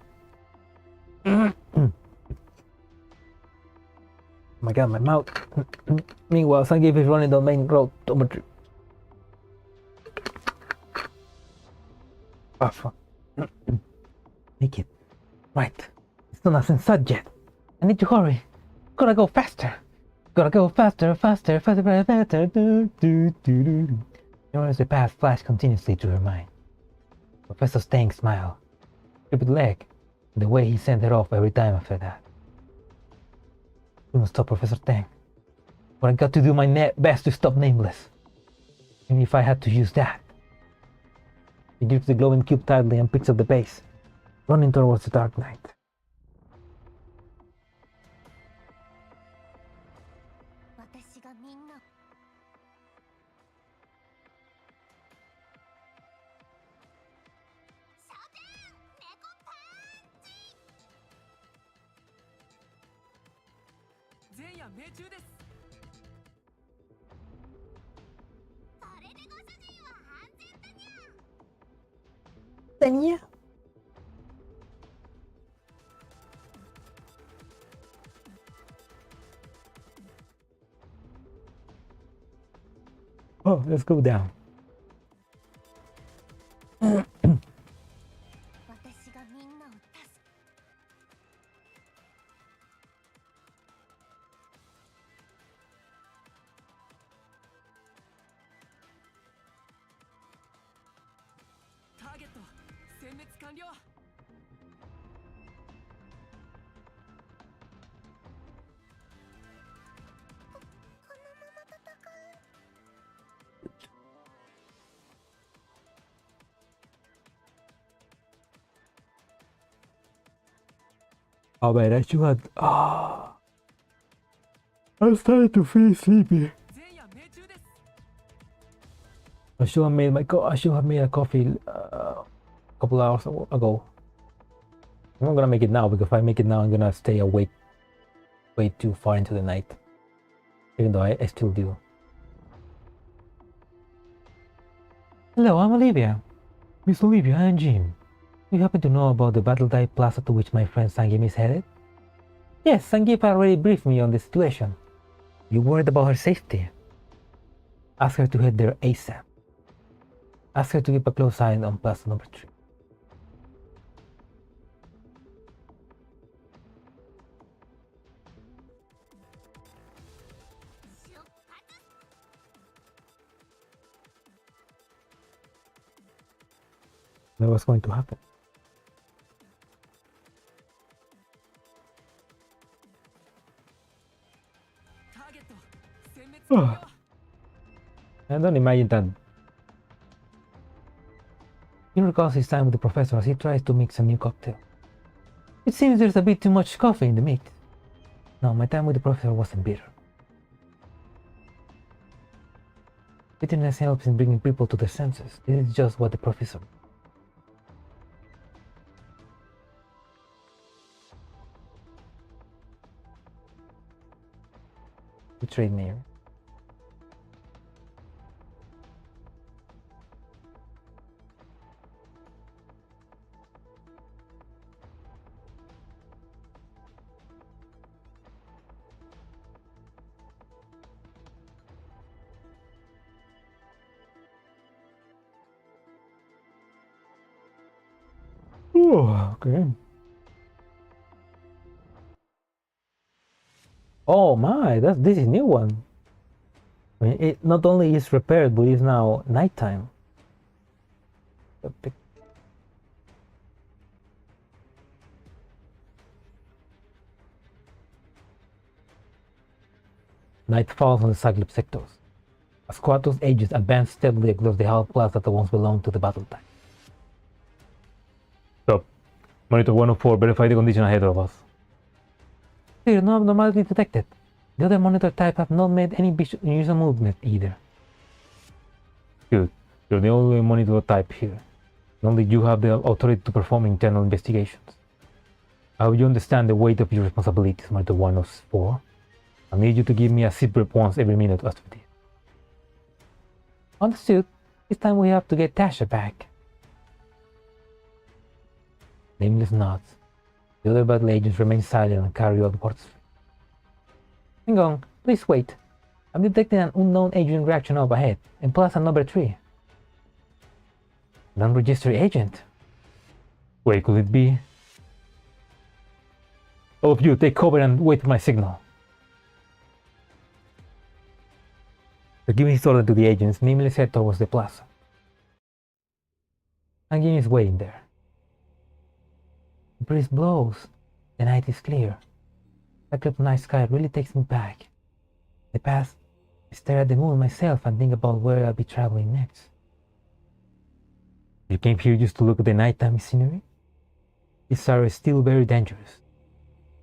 Oh my god, my mouth. Meanwhile, Zangyin is running the main road to Madrid. Oh fuck. Make it. Right. It's not sunset yet. I need to hurry. Gotta go faster. Gotta go faster, faster, faster, faster. Nora's the path flashed continuously through her mind. Professor Stang's smile. Stupid leg. The way he sent her off every time after that. Couldn't stop Professor Tang. But I got to do my best to stop Nameless. Even if I had to use that. He grips the glowing cube tightly and picks up the base, running towards the dark night. Oh, let's go down. 私がみんなを助けターゲット殲滅完了。 Oh man, I should have. I'm starting to feel sleepy. 全夜命中です。 I should have made I should have made a coffee a couple hours ago. I'm not gonna make it now because if I make it now, I'm gonna stay awake way too far into the night. Even though I still do. Hello, I'm Olivia. Miss Olivia, I am Jim. Do you happen to know about the battle type plaza to which my friend Zangyin is headed? Yes, Zangyin already briefed me on the situation. You worried about her safety? Ask her to head there ASAP. Ask her to keep a close eye on plaza number 3. Know what's going to happen. I don't imagine that. He recalls his time with the professor as he tries to mix a new cocktail. It seems there's a bit too much coffee in the mix. No, my time with the professor wasn't bitter. Bitterness helps in bringing people to their senses. This is just what the professor. Betrayed Mayor. Oh, okay. Oh my, this is new one. I mean, it not only is repaired, but it's now nighttime. Night falls on the Cyclops sectors. As Quatos agents advance steadily across the half plaza that once belonged to the battle type. Stop. Monitor 104, verify the condition ahead of us. Clear, no abnormality detected. The other monitor type have not made any unusual movement either. Good. You're the only monitor type here. Only you have the authority to perform internal investigations. I hope you understand the weight of your responsibilities, Monitor 104. I need you to give me a sit rep once every minute after this. Understood. This time we have to get Tasha back. Nameless nods. The other battle agents remain silent and carry out what's. Hang on, please wait. I'm detecting an unknown agent reaction up ahead, in plaza number 3. Non-registered agent? Wait, could it be? All of you, take cover and wait for my signal. Giving his order to the agents, Nameless head towards the plaza. Zangyin is waiting there. The breeze blows. The night is clear. That clear night sky really takes me back. In the past, I stare at the moon myself and think about where I'll be traveling next. You came here just to look at the nighttime scenery? This area is still very dangerous.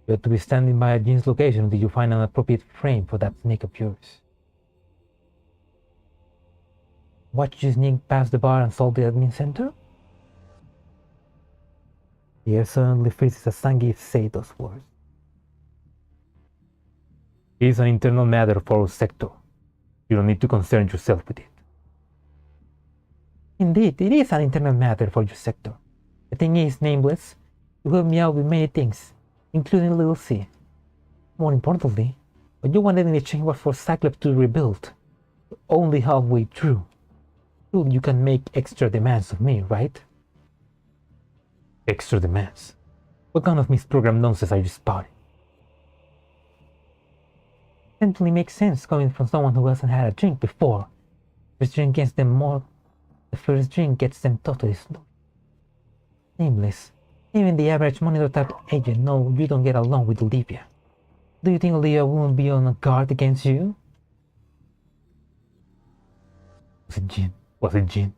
You have to be standing by at Jin's location until you find an appropriate frame for that snake of yours. Watch you sneak past the bar and solve the admin center? The air suddenly freezes as Zangyin says those words. It is an internal matter for our sector. You don't need to concern yourself with it. Indeed, it is an internal matter for your sector. The thing is, Nameless, you helped me out with many things, including Little C. More importantly, what you wanted in exchange was for Cyclops to rebuild. Only halfway through. Surely you can make extra demands of me, right? Extra demands? What kind of misprogrammed nonsense are you spouting? Simply makes sense coming from someone who hasn't had a drink before. First drink gets them more. The first drink gets them totally slow. Nameless. Even the average monitor type agent knows you don't get along with Olivia. Do you think Olivia won't be on guard against you? Was it Jin? Was it Jin?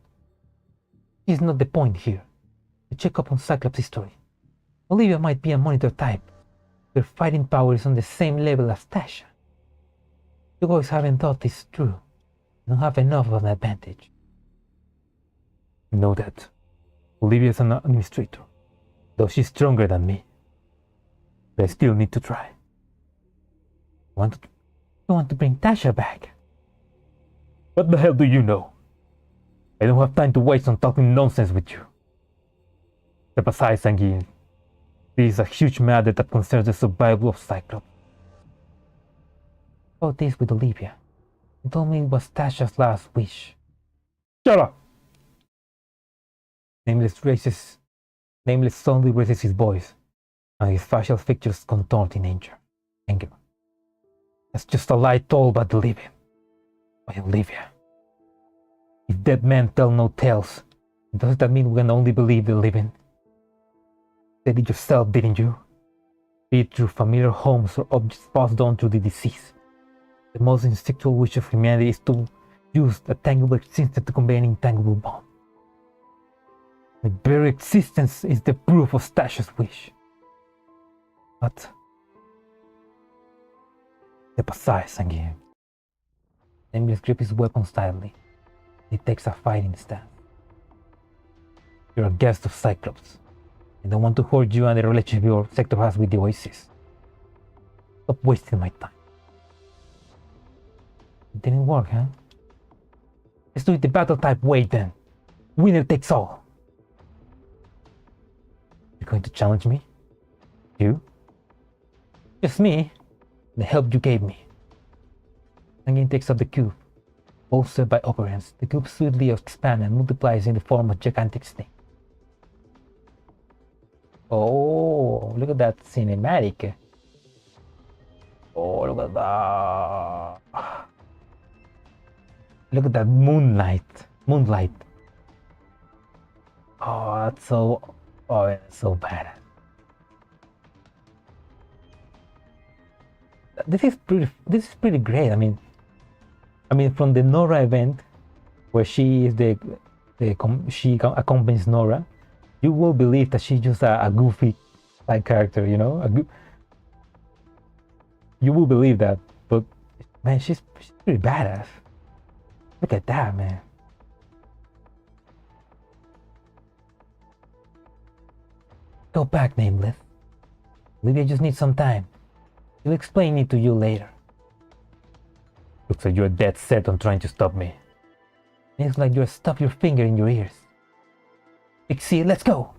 It's not the point here. To check up on Cyclops' history. Olivia might be a monitor type. Her fighting power is on the same level as Tasha. You boys haven't thought this through. You don't have enough of an advantage. You know that. Olivia's an administrator, though she's stronger than me. But I still need to try. I want to bring Tasha back. What the hell do you know? I don't have time to waste on talking nonsense with you. Step aside, Zangyin. This is a huge matter that concerns the survival of Cyclops. About this with Olivia. You told me it was Tasha's last wish. Shut up! Nameless suddenly raises his voice, and his facial features contorted in anger. That's just a lie told by the living. By Olivia. If dead men tell no tales, does that mean we can only believe the living? Said it yourself, didn't you? Be it through familiar homes or objects passed on through the disease. The most instinctual wish of humanity is to use a tangible existence to convey an intangible bond. My very existence is the proof of Tasha's wish. But step aside, Zangyin. Nameless grip his weapon silently. He takes a fighting stance. You're a guest of Cyclops. I don't want to hurt you and the relationship your sector has with the Oasis. Stop wasting my time. It didn't work, huh? Let's do it the battle type way then. Winner takes all. You're going to challenge me? You? Just me? The help you gave me. Zangyin takes up the cube. Bolstered by operands, the cube swiftly expands and multiplies in the form of gigantic snake. Oh, look at that cinematic. Oh, look at that. Look at that moonlight. Oh, that's so bad. This is pretty great. I mean, from the Nora event, where she is she accompanies Nora, you will believe that she's just a goofy like character, you know. You will believe that, but man, she's pretty badass. Look at that, man. Go back, Nameless. Olivia just needs some time. She'll explain it to you later. Looks like you're dead set on trying to stop me. It's like you stuffed your finger in your ears. Exiled, let's go!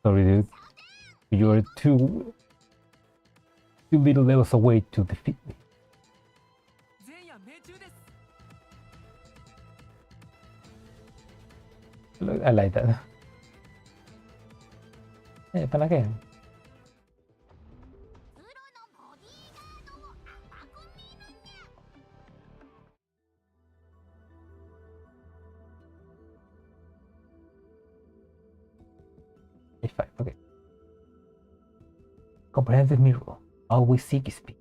Sorry, dude. You're two little levels away to defeat me. I like that. Eh, ¿para qué? H5, okay. Comprehensive mirror. All we seek is peace.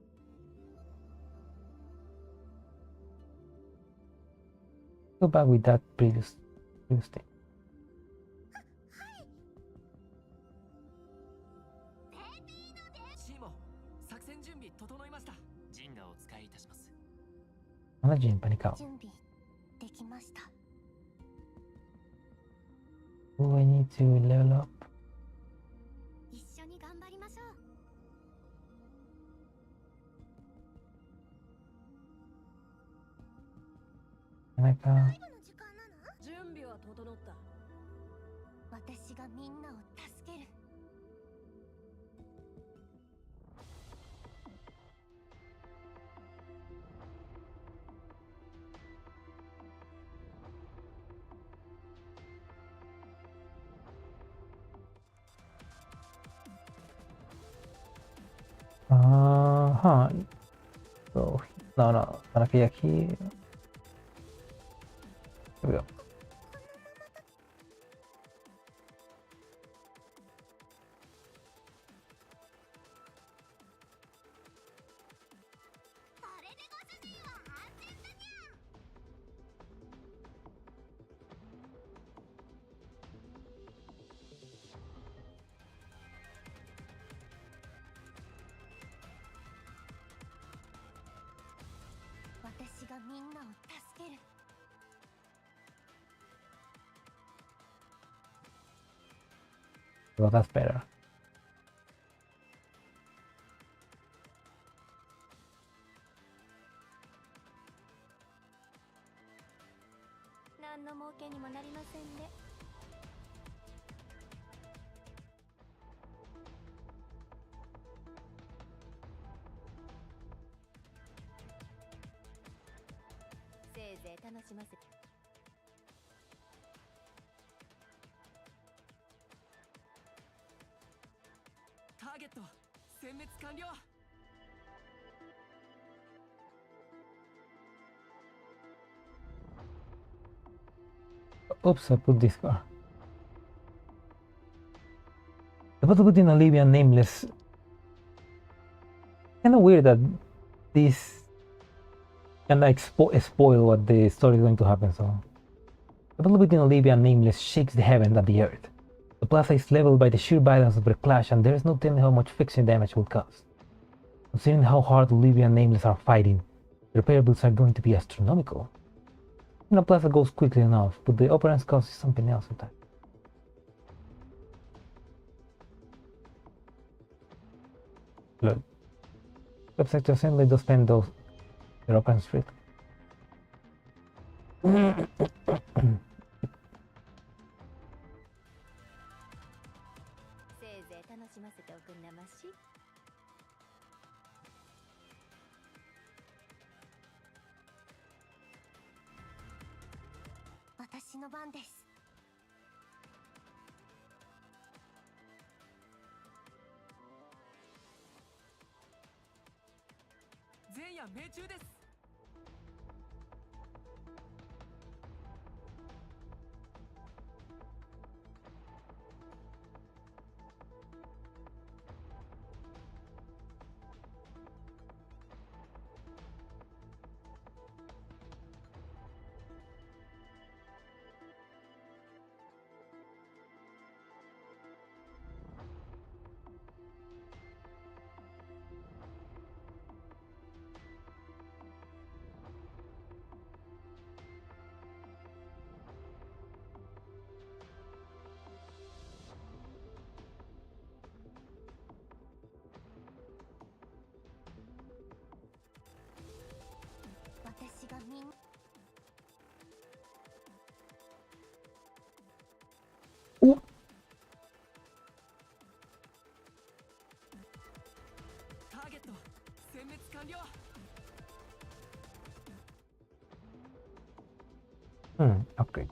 Go back with that previous state. Jin, panicao. Oh, I need to level up. ないか。最後の時間なの？準備は整った。私がみんなを助ける。Hi. So, no, aquí, aquí. Here we go. それでご主人は安心だにゃ。私がみんなを助ける。Well, that's better. 何の儲けにもなりませんね。せいぜい楽しませて。ターゲット殲滅完了。Oops, I put this car. About to put in a Libyan nameless. Kinda weird that this can like spoil what the story is going to happen. So, about to put in a Libyan nameless shakes the heavens and the earth. The plaza is leveled by the sheer violence of the clash, and there is no telling how much fixing damage will cause. Considering how hard the Libyan nameless are fighting, the reparables are going to be astronomical. The plaza goes quickly enough, but the operance causes something else sometimes. Look, website to assembly does spend those their operance street. せいぜい楽しませておくんなまし。私の番です。前夜命中です。私がみんな。おターゲット殲滅完了。upgrade.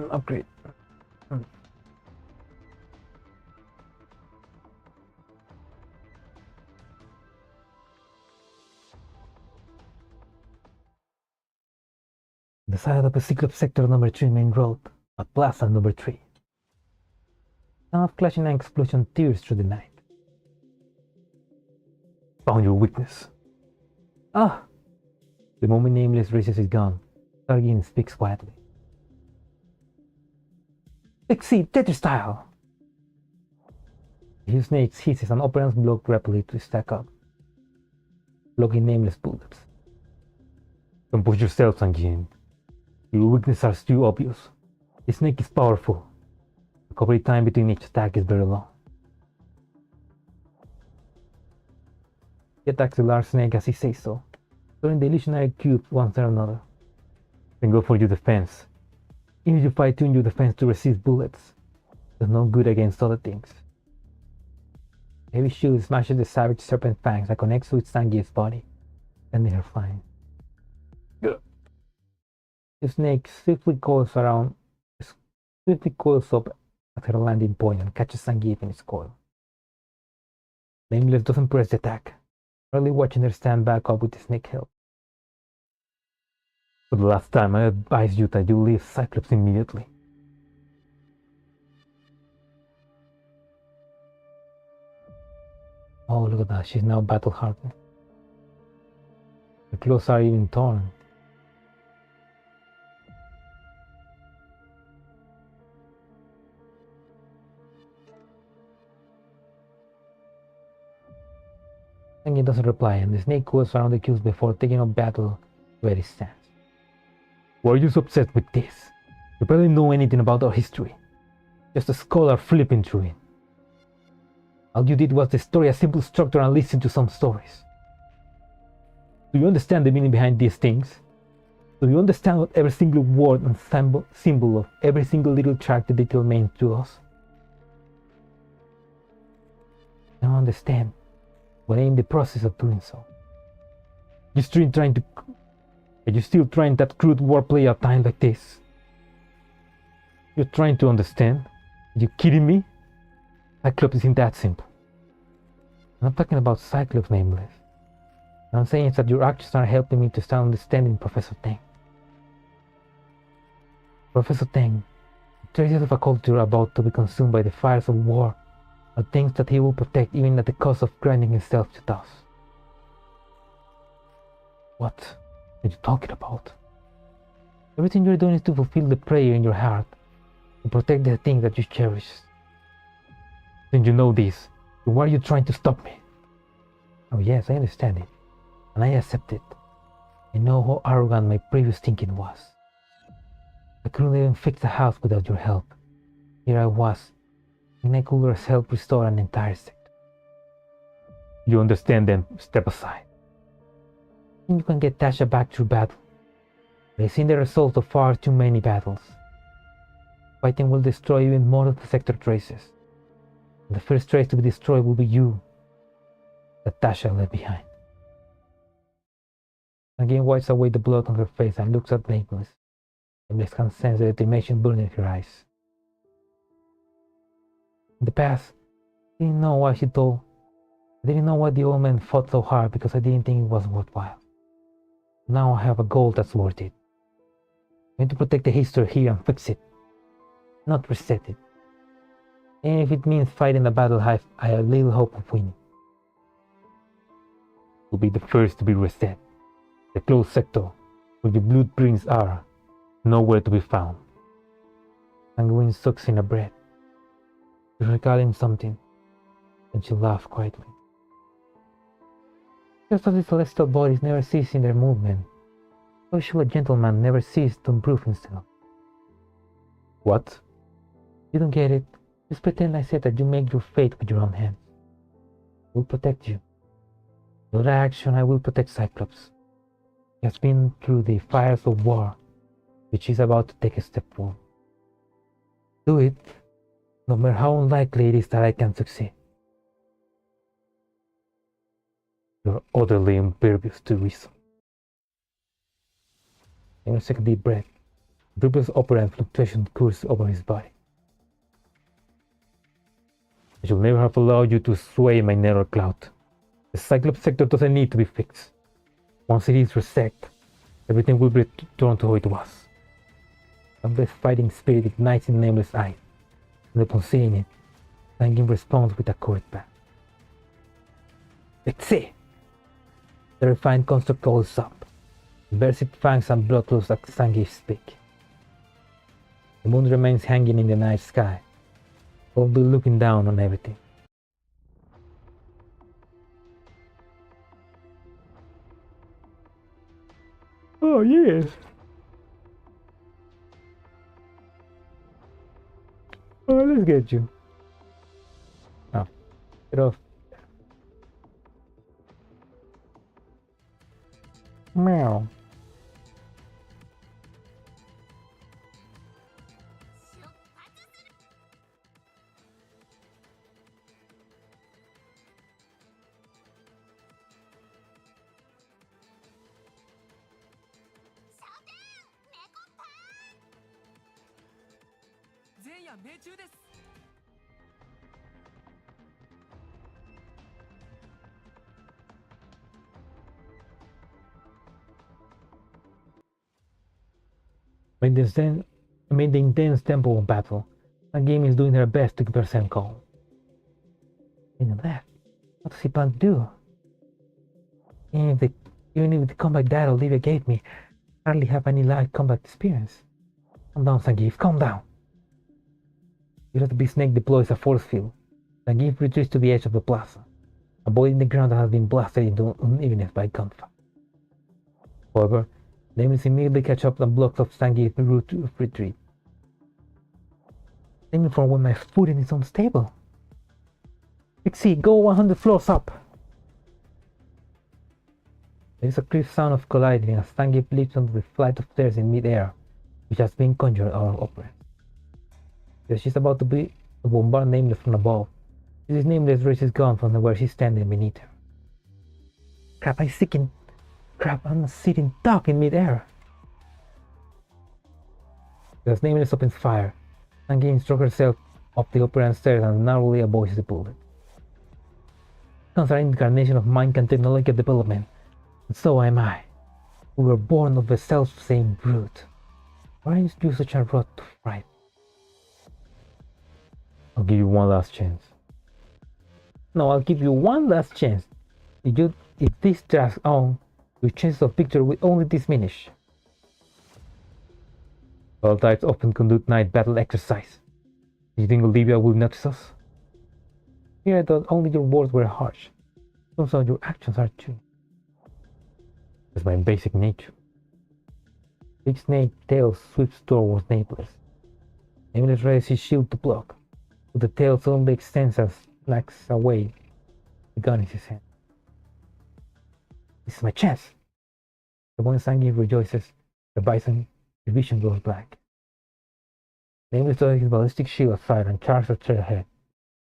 Upgrade. The side of the secret sector number 3 main road, at plaza number 3. Sound of clashing and explosion tears through the night. Found your weakness. Ah! The moment Nameless raises his gun, Zangyin speaks quietly. Exceed Tetris style! His snakes hisses and operants block rapidly to stack up. blocking nameless bullets. Compose yourself, Zangyin. Your weaknesses are too obvious. The snake is powerful. The recovery time between each attack is very long. He attacks the large snake as he says so, throwing the illusionary cubes one after another. Then go for your defense. Even if you fine-tune your defense to resist bullets, it's no good against other things. The heavy shoe smashes the savage serpent fangs that connects with Zangyin's body, sending her flying. The snake swiftly coils up at her landing point and catches Zangyin in its coil. Nameless doesn't press the attack, merely watching her stand back up with the snake held. For the last time, I advise you that you leave Cyclops immediately. Oh, look at that, she's now battle-hardened. Her clothes are even torn. Zangyin doesn't reply, and the snake coils around the cubes before taking up battle where it stands. Why are you so obsessed with this? You barely know anything about our history. Just a scholar flipping through it. All you did was destroy a simple structure and listen to some stories. Do you understand the meaning behind these things? Do you understand what every single word and symbol of every single little track the detail means to us? I don't understand, but I'm in the process of doing so. Are you still trying that crude wordplay at a time like this? You're trying to understand? Are you kidding me? Cyclops isn't that simple. I'm not talking about Cyclops nameless. What I'm saying is that your actions are helping me to start understanding Professor Tang. Professor Tang, the traces of a culture about to be consumed by the fires of war are things that he will protect even at the cost of grinding himself to dust. What are you talking about? Everything you're doing is to fulfill the prayer in your heart, to protect the things that you cherish. Then you know this, then why are you trying to stop me? Oh yes, I understand it, and I accept it. I know how arrogant my previous thinking was. I couldn't even fix a house without your help. Here I was, and I could help restore an entire sector. You understand, then step aside. You can get Tasha back through battle. But I've seen the result of far too many battles. Fighting will destroy even more of the sector traces. And the first trace to be destroyed will be you, that Tasha left behind. Again wipes away the blood on her face and looks at Nameless. Nameless can sense the determination burning in her eyes. In the past, I didn't know why she told. I didn't know why the old man fought so hard because I didn't think it was worthwhile. Now I have a goal that's worth it. I need to protect the history here and fix it, not reset it. And if it means fighting a battle, I have little hope of winning. Will be the first to be reset. The closed sector, where the blueprints are, nowhere to be found. Sanguine sucks in her breath. She's recalling something, and she laughs quietly. Just as the celestial bodies never cease in their movement, so should a gentleman never cease to improve himself. What? You don't get it? Just pretend I said that you make your fate with your own hands. I will protect you. With that action, I will protect Cyclops. He has been through the fires of war, which is about to take a step forward. Do it, no matter how unlikely it is that I can succeed. You're utterly impervious to reason. Never take a deep breath. Rubio's operant fluctuation course over his body. I should never have allowed you to sway my narrow cloud. The Cyclops sector doesn't need to be fixed. Once it is reset, everything will be returned to how it was. Unless fighting spirit ignites in Nameless' eye, and upon seeing it, Zangyin responds with a correct path. Let's see! The refined construct calls up. Bears its fangs and blood flows as Zangyin speaks. The moon remains hanging in the night sky, probably looking down on everything. Oh, yes. Oh, let's get you. Oh, get off. Meow. Amid the intense tempo of battle, Zangyin is doing her best to keep herself calm. You know that. What does he plan to do? Even if the combat that Olivia gave me, I hardly have any light combat experience. Calm down, Zangief, calm down. You know the big snake deploys a force field. Zangief retreats to the edge of the plaza, avoiding the ground that has been blasted into unevenness by gunfire. However, the enemies immediately catch up and blocks off Zangief's route of retreat. Aiming for when my footing is unstable. Pixie, go 100 floors up! There is a crisp sound of colliding as Zangief leaps onto the flight of stairs in mid-air, which has been conjured out of opera. Because she's about to bombard Nameless from above, this Nameless raises gun from where she's standing beneath her. Crap, I'm a sitting duck in mid-air. As Nameless opens fire, Zangyin struck herself up the upper end stairs and narrowly avoids the bullet. Guns are an incarnation of mind and technological development, and so am I. We were born of the self-same brute. Why is you such a rot to fright? I'll give you one last chance. No, I'll give you one last chance. If this drags on, your chances of victory will only diminish. All types often conduct night battle exercise. Do you think Olivia will notice us? Here I thought only your words were harsh. Also, your actions are too. That's my basic nature. Big snake tail sweeps towards Nameless. Nameless raises his shield to block, but the tail suddenly extends and slacks away. The gun in his hand. This is my chance. The moment Zangyin rejoices, the vision goes black. Nameless throws his ballistic shield aside and charges straight ahead.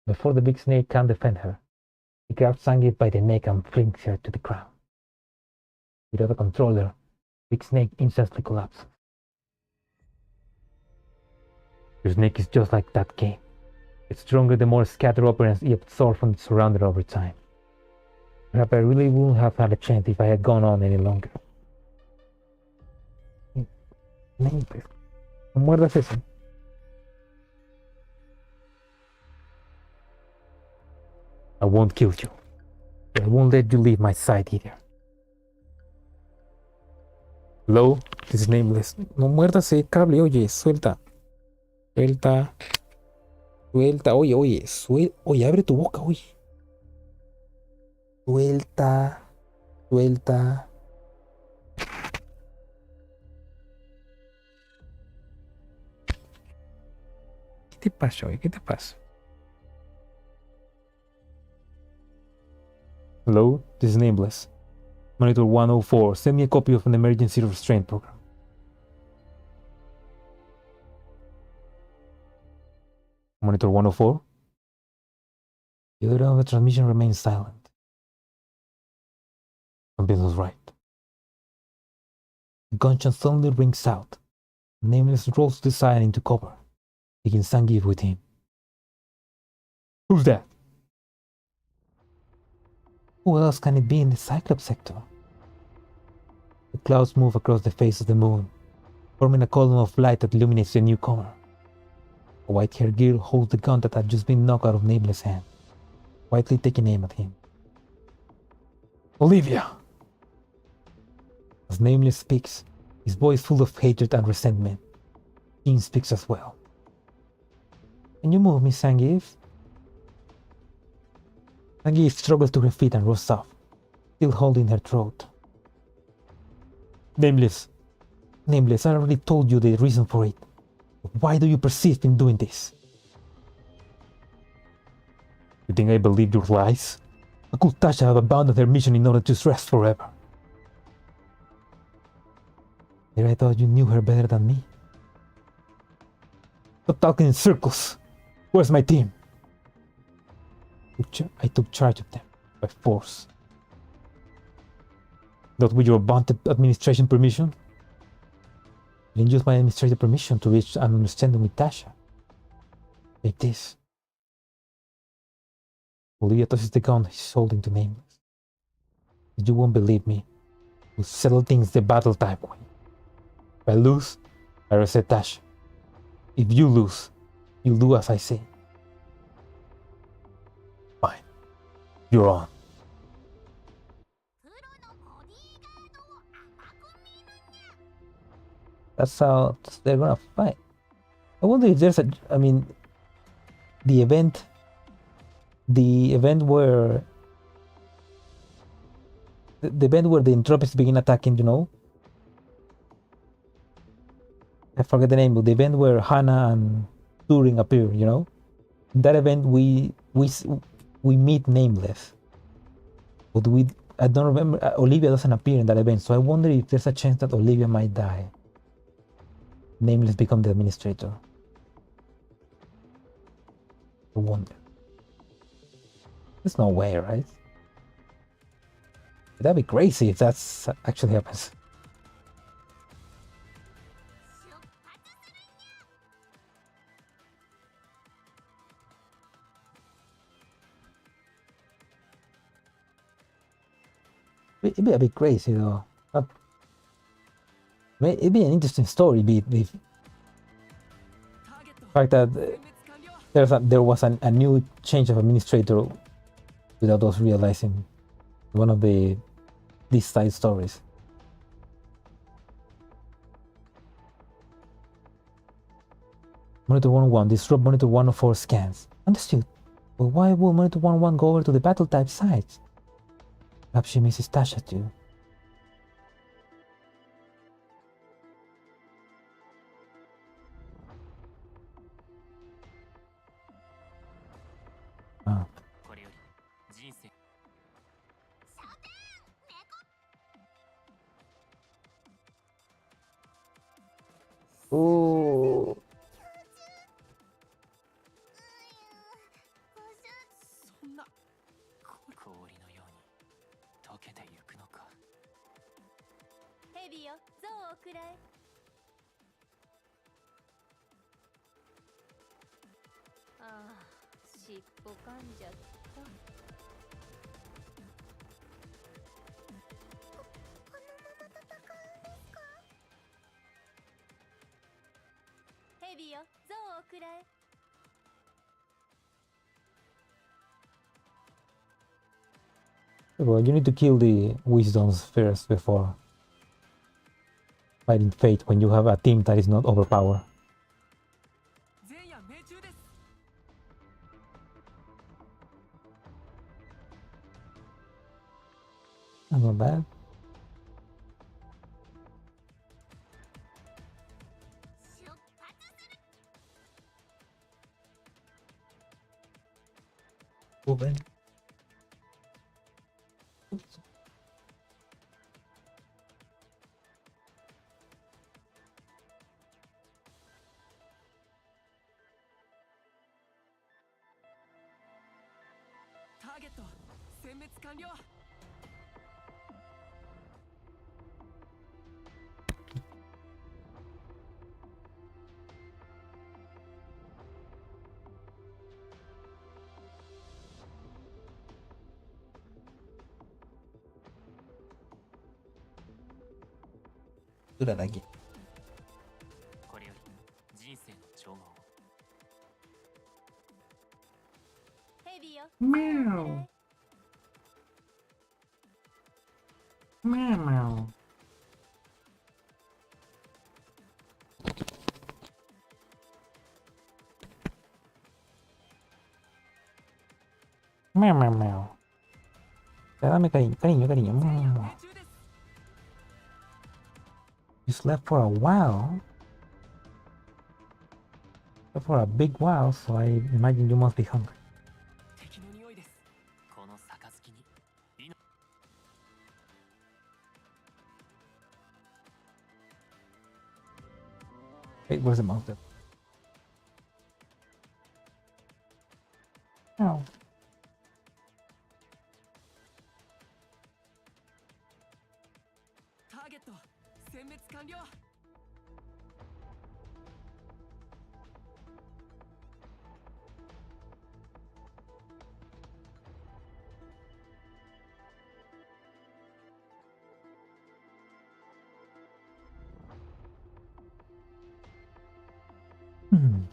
Before the big snake can defend her, he grabs Zangyin by the neck and flings her to the ground. Without a controller, Big Snake instantly collapses. Your snake is just like that game. It's stronger the more scattered operants it absorbs from the surrounding over time. Perhaps I really wouldn't have had a chance if I had gone on any longer. No muerdas eso. I won't kill you. But I won't let you leave my side either. Hello, this is Nameless. No muerdas el cable, oye, suelta. Suelta. Suelta, oye, oye, abre tu boca, oye. Suelta. Suelta. ¿Qué te pasa, oye? ¿Qué te pasa? Hello, this is Nameless. Monitor 104, send me a copy of an emergency restraint program. Monitor 104. The other end of the transmission remains silent. Something was right. The gunshot suddenly rings out. Nameless rolls to the side into cover, taking Zangyin with him. Who's that? Who else can it be in the Cyclops sector? The clouds move across the face of the moon, forming a column of light that illuminates the newcomer. A white-haired girl holds the gun that had just been knocked out of Nameless' hand, quietly taking aim at him. Olivia! As Nameless speaks, his voice full of hatred and resentment, Jean speaks as well. Can you move, Miss Zangyin? Zangyin struggles to her feet and rose up, still holding her throat. Nameless. Nameless, I already told you the reason for it. Why do you persist in doing this? You think I believe your lies? How could Tasha have abandoned her mission in order to rest forever? Maybe I thought you knew her better than me. Stop talking in circles. Where's my team? I took charge of them by force. Not with your vaunted administration permission. I didn't use my administrative permission to reach an understanding with Tasha. Like this. Olivia tosses the gun he's holding to Nameless. You won't believe me. We'll settle things the battle type way. If I lose, I reset Tasha. If you lose, you'll do as I say. Fine. You're on. That's how they're gonna fight. I wonder if there's I mean, the event where the event where the Entropics begin attacking, you know? I forget the name, but the event where Hannah and Turing appear, you know? In that event, we meet Nameless, but I don't remember. Olivia doesn't appear in that event, so I wonder if there's a chance that Olivia might die. Nameless become the administrator. I wonder. There's no way, right? That'd be crazy if that's actually happens. It'd be a bit crazy though. It'd be an interesting story if the fact that there was a new change of administrator without us realizing one of these side stories. Monitor 101, disrupt Monitor 104 scans. Understood. But why will Monitor 101 go over to the battle type sites? Perhaps she misses Tasha too. Ah. Oh. そんな氷のように溶けてゆくのか。ヘビよ、像をくらえ。ああ、尻尾噛んじゃった。このまま戦うんですか？ヘビよ、像をくらえ。Well, you need to kill the wisdoms first before fighting fate when you have a team that is not overpowered. 前夜命中です。 That's not bad. Cool, man. Oops. Target 殲滅完了。 Do that again. これより人生の調合を。ヘビよ。 Meow. Meow meow. Meow meow meow. Dame cariño, cariño, cariño. 前夜 Meow. 命中です。You slept for a while. Slept for a big while, so I imagine you must be hungry. 敵の匂いです。この杯に Wait, where's the monster? Oh. ターゲット殲滅完了。Hmm.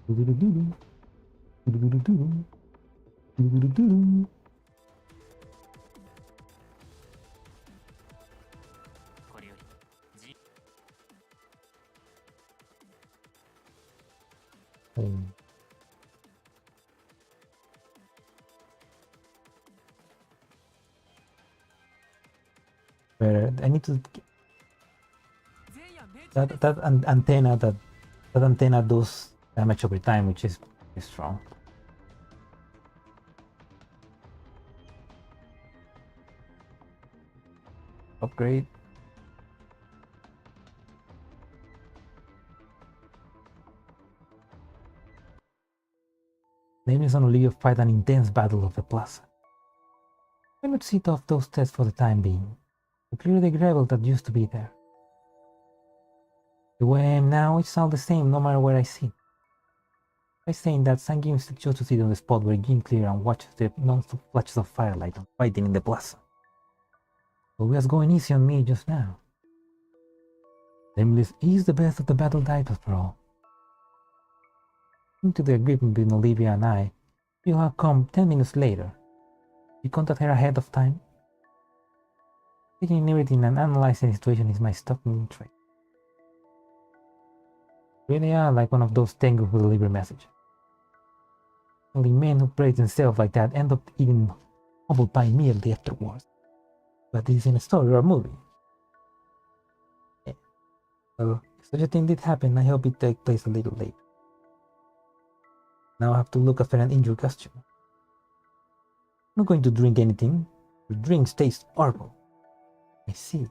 Doo-doo-doo-doo. Doo-doo-doo-doo. Doo-doo-doo-doo. これよりじ Oh. Where I need to 前夜命中 that です。 that antenna does damage over time, which is strong. Upgrade. The enemies on Olivia fight an intense battle of the plaza. Why not sit off those tests for the time being, to clear the gravel that used to be there? The way I am now, it's all the same no matter where I sit. By saying that, Zangyin still chose to sit on the spot where Jin clear and watches the non-stop flashes of firelight and fighting in the plaza. But we was going easy on me just now. Nameless is the best of the battle types after all. Into the agreement between Olivia and I, you have come 10 minutes later. You contact her ahead of time? Taking in everything and analyzing the situation is my stock trait. Really are like one of those Tengu who deliver messages. Only men who praise themselves like that end up eating humble pie immediately afterwards. But this is in a story or a movie. Yeah. Well, if such a thing did happen, I hope it takes place a little later. Now I have to look after an injured costume. I'm not going to drink anything. Your drinks taste horrible. I see.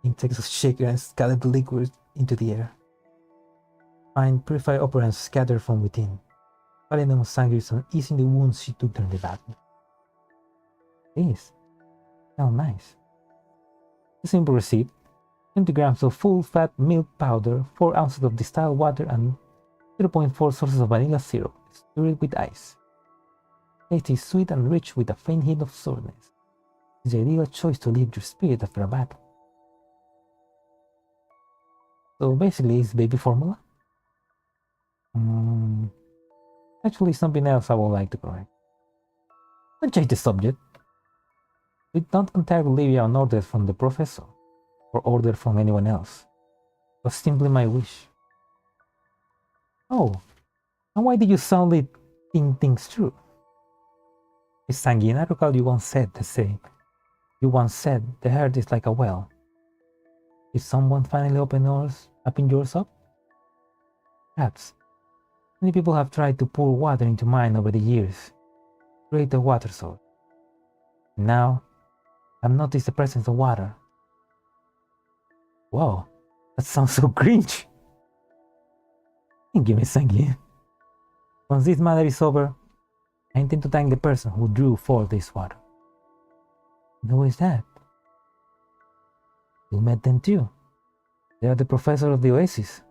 He takes a shaker and scatters the liquid into the air. Fine, purified operants scattered from within, filling them with Zangyin and easing the wounds she took during the battle. This smells nice. A simple receipt: 20 grams of full-fat milk powder, 4 ounces of distilled water, and 0.4 sources of vanilla syrup. Stir it with ice. Taste is sweet and rich with a faint hint of sourness. It's the ideal choice to lift your spirit after a battle. So basically, it's baby formula. Actually, something else I would like to correct. Don't change the subject. We don't contact Olivia on orders from the professor, or order from anyone else. It was simply my wish. Oh, and why did you suddenly think things through? Miss Zangyin, I recall you once said the same. You once said the heart is like a well. Did someone finally open yours up? Perhaps. Many people have tried to pour water into mine over the years, create a water source. Now, I've noticed the presence of water. Whoa, that sounds so cringe. Thank you, Miss Zangyin. Once this matter is over, I intend to thank the person who drew forth this water. And who is that? You met them too. They are the professor of the Oasis.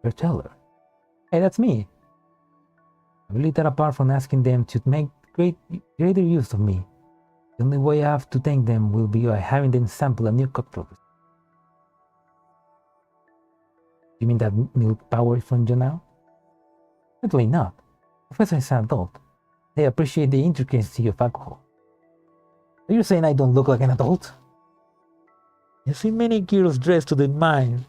Your teller. Hey, that's me. I believe that apart from asking them to make greater use of me, the only way I have to thank them will be by having them sample a new cocktail. You mean that milk power from you now? Certainly not. Professor is an adult. They appreciate the intricacy of alcohol. Are you saying I don't look like an adult? I've seen many girls dressed to the nines.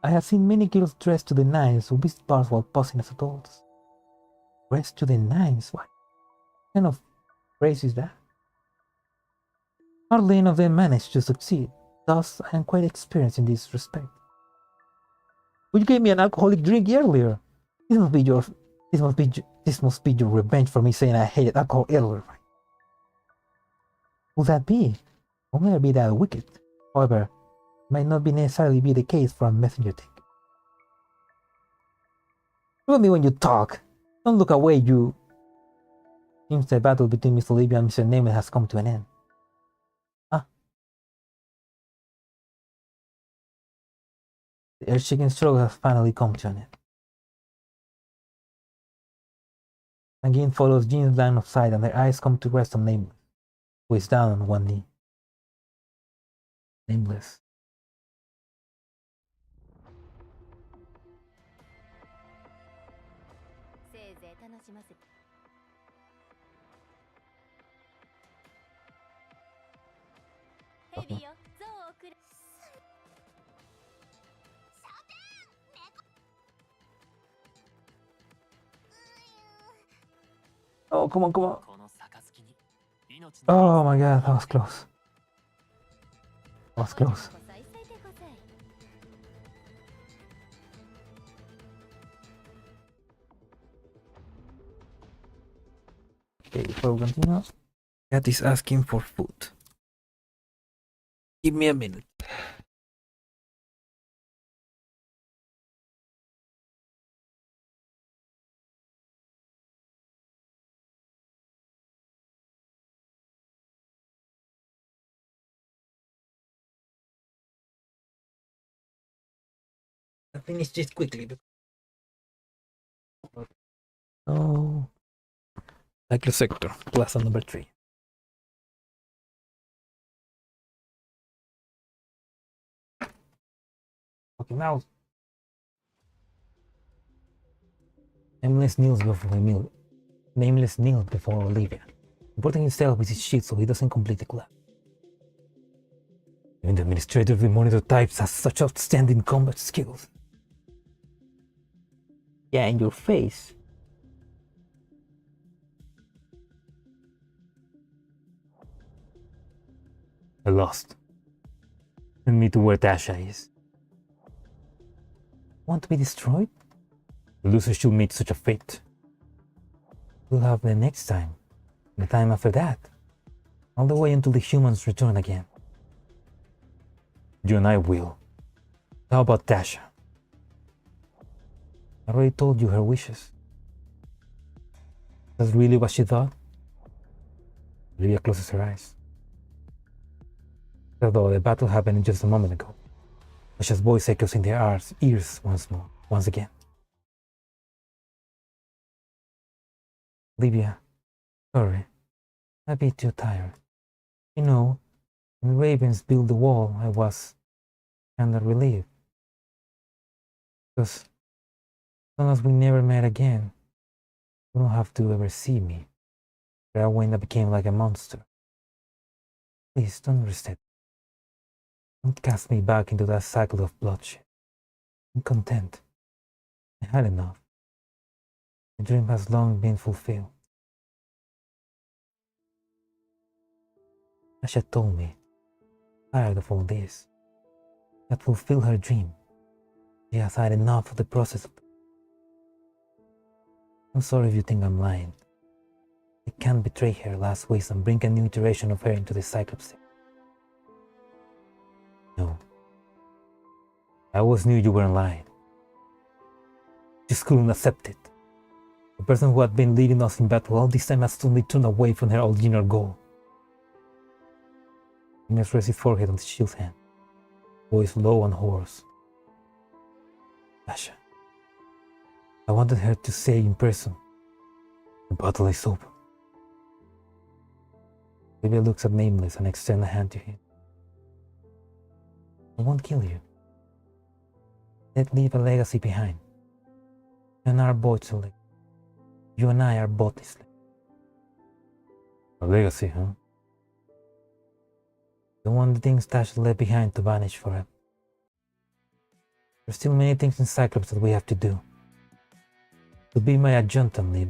I have seen many girls dressed to the nines who visit bars while posing as adults. Dressed to the nines? What kind of phrase is that? Hardly any of them manage to succeed. Thus, I am quite experienced in this respect. But you gave me an alcoholic drink earlier. This must be your revenge for me saying I hated alcohol earlier. Would that be? I'll never be that wicked. However, it might not be necessarily be the case for a messenger thing. Look at me when you talk. Don't look away, you. Seems the battle between Miss Olivia and Mr. Nameless has come to an end. The earth-shaking struggle has finally come to an end. Zangyin follows Jin's line of sight and their eyes come to rest on Nameless, who is down on one knee. Nameless. Okay. Oh, come on, come on. この杯に命の Oh my god, that was close. That was close. Okay, before we continue, Cat is asking for food. Give me a minute. I'll finish this quickly. Oh. Cycle sector, class on number 3. Okay, now. Nameless kneels before Emil. Nameless kneels before Olivia, supporting himself with his sheet so he doesn't complete the class. Even the administrator of the monitor types has such outstanding combat skills. Yeah, in your face. I lost. Send me to where Tasha is. Want to be destroyed? The loser should meet such a fate. We'll have the next time. The time after that. All the way until the humans return again. You and I will. How about Tasha? I already told you her wishes. That's really what she thought? Olivia closes her eyes. Although the battle happened just a moment ago. Tasha's voice echoes in their ears once again. Olivia, sorry. I'd be too tired. You know, when Ravens built the wall, I was kinda relieved. Because as long as we never met again, you don't have to ever see me. But when I became like a monster. Please don't reset. Don't cast me back into that cycle of bloodshed. I'm content. I had enough. The dream has long been fulfilled. Asha told me, tired of all this, that fulfill her dream. She has had enough of the process of. I'm sorry if you think I'm lying. I can't betray her last wish and bring a new iteration of her into the Cyclops. No. I always knew you weren't lying. Just couldn't accept it. The person who had been leading us in battle all this time has suddenly turned away from her original goal. He must rest his forehead on the shield's hand, voice low and hoarse. Asha, I wanted her to say in person, the battle is over. Olivia looks at Nameless and extends a hand to him. I won't kill you. Let's leave a legacy behind. You and I are both slaves. You and I are both slaves. A legacy, huh? Don't want the things Tasha left behind to vanish forever. There's still many things in Cyclops that we have to do. To be my adjutant, Liv.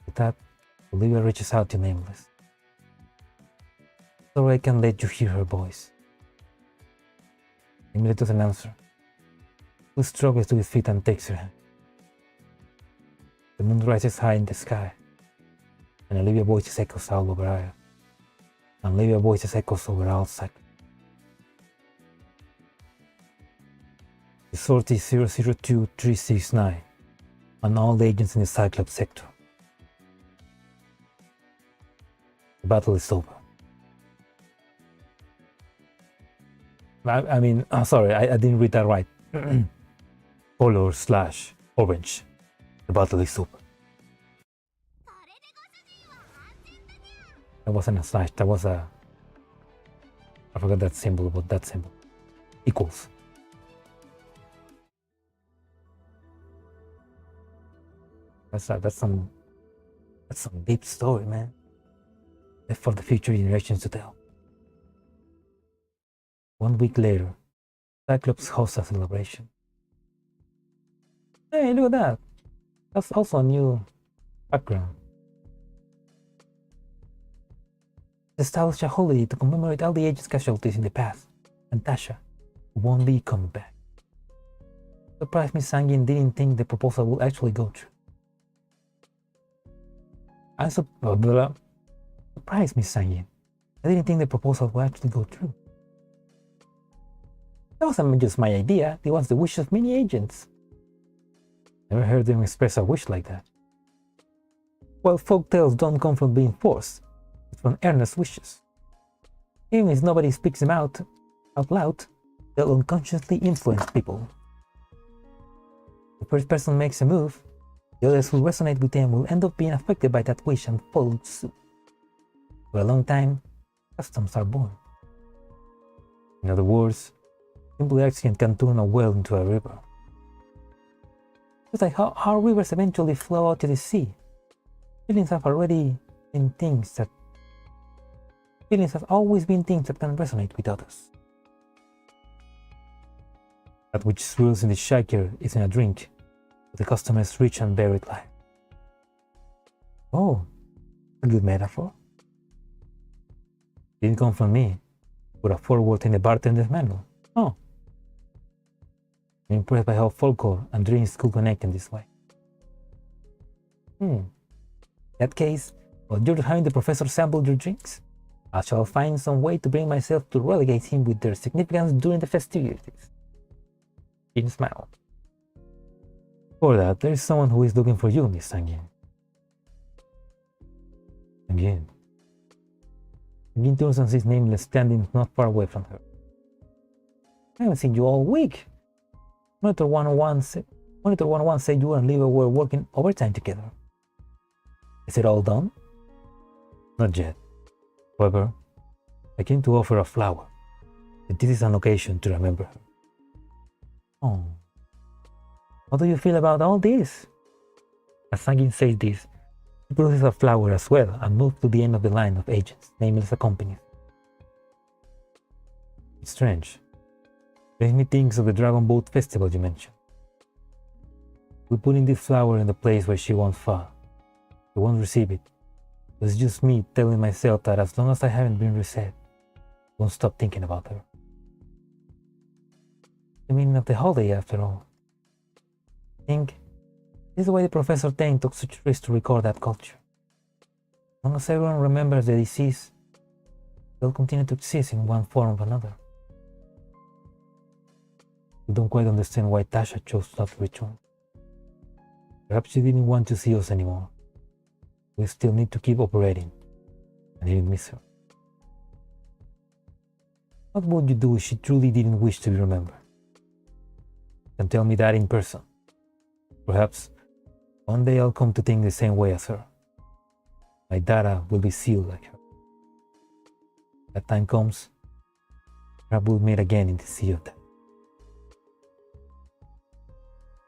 With that, Olivia reaches out to Nameless. So I can let you hear her voice. Nameless doesn't answer. He struggles to his feet and takes her hand. The moon rises high in the sky, and Olivia's voice echoes all over Aya. And Olivia's voice echoes over all Cyclops. The sort is 002369, and all agents in the Cyclops sector. The battle is over. Sorry, I didn't read that right. Color/orange. The battle is over. That wasn't a slash, that was a... I forgot that symbol, but that symbol. Equals. That's some deep story, man. Left for the future generations to tell. 1 week later, Cyclops hosts a celebration. Hey, look at that! That's also a new background. Establish a holiday to commemorate all the agents' casualties in the past, and Tasha, who won't be coming back. Surprised Miss Zangyin didn't think the proposal would actually go through. Surprised Miss Zangyin. I didn't think the proposal would actually go through. That wasn't just my idea, it was the wish of many agents. Never heard them express a wish like that. Well, folk tales don't come from being forced, it's from earnest wishes. Even if nobody speaks them out loud, they'll unconsciously influence people. The first person makes a move, the others who resonate with them will end up being affected by that wish and follow suit. For a long time, customs are born. In other words, simple accident can turn a well into a river. Just like how rivers eventually flow out to the sea, feelings have always been things that can resonate with others. That which swirls in the shaker is in a drink, with the customer's rich and varied life. Oh, a good metaphor. Didn't come from me, but a foreword in the bartender's manual. Oh. I'm impressed by how folklore and drinks could connect in this way. In that case, while you're having the professor sample your drinks, I shall find some way to bring myself to relegate him with their significance during the festivities. He smiled. For that, there is someone who is looking for you, Miss Zangyin. Zangyin. Zangyin turns and sees Nameless standing not far away from her. I haven't seen you all week. Monitor 101 said you and Liva were working overtime together. Is it all done? Not yet. However, I came to offer a flower. This is an occasion to remember her. Oh. How do you feel about all this? As Zangyin says this, he produces a flower as well and moves to the end of the line of agents, Nameless accompanies. It's strange. Makes me think of the Dragon Boat Festival you mentioned. We're putting this flower in the place where she won't fall. She won't receive it. It's just me telling myself that as long as I haven't been reset, I won't stop thinking about her. The meaning of the holiday, after all. I think this is why the Professor Tang took such risks to record that culture. As long as everyone remembers the disease, they'll continue to exist in one form or another. We don't quite understand why Tasha chose not to return. Perhaps she didn't want to see us anymore. We still need to keep operating, and even miss her. What would you do if she truly didn't wish to be remembered? You can tell me that in person. Perhaps one day I'll come to think the same way as her. My data will be sealed like her. That time comes, perhaps we'll meet again in the sea of death.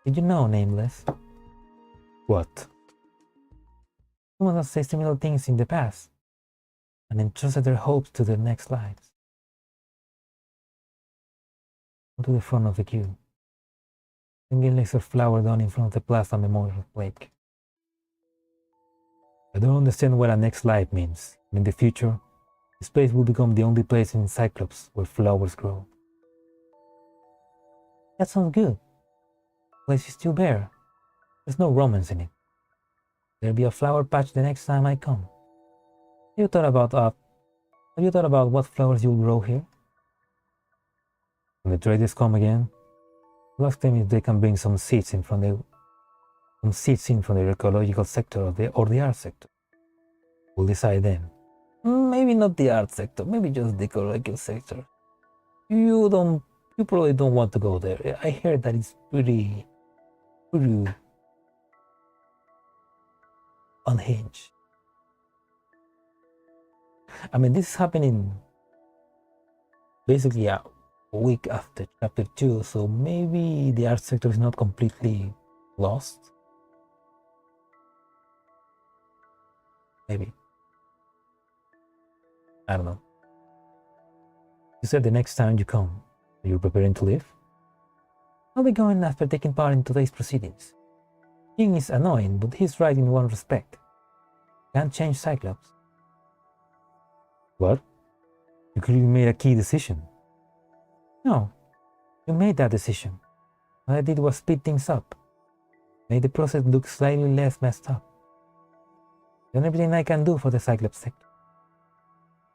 Did you know, Nameless? What? Someone has said similar things in the past. and entrusted their hopes to their next lives. Come to the front of the queue. Zangyin lays her flower down in front of the Plaza Memorial Plaque. I don't understand what a next life means. In the future, this place will become the only place in Cyclops where flowers grow. That sounds good. The place is still bare. There's no romance in it. There'll be a flower patch the next time I come. Have you thought about what flowers you'll grow here? When the traders come again, you ask them if they can bring some seeds in from the ecological sector or the art sector. We'll decide then. Maybe not the art sector, maybe just the ecological sector. You probably don't want to go there. I heard that it's pretty unhinged. I mean, this is happening basically a week after chapter 2, so maybe the art sector is not completely lost. Maybe. I don't know. You said the next time you come, are you preparing to leave? I'll be going after taking part in today's proceedings. King is annoying, but he's right in one respect. Can't change Cyclops. What? You clearly made a key decision. No, you made that decision. What I did was speed things up. Made the process look slightly less messed up. Done everything I can do for the Cyclops sector.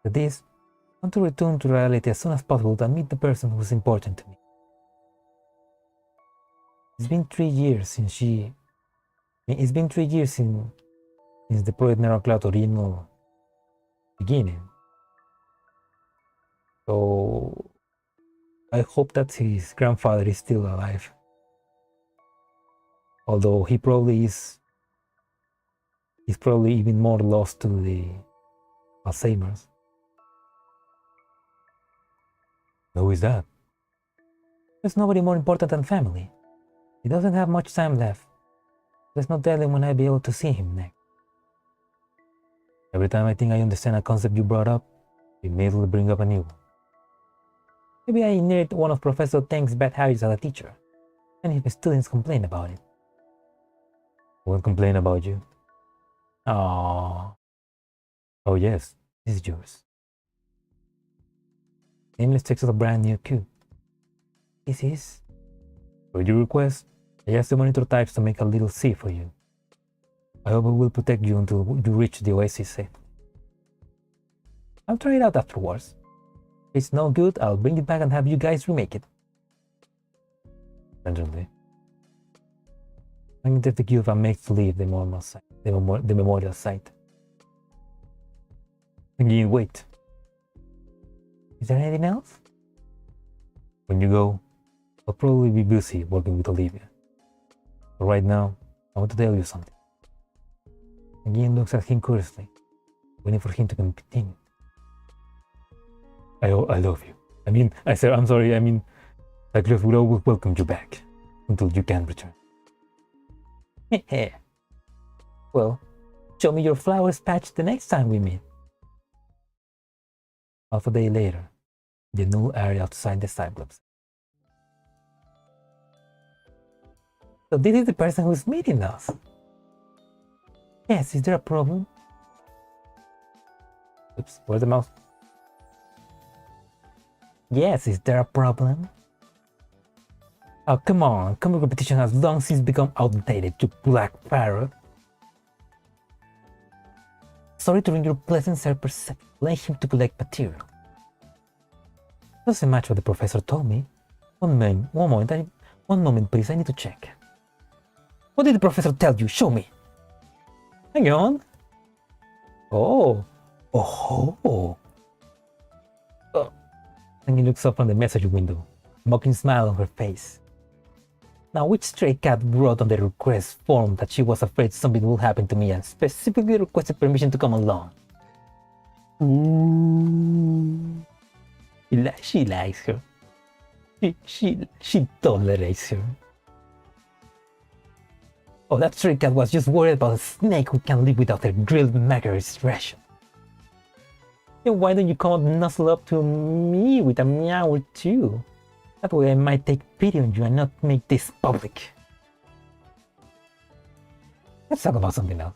With this, I want to return to reality as soon as possible and meet the person who's important to me. It's been 3 years since the Project Nora Cloud original beginning. So I hope that his grandfather is still alive. Although he probably is. He's probably even more lost to the Alzheimer's. Who is that? There's nobody more important than family. He doesn't have much time left. There's no telling when I'll be able to see him next. Every time I think I understand a concept you brought up, you immediately bring up a new one. Maybe I inherit one of Professor Tang's bad habits as a teacher, and if the students complain about it. I won't complain about you. Aww. Oh yes, this is yours. Nameless takes out a brand new cube. This is... For your request, I asked the monitor types to make a little C for you. I hope it will protect you until you reach the oasis safely. I'll try it out afterwards. If it's no good, I'll bring it back and have you guys remake it. Urgently. I can take the cube and make to leave the memorial site. Again, wait. Is there anything else? When you go, I'll probably be busy working with Olivia. But right now, I want to tell you something. Again looks at him curiously, waiting for him to continue. I love you. I'm sorry, Cyclops will always welcome you back until you can return. Well, show me your flowers patch the next time we meet. Half a day later, the null area outside the Cyclops. So this is the person who's meeting us. Yes, is there a problem? Oops, where's the mouse? Yes, is there a problem? Oh, come on, comic repetition has long since become outdated, you black parrot. Sorry to ruin your pleasant self-perception. Blame him to collect material. Doesn't match what the professor told me. One moment please, I need to check. What did the professor tell you? Show me. Hang on. Oh. And he looks up from the message window, a mocking smile on her face. Now, which stray cat wrote on the request form that she was afraid something will happen to me and specifically requested permission to come along? Ooh. She likes her. She tolerates her. Oh, that stray cat was just worried about a snake who can't live without her grilled Magrasea ration. Then why don't you come and nuzzle up to me with a meow or two? That way I might take pity on you and not make this public. Let's talk about something else.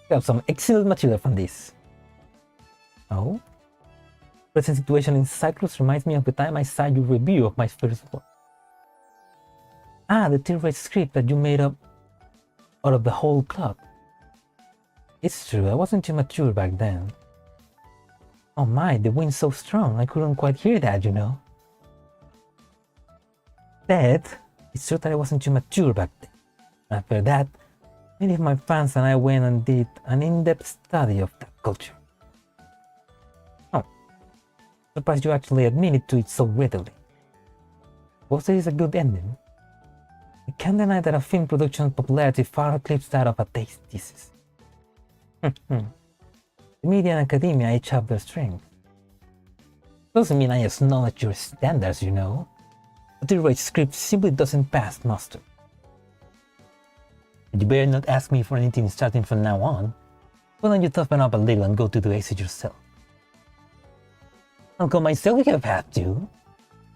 We have some excellent material from this. Oh? Present situation in Cyclops reminds me of the time I saw your review of my first work. Ah, the theorized script that you made up out of the whole club. It's true, I wasn't too mature back then. Oh my, the wind's so strong, I couldn't quite hear that, you know. That, it's true that I wasn't too mature back then. After that, many of my fans and I went and did an in-depth study of that culture. Oh, surprised you actually admitted to it so readily. Was it a good ending? I can't deny that a film production's popularity far eclipsed that of a taste thesis. The media and academia each have their strengths. Doesn't mean I acknowledge your standards, you know. A theorized script simply doesn't pass muster. You better not ask me for anything starting from now on. Why don't you toughen up a little and go to the exit yourself? I'll go myself if I've had to.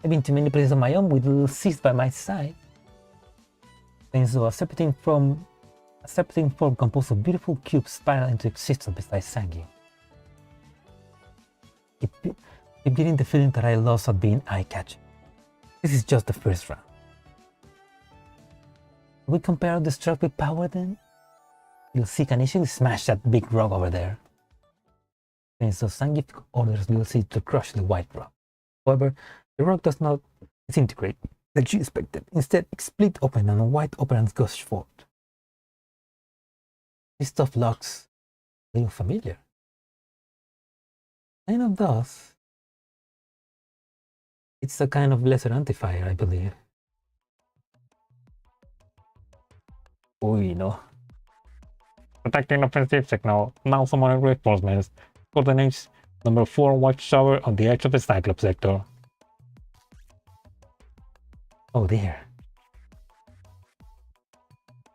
I've been to many places on my own with little sis by my side. And so a serpentine form composed of beautiful cubes spiral into existence beside Zangyin. I'm getting the feeling that I lost at being eye-catching. This is just the first round. We compare the struck with power then? Lil C can easily smash that big rock over there. And so Zangyin orders Lil C to crush the white rock. However, the rock does not disintegrate like she expected. Instead, it split open and a white operance gushed forth. This stuff looks a little familiar. Kind of does. It's a kind of lesser antifier, I believe. Uy, no. Protecting offensive signal. Now summon reinforcements. Coordinates number 4 watchtower on the edge of the Cyclops sector. Oh dear.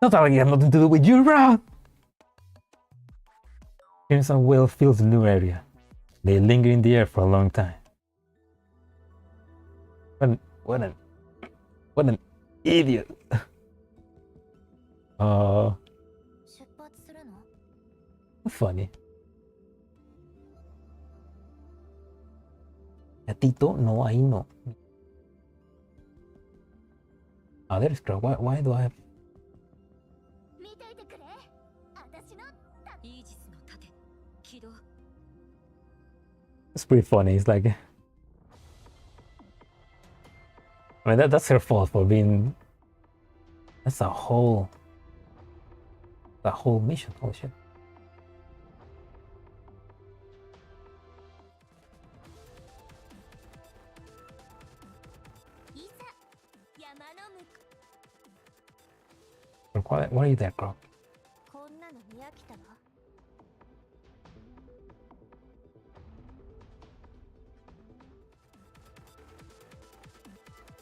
Not that I have nothing to do with your route! Crimson Whale fills the new area. They linger in the air for a long time. What an idiot. 出発するの？ Funny. Gatito, no, ahí no. Ah, there's crowd. Why do I have... 見ていてくれ。私のイージスの盾起動。 It's pretty funny. It's like... I mean, that's her fault for being... That's a whole... The whole mission. Holy shit. Why are you there, girl? こんなの見飽きたわ。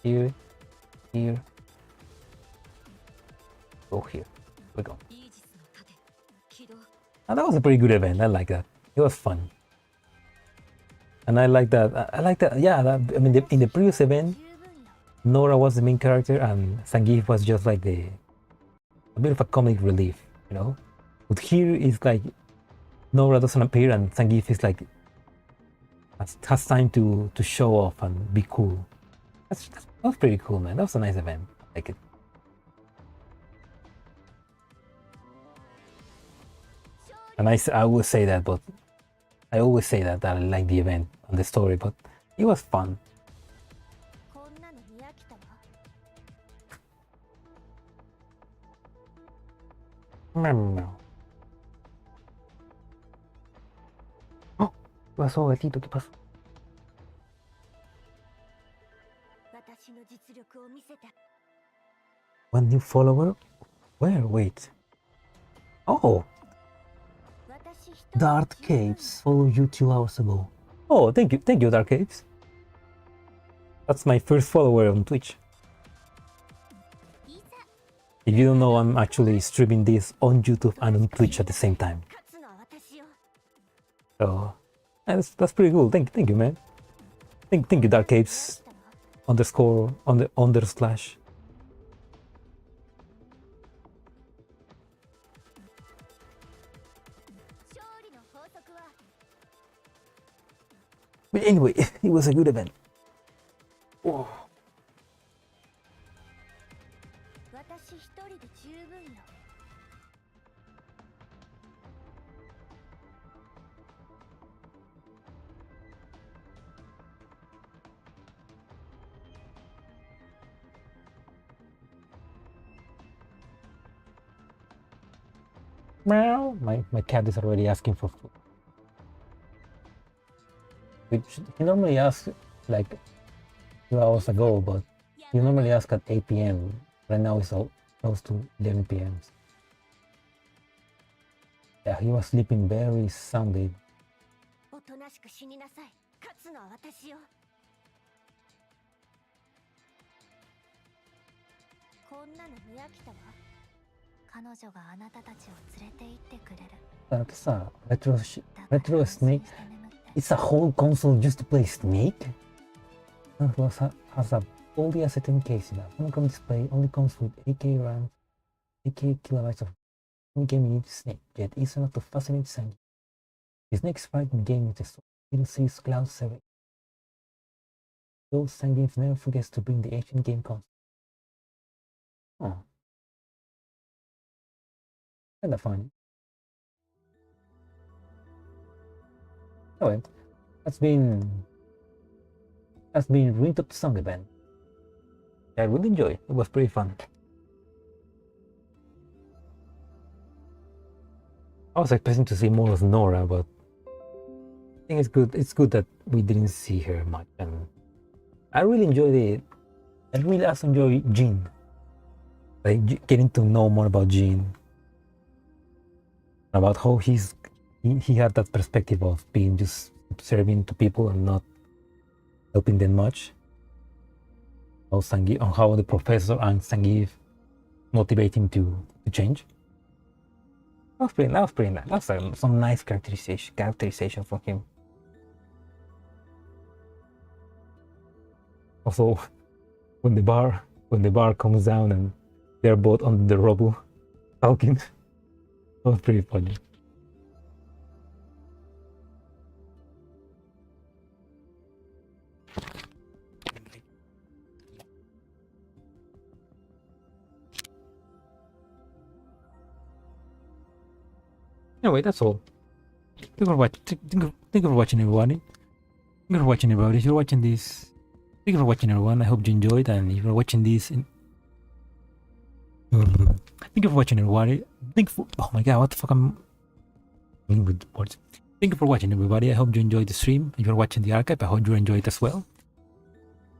Here. Go here. We go. イージスの盾起動。 Now, that was a pretty good event. I like that. It was fun. And I like that. I like that. Yeah, I mean, in the previous event, 十分よ。 Nora was the main character and Zangyin was just like a bit of a comic relief, you know? But here is like Nora doesn't appear and Zangyin is like has time to show off and be cool. That was pretty cool, man. That was a nice event. I like it. And I always say that, but I always say that I like the event and the story, but it was fun. こんなの見飽きたわ。 Memo. ¿Qué pasó, gatito? ¿Qué pasó? 私の実力を見せた。 One new follower? Where? Wait. Oh, 私一人 Dark 十分よ。 Caves followed you 2 hours ago. Oh, thank you, Dark Caves. That's my first follower on Twitch. いざ If you don't know, I'm actually streaming this on YouTube and on Twitch at the same time. 勝つのは私よ。 So That's pretty cool. Thank you, man. Thank you, Dark Apes underscore on the underslash. But anyway, it was a good event. Oh. 私一人で十分よ。 Meow. My cat is already asking for food. Which he normally asks like 2 hours ago, but he normally asks at 8 p.m. Right now it's all close to 11 p.m. Yeah, he was sleeping very soundly. おとなしく死になさい。勝つのは私よ。こんなの見飽きたわ。彼女があなたたちを連れて行ってくれる。But it's a retro Snake. It's a whole console just to play Snake? It has a fully ascertained case in a monochromatic display, only comes with 8K RAM, 8K kilobytes of in-game unit Snake, yet is enough to fascinate Zangyin. His next fight in game is the DLC's Cloud 7. Though Zangyin never forgets to bring the ancient game console. Oh. Kinda funny. Anyway, that's been Ruintop Song event. I really enjoyed it. It was pretty fun. I was expecting to see more of Nora, but I think it's good. It's good that we didn't see her much, and I really enjoyed it. I really also enjoy Jean. Like getting to know more about Jean, about how he had that perspective of being just serving to people and not helping them much. How Zangyin, on how the professor and Zangyin motivate him to change. That was pretty nice. That's some nice characterization from him. Also, when the bar comes down and they're both on the rubble talking, that was pretty funny. Anyway, that's all. Thank you for watching, everybody. Thank you for watching, everybody. If you're watching this, thank you for watching, everyone. I hope you enjoyed. And if you're watching this, thank you for watching, everybody. Oh my god, what the fuck? I'm with words. Thank you for watching, everybody. I hope you enjoyed the stream. If you're watching the archive, I hope you enjoyed it as well.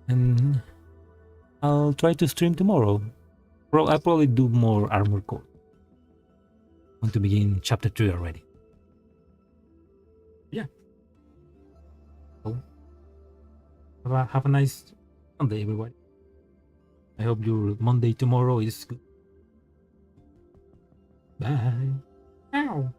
And I'll try to stream tomorrow. I'll probably do more Armor Core. Want to begin chapter 3 already. Yeah. So, have a nice Monday, everybody. I hope your Monday tomorrow is good. Bye. Ow.